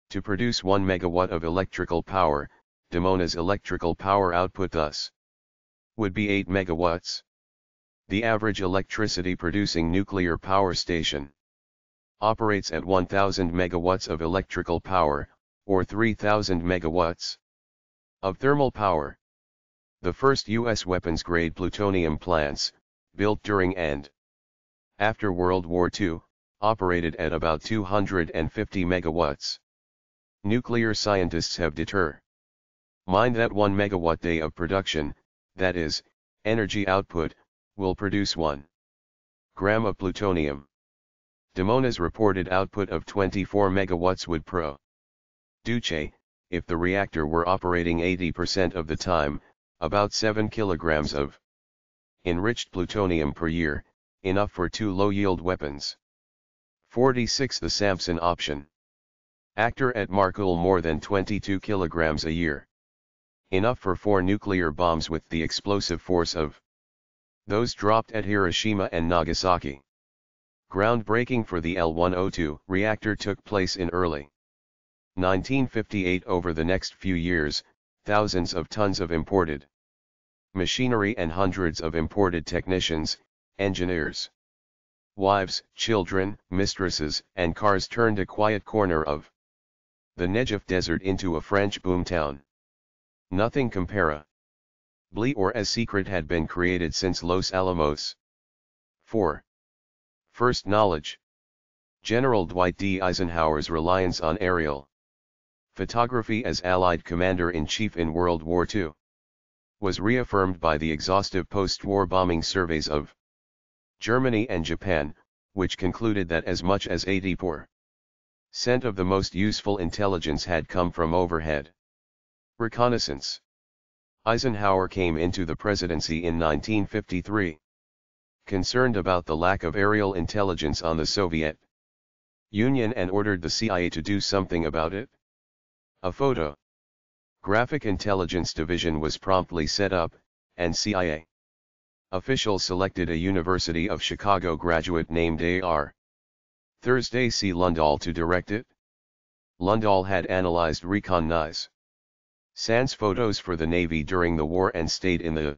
to produce 1 megawatt of electrical power. Dimona's electrical power output thus would be 8 megawatts. The average electricity producing nuclear power station operates at 1000 megawatts of electrical power, or 3000 megawatts of thermal power. The first U.S. weapons-grade plutonium plants, built during and after World War II, operated at about 250 megawatts. Nuclear scientists have determined that 1 megawatt day of production, that is, energy output, will produce 1 gram of plutonium. Dimona's reported output of 24 megawatts would produce, if the reactor were operating 80% of the time, about 7 kilograms of enriched plutonium per year, enough for 2 low-yield weapons. 46. The Samson Option. Actor at Markul more than 22 kilograms a year. Enough for 4 nuclear bombs with the explosive force of those dropped at Hiroshima and Nagasaki. Groundbreaking for the L-102 reactor took place in early 1958. Over the next few years, thousands of tons of imported machinery and hundreds of imported technicians, engineers, wives, children, mistresses, and cars turned a quiet corner of the Negev Desert into a French boomtown. Nothing comparably or as secret had been created since Los Alamos. 4. First knowledge. General Dwight D. Eisenhower's reliance on aerial photography as Allied Commander-in-Chief in World War II was reaffirmed by the exhaustive post-war bombing surveys of Germany and Japan, which concluded that as much as 80% of the most useful intelligence had come from overhead reconnaissance. Eisenhower came into the presidency in 1953. Concerned about the lack of aerial intelligence on the Soviet Union, and ordered the CIA to do something about it. A photographic intelligence division was promptly set up, and CIA officials selected a University of Chicago graduate named A.R. Thursday C. Lundahl to direct it. Lundahl had analyzed reconnaissance photos for the Navy during the war and stayed in the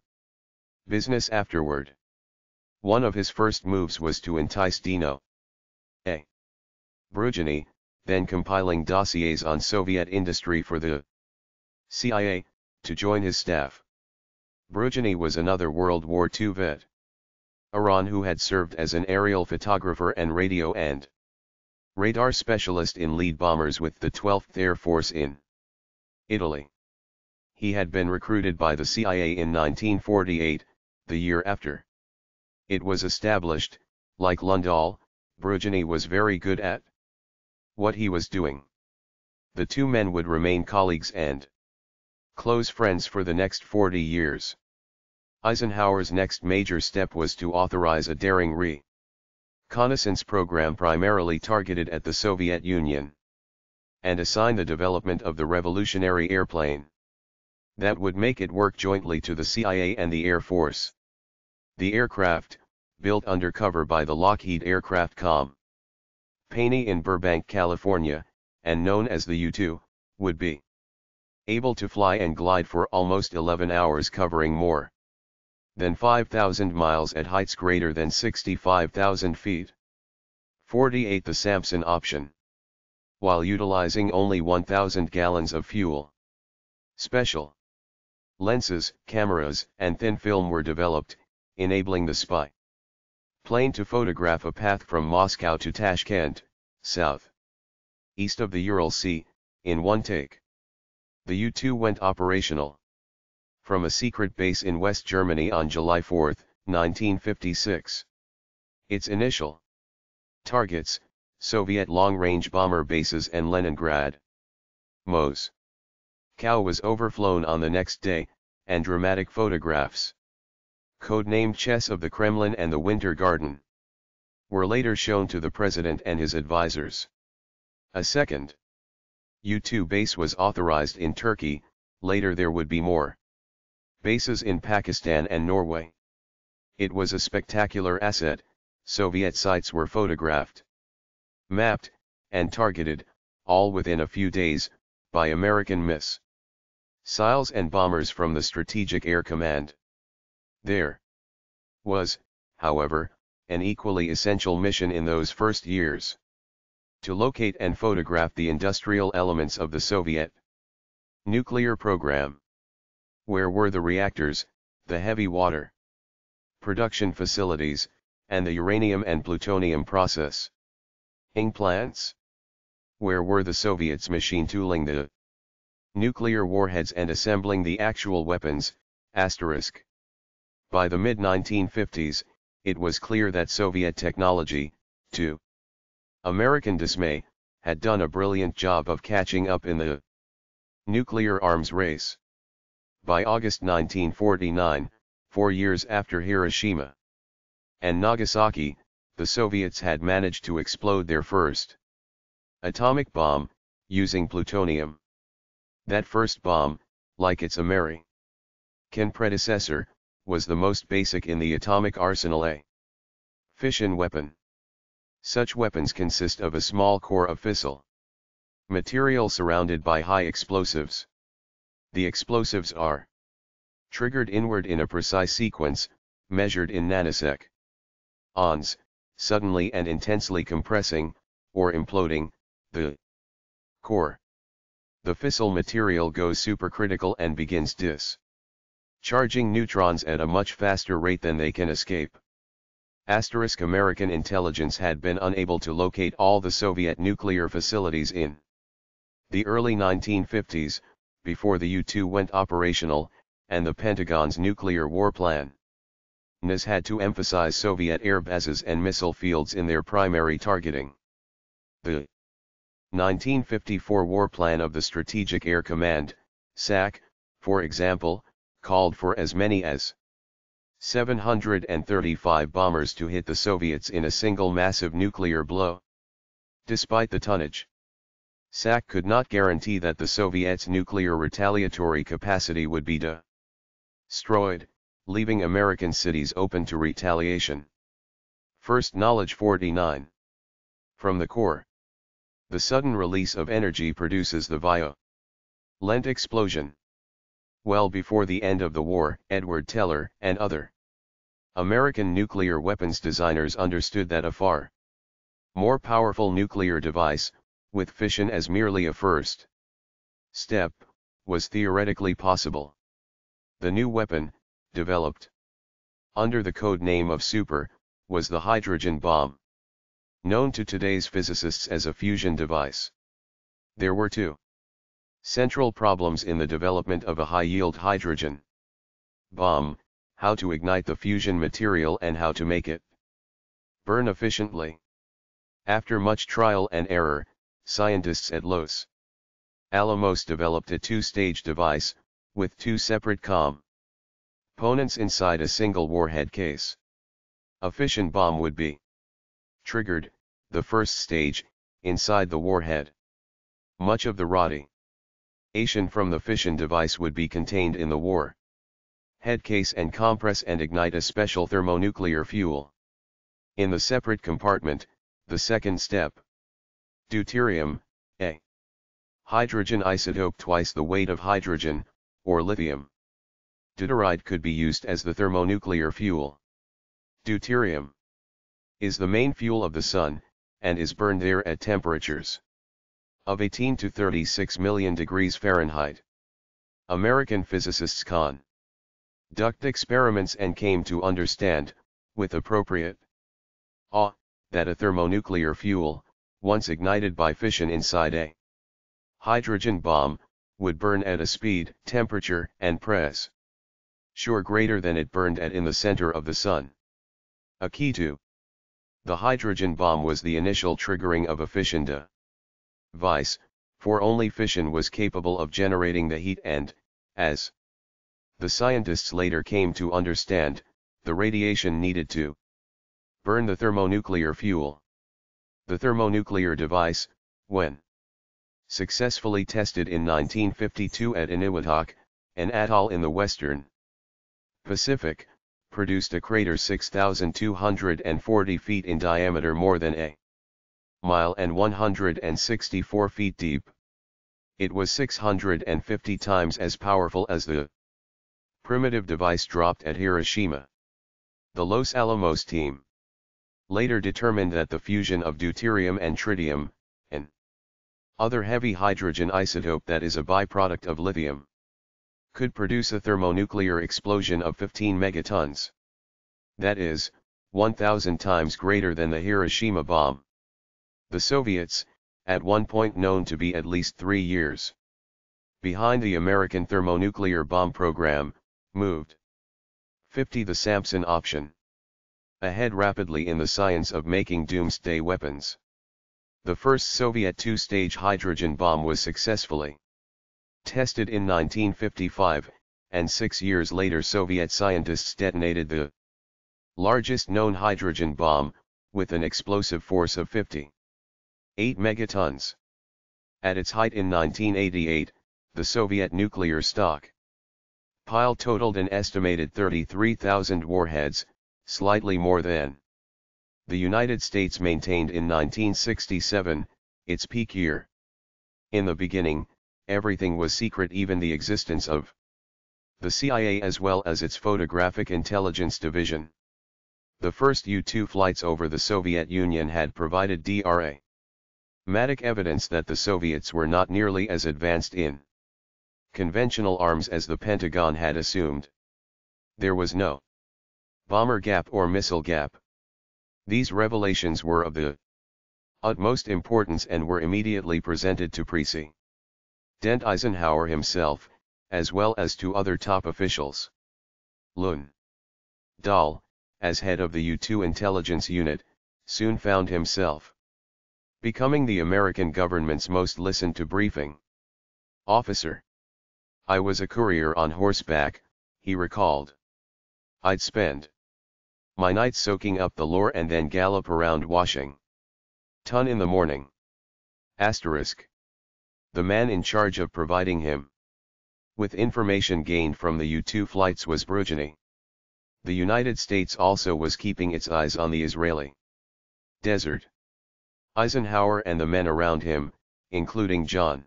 business afterward. One of his first moves was to entice Dino A. Brugini, then compiling dossiers on Soviet industry for the CIA, to join his staff. Brugini was another World War II vet, veteran who had served as an aerial photographer and radio and radar specialist in lead bombers with the 12th Air Force in Italy. He had been recruited by the CIA in 1948, the year after it was established. Like Lundahl, Brugini was very good at what he was doing. The two men would remain colleagues and close friends for the next 40 years. Eisenhower's next major step was to authorize a daring reconnaissance program primarily targeted at the Soviet Union, and assign the development of the revolutionary airplane that would make it work jointly to the CIA and the Air Force. The aircraft, built undercover by the Lockheed Aircraft Company in Burbank, California, and known as the U-2, would be able to fly and glide for almost 11 hours, covering more than 5,000 miles at heights greater than 65,000 feet. 48. The Samson Option. While utilizing only 1,000 gallons of fuel, special lenses, cameras, and thin film were developed, enabling the spy Plane to photograph a path from Moscow to Tashkent, south east of the Ural Sea, in one take. The U-2 went operational from a secret base in West Germany on July 4, 1956. Its initial targets, Soviet long-range bomber bases and Leningrad. Moscow was overflown on the next day, and dramatic photographs, codenamed Chess of the Kremlin and the Winter Garden, were later shown to the president and his advisors. A second U-2 base was authorized in Turkey. Later there would be more bases in Pakistan and Norway. It was a spectacular asset. Soviet sites were photographed, mapped, and targeted, all within a few days, by American missiles and bombers from the Strategic Air Command. There was, however, an equally essential mission in those first years: to locate and photograph the industrial elements of the Soviet nuclear program. Where were the reactors, the heavy water production facilities, and the uranium and plutonium processing plants? Where were the Soviets machine tooling the nuclear warheads and assembling the actual weapons? By the mid-1950s, it was clear that Soviet technology, to American dismay, had done a brilliant job of catching up in the nuclear arms race. By August 1949, 4 years after Hiroshima and Nagasaki, the Soviets had managed to explode their first atomic bomb, using plutonium. That first bomb, like its American predecessor, was the most basic in the atomic arsenal, a fission weapon. Such weapons consist of a small core of fissile material surrounded by high explosives. The explosives are triggered inward in a precise sequence, measured in nanoseconds, suddenly and intensely compressing, or imploding, the core. The fissile material goes supercritical and begins discharging neutrons at a much faster rate than they can escape. American intelligence had been unable to locate all the Soviet nuclear facilities in the early 1950s, before the U-2 went operational, and the Pentagon's nuclear war plan had to emphasize Soviet air bases and missile fields in their primary targeting. The 1954 war plan of the Strategic Air Command, SAC, for example, called for as many as 735 bombers to hit the Soviets in a single massive nuclear blow. Despite the tonnage, SAC could not guarantee that the Soviets' nuclear retaliatory capacity would be destroyed, leaving American cities open to retaliation. First Knowledge 49. From the core. The sudden release of energy produces the violent explosion. Well before the end of the war, Edward Teller and other American nuclear weapons designers understood that a far more powerful nuclear device, with fission as merely a first step, was theoretically possible. The new weapon, developed under the code name of Super, was the hydrogen bomb, known to today's physicists as a fusion device. There were two central problems in the development of a high-yield hydrogen bomb: how to ignite the fusion material and how to make it burn efficiently. After much trial and error, scientists at Los Alamos developed a two-stage device, with two separate components inside a single warhead case. A fission bomb would be triggered, the first stage, inside the warhead. Much of the radiation from the fission device would be contained in the warhead case and compress and ignite a special thermonuclear fuel. In the separate compartment, the second step, deuterium, a hydrogen isotope twice the weight of hydrogen, or lithium deuteride, could be used as the thermonuclear fuel. Deuterium is the main fuel of the Sun, and is burned there at temperatures of 18 to 36 million degrees Fahrenheit. American physicists conducted experiments and came to understand, with appropriate that a thermonuclear fuel, once ignited by fission inside a hydrogen bomb, would burn at a speed, temperature, and pressure greater than it burned at in the center of the sun. A key to the hydrogen bomb was the initial triggering of a fission device, for only fission was capable of generating the heat and, as the scientists later came to understand, the radiation needed to burn the thermonuclear fuel. The thermonuclear device, when successfully tested in 1952 at Eniwetok, an atoll in the western Pacific, produced a crater 6,240 feet in diameter, more than a mile, and 164 feet deep. It was 650 times as powerful as the primitive device dropped at Hiroshima. The Los Alamos team later determined that the fusion of deuterium and tritium, an other heavy hydrogen isotope that is a byproduct of lithium, could produce a thermonuclear explosion of 15 megatons. That is, 1,000 times greater than the Hiroshima bomb. The Soviets, at one point known to be at least 3 years behind the American thermonuclear bomb program, moved 50 the Samson Option ahead rapidly in the science of making doomsday weapons. The first Soviet two-stage hydrogen bomb was successfully tested in 1955, and 6 years later Soviet scientists detonated the largest known hydrogen bomb, with an explosive force of 58 megatons. At its height in 1988, the Soviet nuclear stock pile totaled an estimated 33,000 warheads, slightly more than the United States maintained in 1967, its peak year. In the beginning, everything was secret, even the existence of the CIA as well as its photographic intelligence division. The first U-2 flights over the Soviet Union had provided dramatic evidence that the Soviets were not nearly as advanced in conventional arms as the Pentagon had assumed. There was no bomber gap or missile gap. These revelations were of the utmost importance and were immediately presented to President Eisenhower himself, as well as to other top officials. Lun Dahl, as head of the U-2 intelligence unit, soon found himself becoming the American government's most listened to briefing officer. "I was a courier on horseback," he recalled. "I'd spend my nights soaking up the lore and then gallop around Washington in the morning." Asterisk. The man in charge of providing him with information gained from the U-2 flights was Brzezinski. The United States also was keeping its eyes on the Israeli desert. Eisenhower and the men around him, including John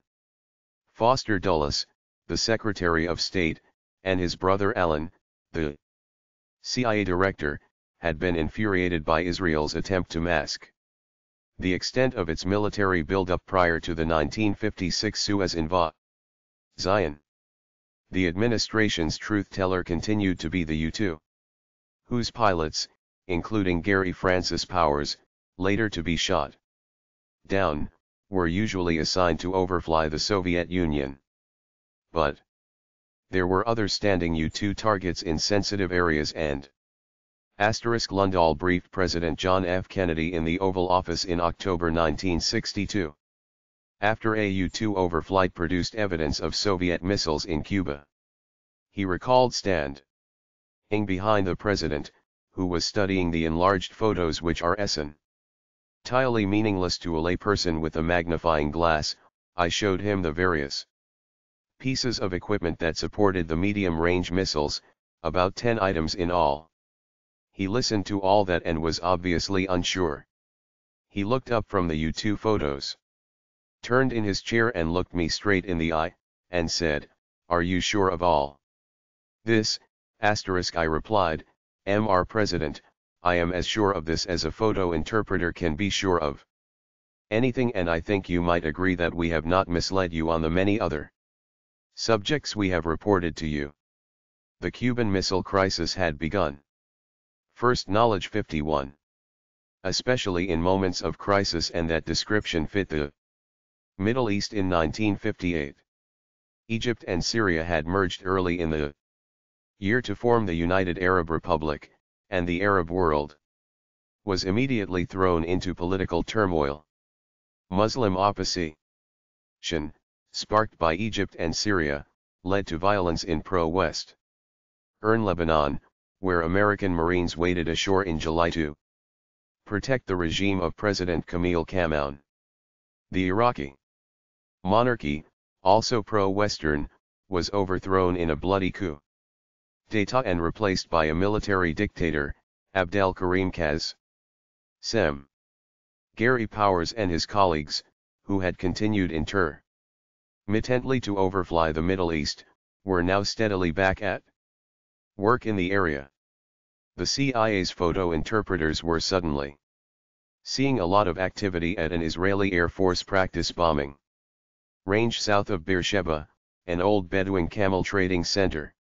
Foster Dulles, the Secretary of State, and his brother Alan, the CIA director, had been infuriated by Israel's attempt to mask the extent of its military buildup prior to the 1956 Suez invasion. The administration's truth-teller continued to be the U-2, whose pilots, including Gary Francis Powers, later to be shot down, were usually assigned to overfly the Soviet Union. But there were other standing U-2 targets in sensitive areas and Lundahl briefed President John F. Kennedy in the Oval Office in October 1962. After a U-2 overflight produced evidence of Soviet missiles in Cuba. He recalled standing behind the president, who was studying the enlarged photos which are entirely meaningless to a layperson with a magnifying glass. I showed him the various pieces of equipment that supported the medium-range missiles, about 10 items in all. He listened to all that and was obviously unsure. He looked up from the U-2 photos, turned in his chair and looked me straight in the eye, and said, "Are you sure of all this?" I replied, "Mr. President, I am as sure of this as a photo interpreter can be sure of anything, and I think you might agree that we have not misled you on the many other subjects we have reported to you." The Cuban Missile Crisis had begun. First Knowledge 51. especially in moments of crisis, and that description fit the Middle East in 1958. Egypt and Syria had merged early in the year to form the United Arab Republic, and the Arab world was immediately thrown into political turmoil. Muslim opposition, sparked by Egypt and Syria, led to violence in pro-West Lebanon, where American Marines waded ashore in July to protect the regime of President Camille Kammoun. The Iraqi monarchy, also pro-Western, was overthrown in a bloody coup d'etat and replaced by a military dictator, Abdel Karim Kaz. Sem. Gary Powers and his colleagues, who had continued intermittently to overfly the Middle East, were now steadily back at work in the area. The CIA's photo interpreters were suddenly seeing a lot of activity at an Israeli Air Force practice bombing range south of Beersheba, an old Bedouin camel trading center.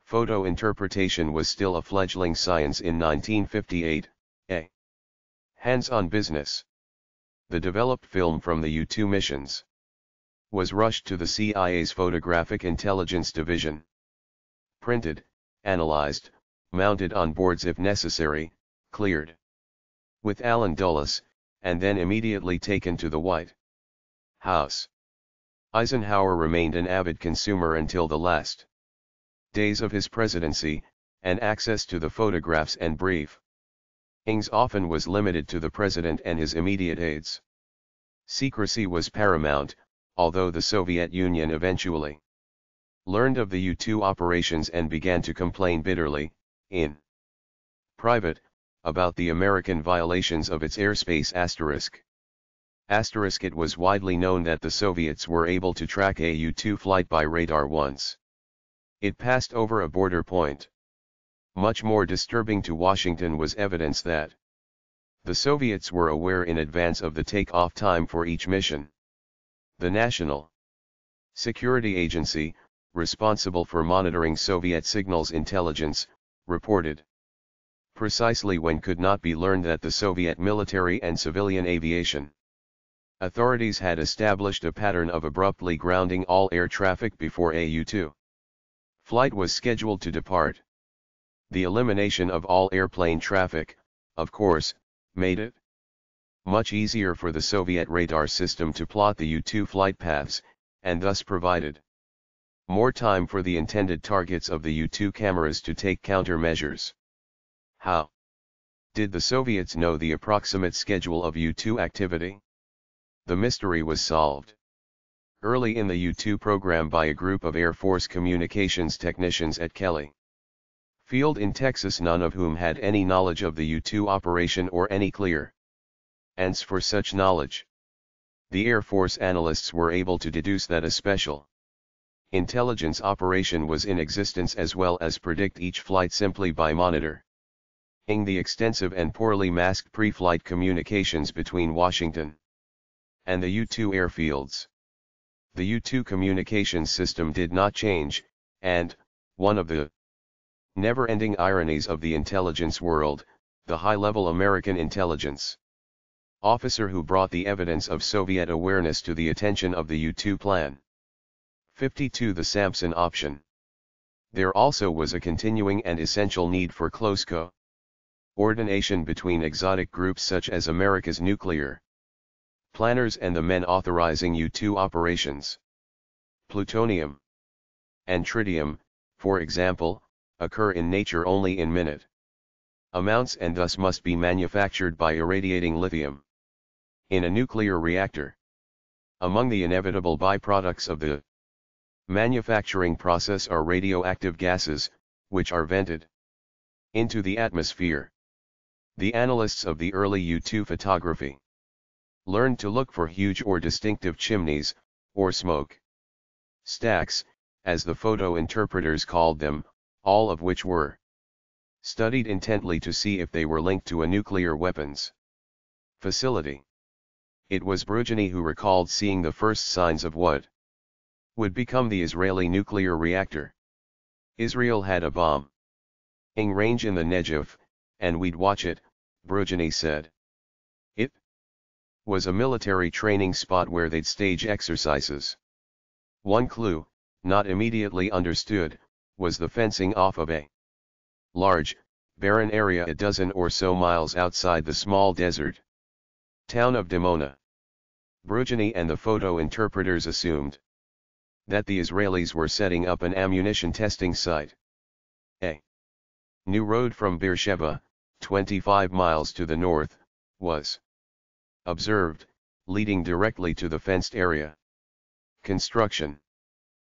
Photo interpretation was still a fledgling science in 1958, a hands-on business. The developed film from the U-2 missions was rushed to the CIA's Photographic Intelligence Division. Printed, analyzed, mounted on boards if necessary, cleared with Allen Dulles, and then immediately taken to the White House. Eisenhower remained an avid consumer until the last days of his presidency, and access to the photographs and briefings often was limited to the president and his immediate aides. Secrecy was paramount, although the Soviet Union eventually learned of the U-2 operations and began to complain bitterly, in private, about the American violations of its airspace. It was widely known that the Soviets were able to track a U-2 flight by radar once it passed over a border point. Much more disturbing to Washington was evidence that the Soviets were aware in advance of the take-off time for each mission. The National Security Agency, responsible for monitoring Soviet signals intelligence, reported precisely when could not be learned that the Soviet military and civilian aviation authorities had established a pattern of abruptly grounding all air traffic before a U-2 flight was scheduled to depart. The elimination of all airplane traffic, of course, made it much easier for the Soviet radar system to plot the U-2 flight paths, and thus provided more time for the intended targets of the U-2 cameras to take countermeasures. How did the Soviets know the approximate schedule of U-2 activity? The mystery was solved early in the U-2 program by a group of Air Force communications technicians at Kelly Field in Texas, none of whom had any knowledge of the U-2 operation or any clear answer for such knowledge. The Air Force analysts were able to deduce that a special intelligence operation was in existence, as well as predict each flight simply by monitoring the extensive and poorly masked pre-flight communications between Washington and the U-2 airfields. The U-2 communications system did not change, and, one of the never-ending ironies of the intelligence world, the high-level American intelligence officer who brought the evidence of Soviet awareness to the attention of the U-2 plan. 52. The Samson Option. There also was a continuing and essential need for close coordination between exotic groups such as America's nuclear planners and the men authorizing U-2 operations. Plutonium and tritium, for example, occur in nature only in minute amounts and thus must be manufactured by irradiating lithium in a nuclear reactor. Among the inevitable byproducts of the manufacturing process are radioactive gases, which are vented into the atmosphere. The analysts of the early U-2 photography learned to look for huge or distinctive chimneys, or smoke stacks, as the photo interpreters called them, all of which were studied intently to see if they were linked to a nuclear weapons facility. It was Brugini who recalled seeing the first signs of what would become the Israeli nuclear reactor. Israel had a bombing range in the Negev, and we'd watch it, Brugini said. It was a military training spot where they'd stage exercises. One clue, not immediately understood, was the fencing off of a large, barren area a dozen or so miles outside the small desert town of Dimona. Brugini and the photo interpreters assumed that the Israelis were setting up an ammunition testing site. A new road from Beersheba, 25 miles to the north, was observed, leading directly to the fenced area. Construction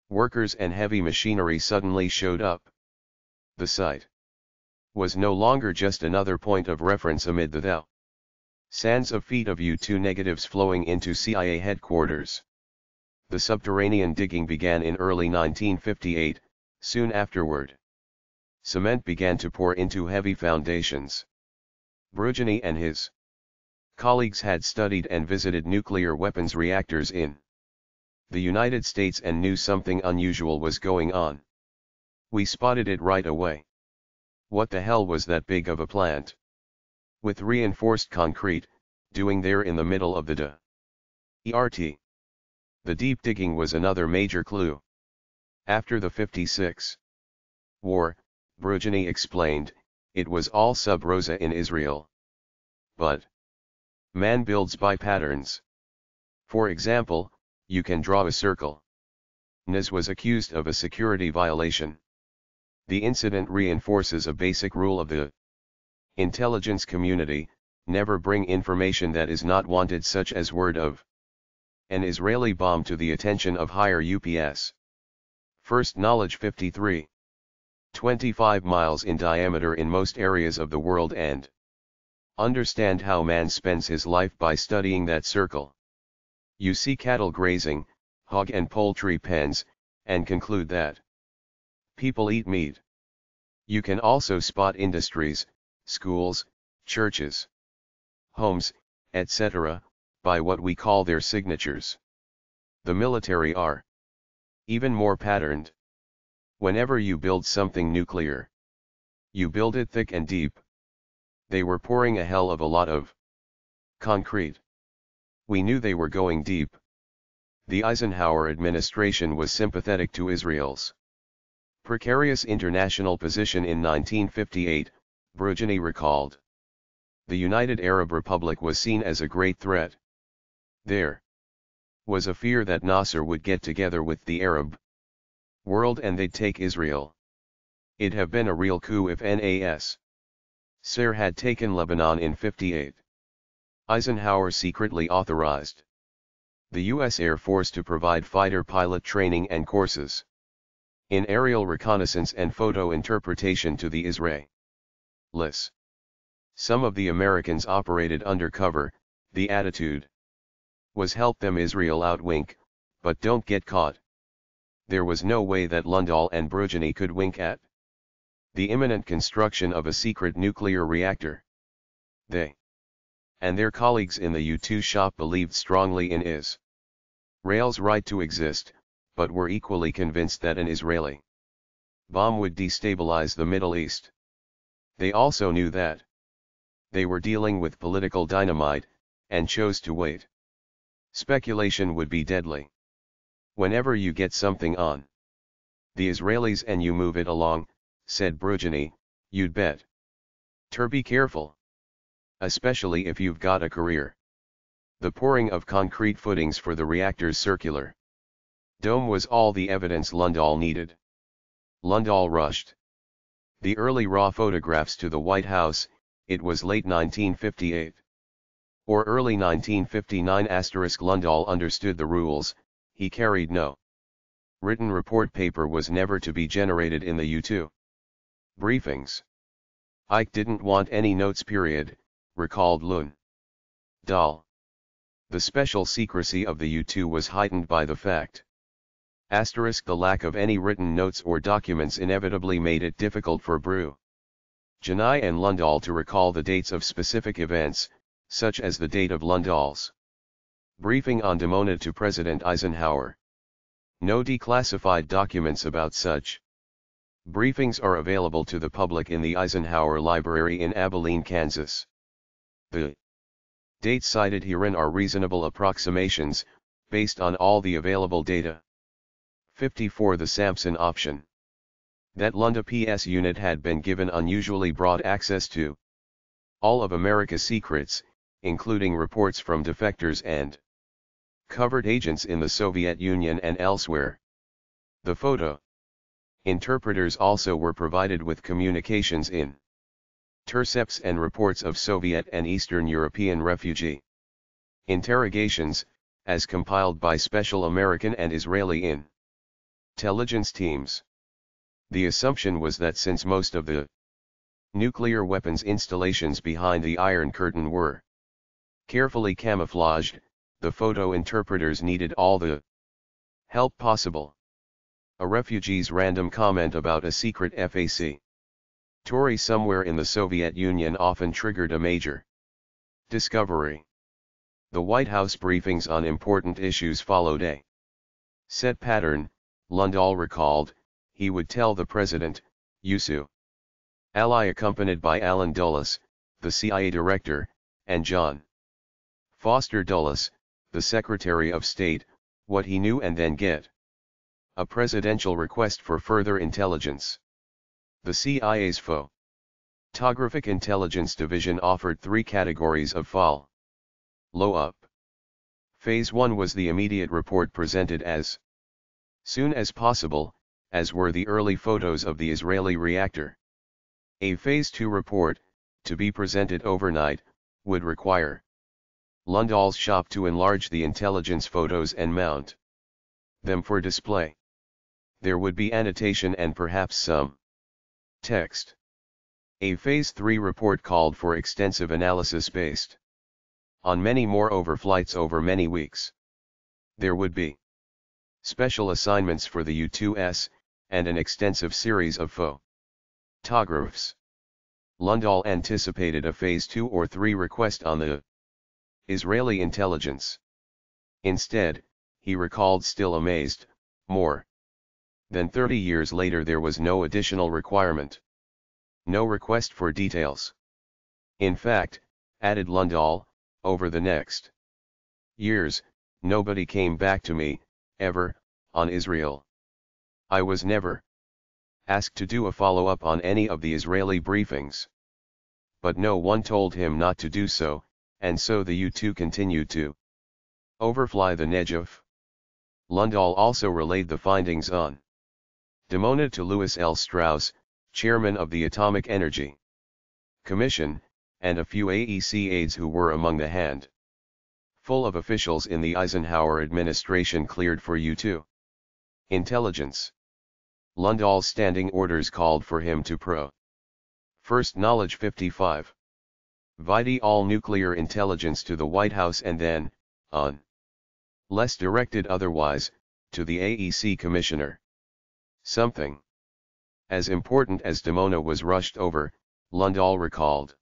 workers and heavy machinery suddenly showed up. The site was no longer just another point of reference amid the sands of feet of U-2 negatives flowing into CIA headquarters. The subterranean digging began in early 1958, soon afterward. Cement began to pour into heavy foundations. Brugini and his colleagues had studied and visited nuclear weapons reactors in the United States and knew something unusual was going on. We spotted it right away. What the hell was that big of a plant? With reinforced concrete, doing there in the middle of the desert. The deep digging was another major clue. After the 56 war, Brugini explained, it was all sub rosa in Israel. But man builds by patterns. For example, you can draw a circle. Nez was accused of a security violation. The incident reinforces a basic rule of the intelligence community: never bring information that is not wanted, such as word of an Israeli bomb, to the attention of higher UPS. First knowledge 53. 25 miles in diameter in most areas of the world, and understand how man spends his life by studying that circle. You see cattle grazing, hog and poultry pens, and conclude that people eat meat. You can also spot industries, schools, churches, homes, etc., by what we call their signatures. The military are even more patterned. Whenever you build something nuclear, you build it thick and deep. They were pouring a hell of a lot of concrete. We knew they were going deep. The Eisenhower administration was sympathetic to Israel's precarious international position in 1958, Brugini recalled. The United Arab Republic was seen as a great threat. There was a fear that Nasser would get together with the Arab world and they'd take Israel. It'd have been a real coup if Nasser had taken Lebanon in 58. Eisenhower secretly authorized the U.S. Air Force to provide fighter pilot training and courses in aerial reconnaissance and photo interpretation to the Israelis. Some of the Americans operated undercover. The attitude was help them Israel out, wink, but don't get caught. There was no way that Lundahl and Brugini could wink at the imminent construction of a secret nuclear reactor. They and their colleagues in the U-2 shop believed strongly in Israel's right to exist, but were equally convinced that an Israeli bomb would destabilize the Middle East. They also knew that they were dealing with political dynamite, and chose to wait. Speculation would be deadly. Whenever you get something on the Israelis and you move it along, said Brugini, you'd better be careful. Especially if you've got a career. The pouring of concrete footings for the reactor's circular dome was all the evidence Lundahl needed. Lundahl rushed the early raw photographs to the White House. It was late 1958. Or early 1959 *. Lundahl understood the rules. He carried no written report. Paper was never to be generated in the U-2 briefings. Ike didn't want any notes, period, recalled Lundahl. The special secrecy of the U-2 was heightened by the fact. The lack of any written notes or documents inevitably made it difficult for Brugini and Lundahl to recall the dates of specific events, such as the date of Lundahl's briefing on Dimona to President Eisenhower. No declassified documents about such briefings are available to the public in the Eisenhower Library in Abilene, Kansas. The dates cited herein are reasonable approximations, based on all the available data. 54. The Samson Option. That Lunda PS unit had been given unusually broad access to all of America's secrets, including reports from defectors and covert agents in the Soviet Union and elsewhere. The photo interpreters also were provided with communications in intercepts and reports of Soviet and Eastern European refugee interrogations, as compiled by special American and Israeli intelligence teams. The assumption was that since most of the nuclear weapons installations behind the Iron Curtain were carefully camouflaged, the photo interpreters needed all the help possible. A refugee's random comment about a secret FAC Tory somewhere in the Soviet Union often triggered a major discovery. The White House briefings on important issues followed a set pattern. Lundahl recalled. He would tell the president, Yusuf Ali, accompanied by Alan Dulles, the CIA director, and John Foster Dulles, the Secretary of State, what he knew and then get a presidential request for further intelligence. The CIA's Photographic Intelligence Division offered 3 categories of follow-up. Phase 1 was the immediate report presented as soon as possible, as were the early photos of the Israeli reactor. A Phase 2 report, to be presented overnight, would require Lundahl's shop to enlarge the intelligence photos and mount them for display. There would be annotation and perhaps some text. A Phase 3 report called for extensive analysis based on many more overflights over many weeks. There would be special assignments for the U-2S, and an extensive series of photographs. Lundahl anticipated a Phase 2 or 3 request on the Israeli intelligence. Instead, he recalled, still amazed, more than 30 years later there was no additional requirement. No request for details. In fact, added Lundahl, over the next years, nobody came back to me, ever, on Israel. I was never asked to do a follow-up on any of the Israeli briefings. But no one told him not to do so, and so the U-2 continued to overfly the Negev. Lundahl also relayed the findings on Dimona to Louis L. Strauss, chairman of the Atomic Energy Commission, and a few AEC aides who were among the handful of officials in the Eisenhower administration cleared for U-2 intelligence. Lundahl's standing orders called for him to first knowledge 55. Vide all nuclear intelligence to the White House and then, unless directed otherwise, to the AEC commissioner. Something as important as Dimona was rushed over, Lundahl recalled.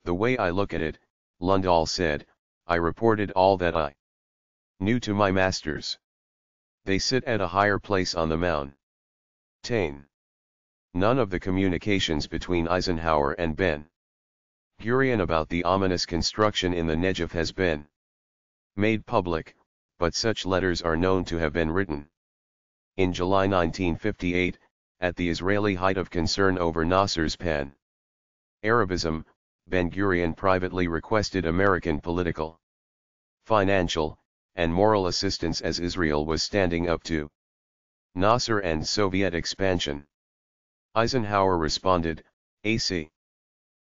The way I look at it, Lundahl said, I reported all that I knew to my masters. They sit at a higher place on the mountain. None of the communications between Eisenhower and Ben-Gurion about the ominous construction in the Negev has been made public, but such letters are known to have been written. In July 1958, at the Israeli height of concern over Nasser's pan-Arabism, Ben-Gurion privately requested American political, financial, and moral assistance as Israel was standing up to Nasser and Soviet expansion. Eisenhower responded, AC.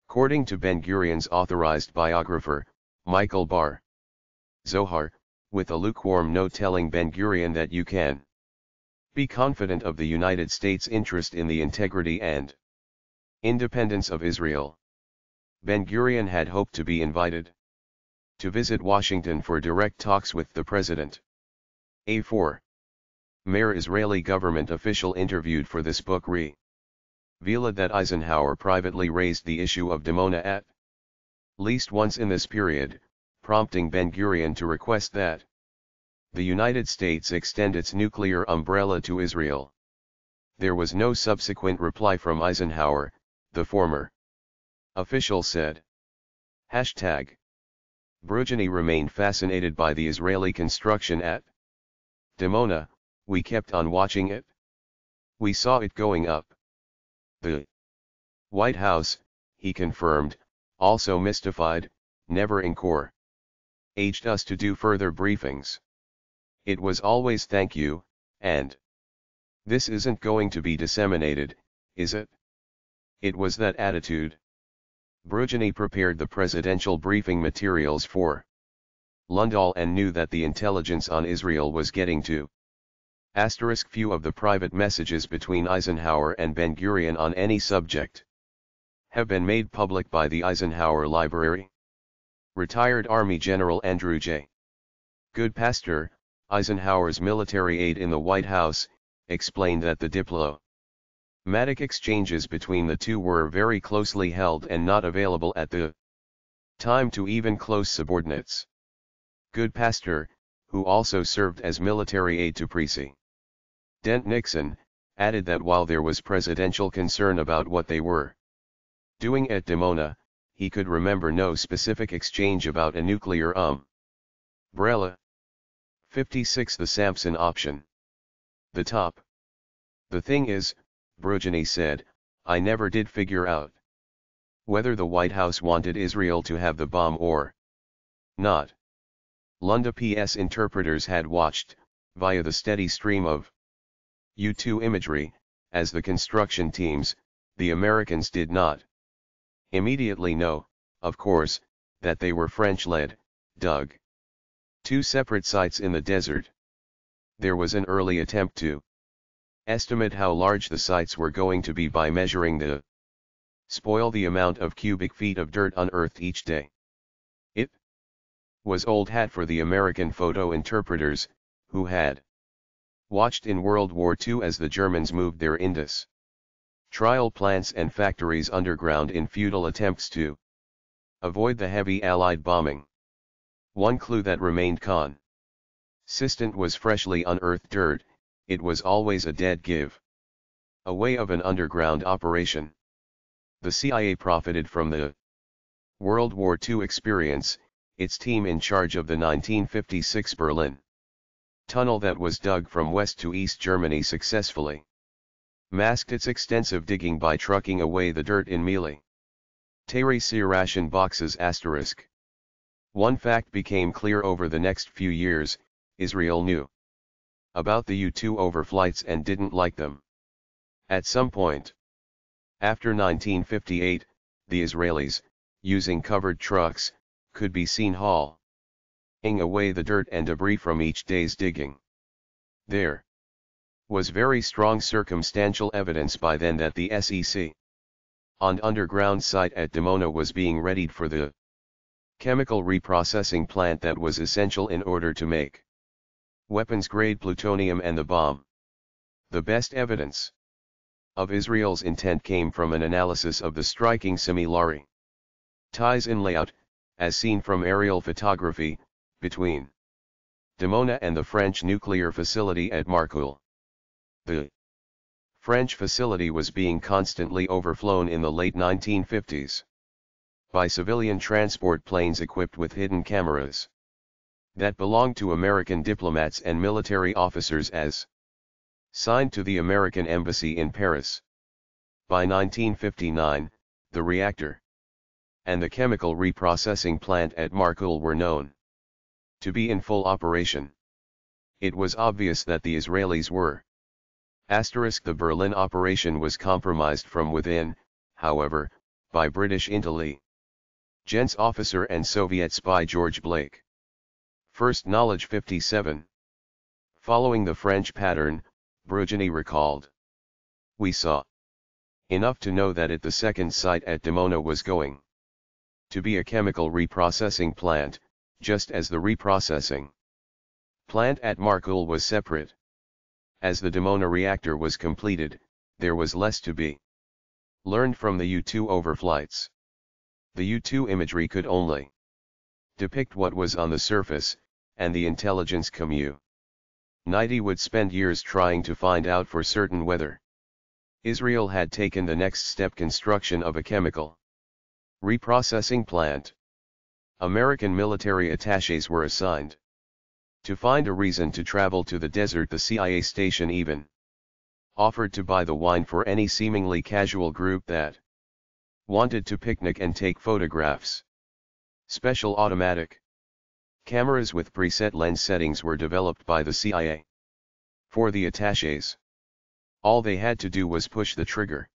According to Ben-Gurion's authorized biographer, Michael Bar Zohar, with a lukewarm note telling Ben-Gurion that you can be confident of the United States' interest in the integrity and independence of Israel. Ben-Gurion had hoped to be invited to visit Washington for direct talks with the president. A4. Mayor Israeli government official interviewed for this book revealed that Eisenhower privately raised the issue of Dimona at least once in this period, prompting Ben-Gurion to request that the United States extend its nuclear umbrella to Israel. There was no subsequent reply from Eisenhower, the former official said. Hashtag. Brujani remained fascinated by the Israeli construction at Dimona. We kept on watching it. We saw it going up. The White House, he confirmed, also mystified, never encouraged us to do further briefings. It was always thank you, and this isn't going to be disseminated, is it? It was that attitude. Brujani prepared the presidential briefing materials for Lundahl and knew that the intelligence on Israel was getting to. Few of the private messages between Eisenhower and Ben-Gurion on any subject have been made public by the Eisenhower Library. Retired Army General Andrew J. Goodpaster, Eisenhower's military aide in the White House, explained that the diplomatic exchanges between the two were very closely held and not available at the time to even close subordinates. Goodpaster, who also served as military aide to President Nixon, added that while there was presidential concern about what they were doing at Dimona, he could remember no specific exchange about a nuclear umbrella. 56 The Samson Option. The top. The thing is, Brujani said, I never did figure out whether the White House wanted Israel to have the bomb or not. Lunda PS interpreters had watched, via the steady stream of U-2 imagery, as the construction teams, the Americans did not immediately know, of course, that they were French-led, dug two separate sites in the desert. There was an early attempt to estimate how large the sites were going to be by measuring the amount of cubic feet of dirt unearthed each day. It was old hat for the American photo interpreters, who had watched in World War II as the Germans moved their industrial plants and factories underground in futile attempts to avoid the heavy Allied bombing. One clue that remained consistent was freshly unearthed dirt. It was always a dead give away of an underground operation. The CIA profited from the World War II experience. Its team in charge of the 1956 Berlin tunnel that was dug from west to east Germany successfully masked its extensive digging by trucking away the dirt in military ration boxes. One fact became clear over the next few years: Israel knew about the U-2 overflights and didn't like them. At some point after 1958, the Israelis, using covered trucks, could be seen hauling away the dirt and debris from each day's digging. There was very strong circumstantial evidence by then that the SEC on underground site at Dimona was being readied for the chemical reprocessing plant that was essential in order to make weapons-grade plutonium and the bomb. The best evidence of Israel's intent came from an analysis of the striking similarities in layout, as seen from aerial photography, between Dimona and the French nuclear facility at Marcoule. The French facility was being constantly overflown in the late 1950s by civilian transport planes equipped with hidden cameras that belonged to American diplomats and military officers as signed to the American embassy in Paris. By 1959, the reactor and the chemical reprocessing plant at Marcoule were known to be in full operation. It was obvious that the Israelis were. The Berlin operation was compromised from within, however, by British intelligence officer and Soviet spy George Blake. First knowledge 57. Following the French pattern, Brujani recalled, we saw enough to know that the second site at Dimona was going to be a chemical reprocessing plant, just as the reprocessing plant at Marcoule was separate. As the Dimona reactor was completed, there was less to be learned from the U-2 overflights. The U-2 imagery could only depict what was on the surface, and the intelligence community would spend years trying to find out for certain whether Israel had taken the next step: construction of a chemical reprocessing plant. American military attachés were assigned. To find a reason to travel to the desert, the CIA station even offered to buy the wine for any seemingly casual group that wanted to picnic and take photographs. Special automatic cameras with preset lens settings were developed by the CIA for the attachés. All they had to do was push the trigger,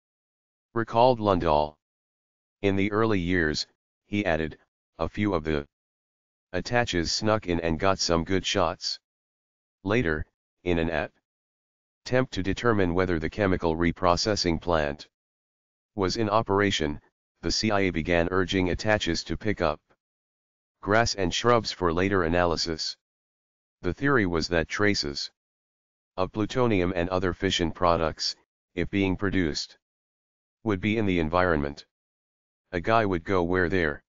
recalled Lundahl. In the early years, he added, a few of the attachés snuck in and got some good shots. Later, in an attempt to determine whether the chemical reprocessing plant was in operation, the CIA began urging attachés to pick up grass and shrubs for later analysis. The theory was that traces of plutonium and other fission products, if being produced, would be in the environment. A guy would go where there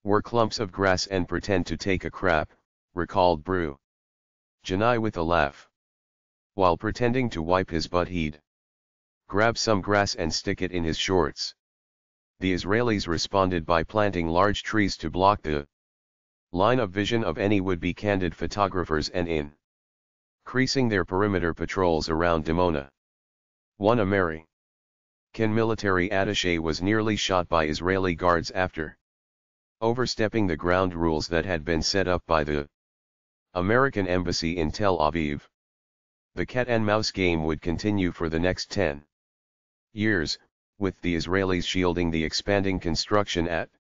were clumps of grass and pretend to take a crap, recalled Brew. Janai with a laugh. While pretending to wipe his butt, he'd grab some grass and stick it in his shorts. The Israelis responded by planting large trees to block the line of vision of any would-be candid photographers and increasing their perimeter patrols around Dimona. One American military attaché was nearly shot by Israeli guards after overstepping the ground rules that had been set up by the American embassy in Tel Aviv. The cat-and-mouse game would continue for the next 10 years, with the Israelis shielding the expanding construction at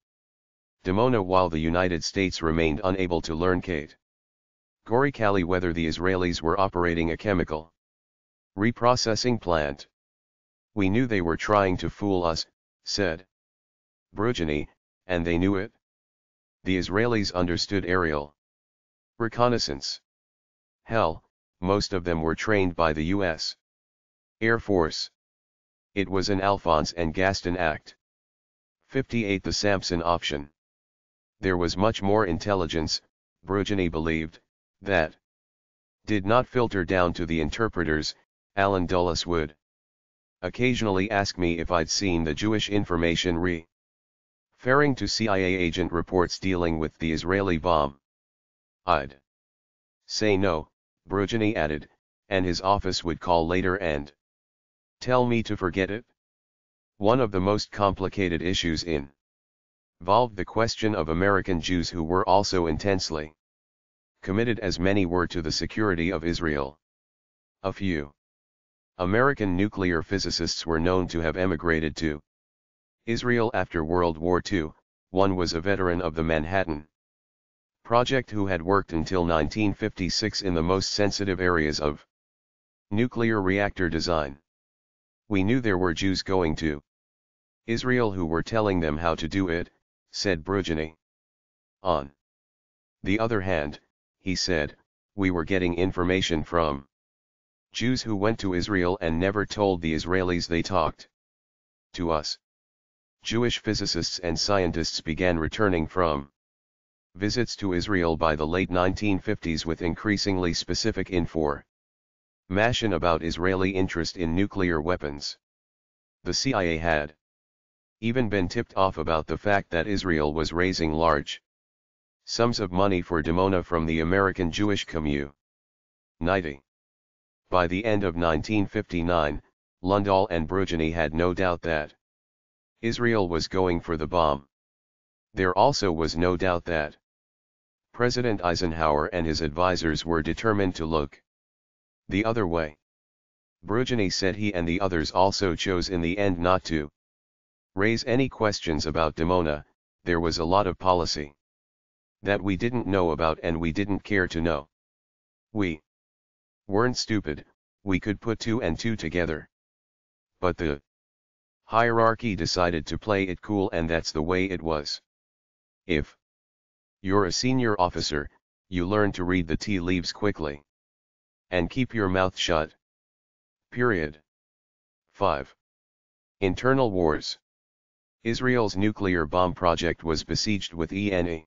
Dimona while the United States remained unable to learn categorically whether the Israelis were operating a chemical reprocessing plant. "We knew they were trying to fool us," said Brugini, "and they knew it." The Israelis understood aerial reconnaissance. Hell, most of them were trained by the U.S. Air Force. It was an Alphonse and Gaston act. 58 The Samson Option. There was much more intelligence, Brugini believed, that did not filter down to the interpreters. Alan Dulles would occasionally ask me if I'd seen the Jewish information referring to CIA agent reports dealing with the Israeli bomb. I'd say no, Brugini added, and his office would call later and tell me to forget it. One of the most complicated issues involved the question of American Jews who were also intensely committed as many were to the security of Israel. A few American nuclear physicists were known to have emigrated to Israel after World War II. One was a veteran of the Manhattan Project who had worked until 1956 in the most sensitive areas of nuclear reactor design. "We knew there were Jews going to Israel who were telling them how to do it," said Brugini. On the other hand, he said, "we were getting information from Jews who went to Israel and never told the Israelis they talked to us." Jewish physicists and scientists began returning from visits to Israel by the late 1950s with increasingly specific information about Israeli interest in nuclear weapons. The CIA had even been tipped off about the fact that Israel was raising large sums of money for Dimona from the American Jewish community. By the end of 1959, Lundahl and Brugini had no doubt that Israel was going for the bomb. There also was no doubt that President Eisenhower and his advisors were determined to look the other way. Brugini said he and the others also chose in the end not to raise any questions about Dimona. "There was a lot of policy that we didn't know about and we didn't care to know. We weren't stupid, we could put two and two together. But the hierarchy decided to play it cool, and that's the way it was. If you're a senior officer, you learn to read the tea leaves quickly and keep your mouth shut. Period." 5. Internal wars. Israel's nuclear bomb project was besieged with enemies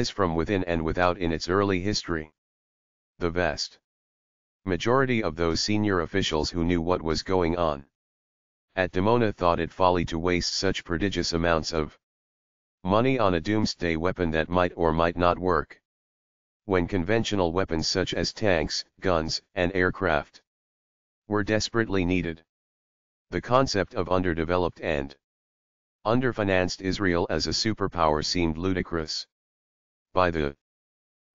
from within and without in its early history. The vast majority of those senior officials who knew what was going on at Dimona thought it folly to waste such prodigious amounts of Money on a doomsday weapon that might or might not work. When conventional weapons such as tanks, guns, and aircraft were desperately needed. The concept of underdeveloped and underfinanced Israel as a superpower seemed ludicrous. By the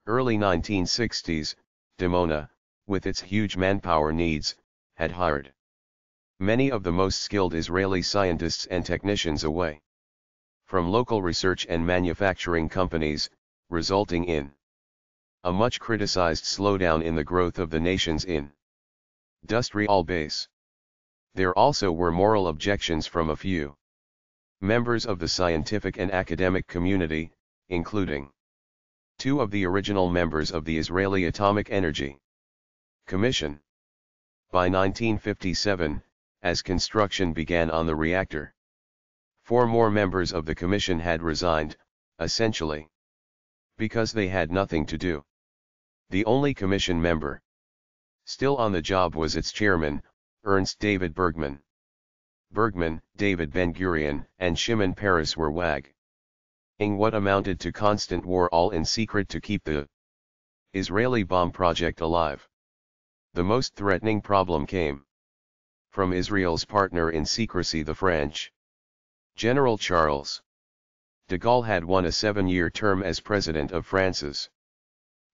early 1960s, Dimona, with its huge manpower needs, had hired many of the most skilled Israeli scientists and technicians away from local research and manufacturing companies, resulting in a much criticized slowdown in the growth of the nation's industrial base. There also were moral objections from a few members of the scientific and academic community, including two of the original members of the Israeli Atomic Energy Commission. By 1957, as construction began on the reactor, 4 more members of the commission had resigned, essentially because they had nothing to do. The only commission member still on the job was its chairman, Ernst David Bergman. Bergman, David Ben-Gurion, and Shimon Peres were waging what amounted to constant war, all in secret, to keep the Israeli bomb project alive. The most threatening problem came from Israel's partner in secrecy, the French. General Charles de Gaulle had won a 7-year term as President of France's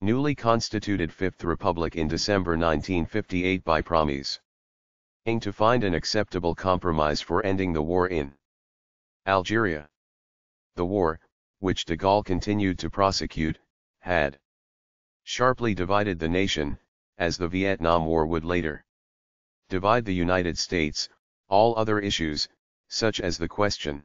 newly constituted Fifth Republic in December 1958 by promising to find an acceptable compromise for ending the war in Algeria. The war, which de Gaulle continued to prosecute, had sharply divided the nation, as the Vietnam War would later divide the United States. All other issues, such as the question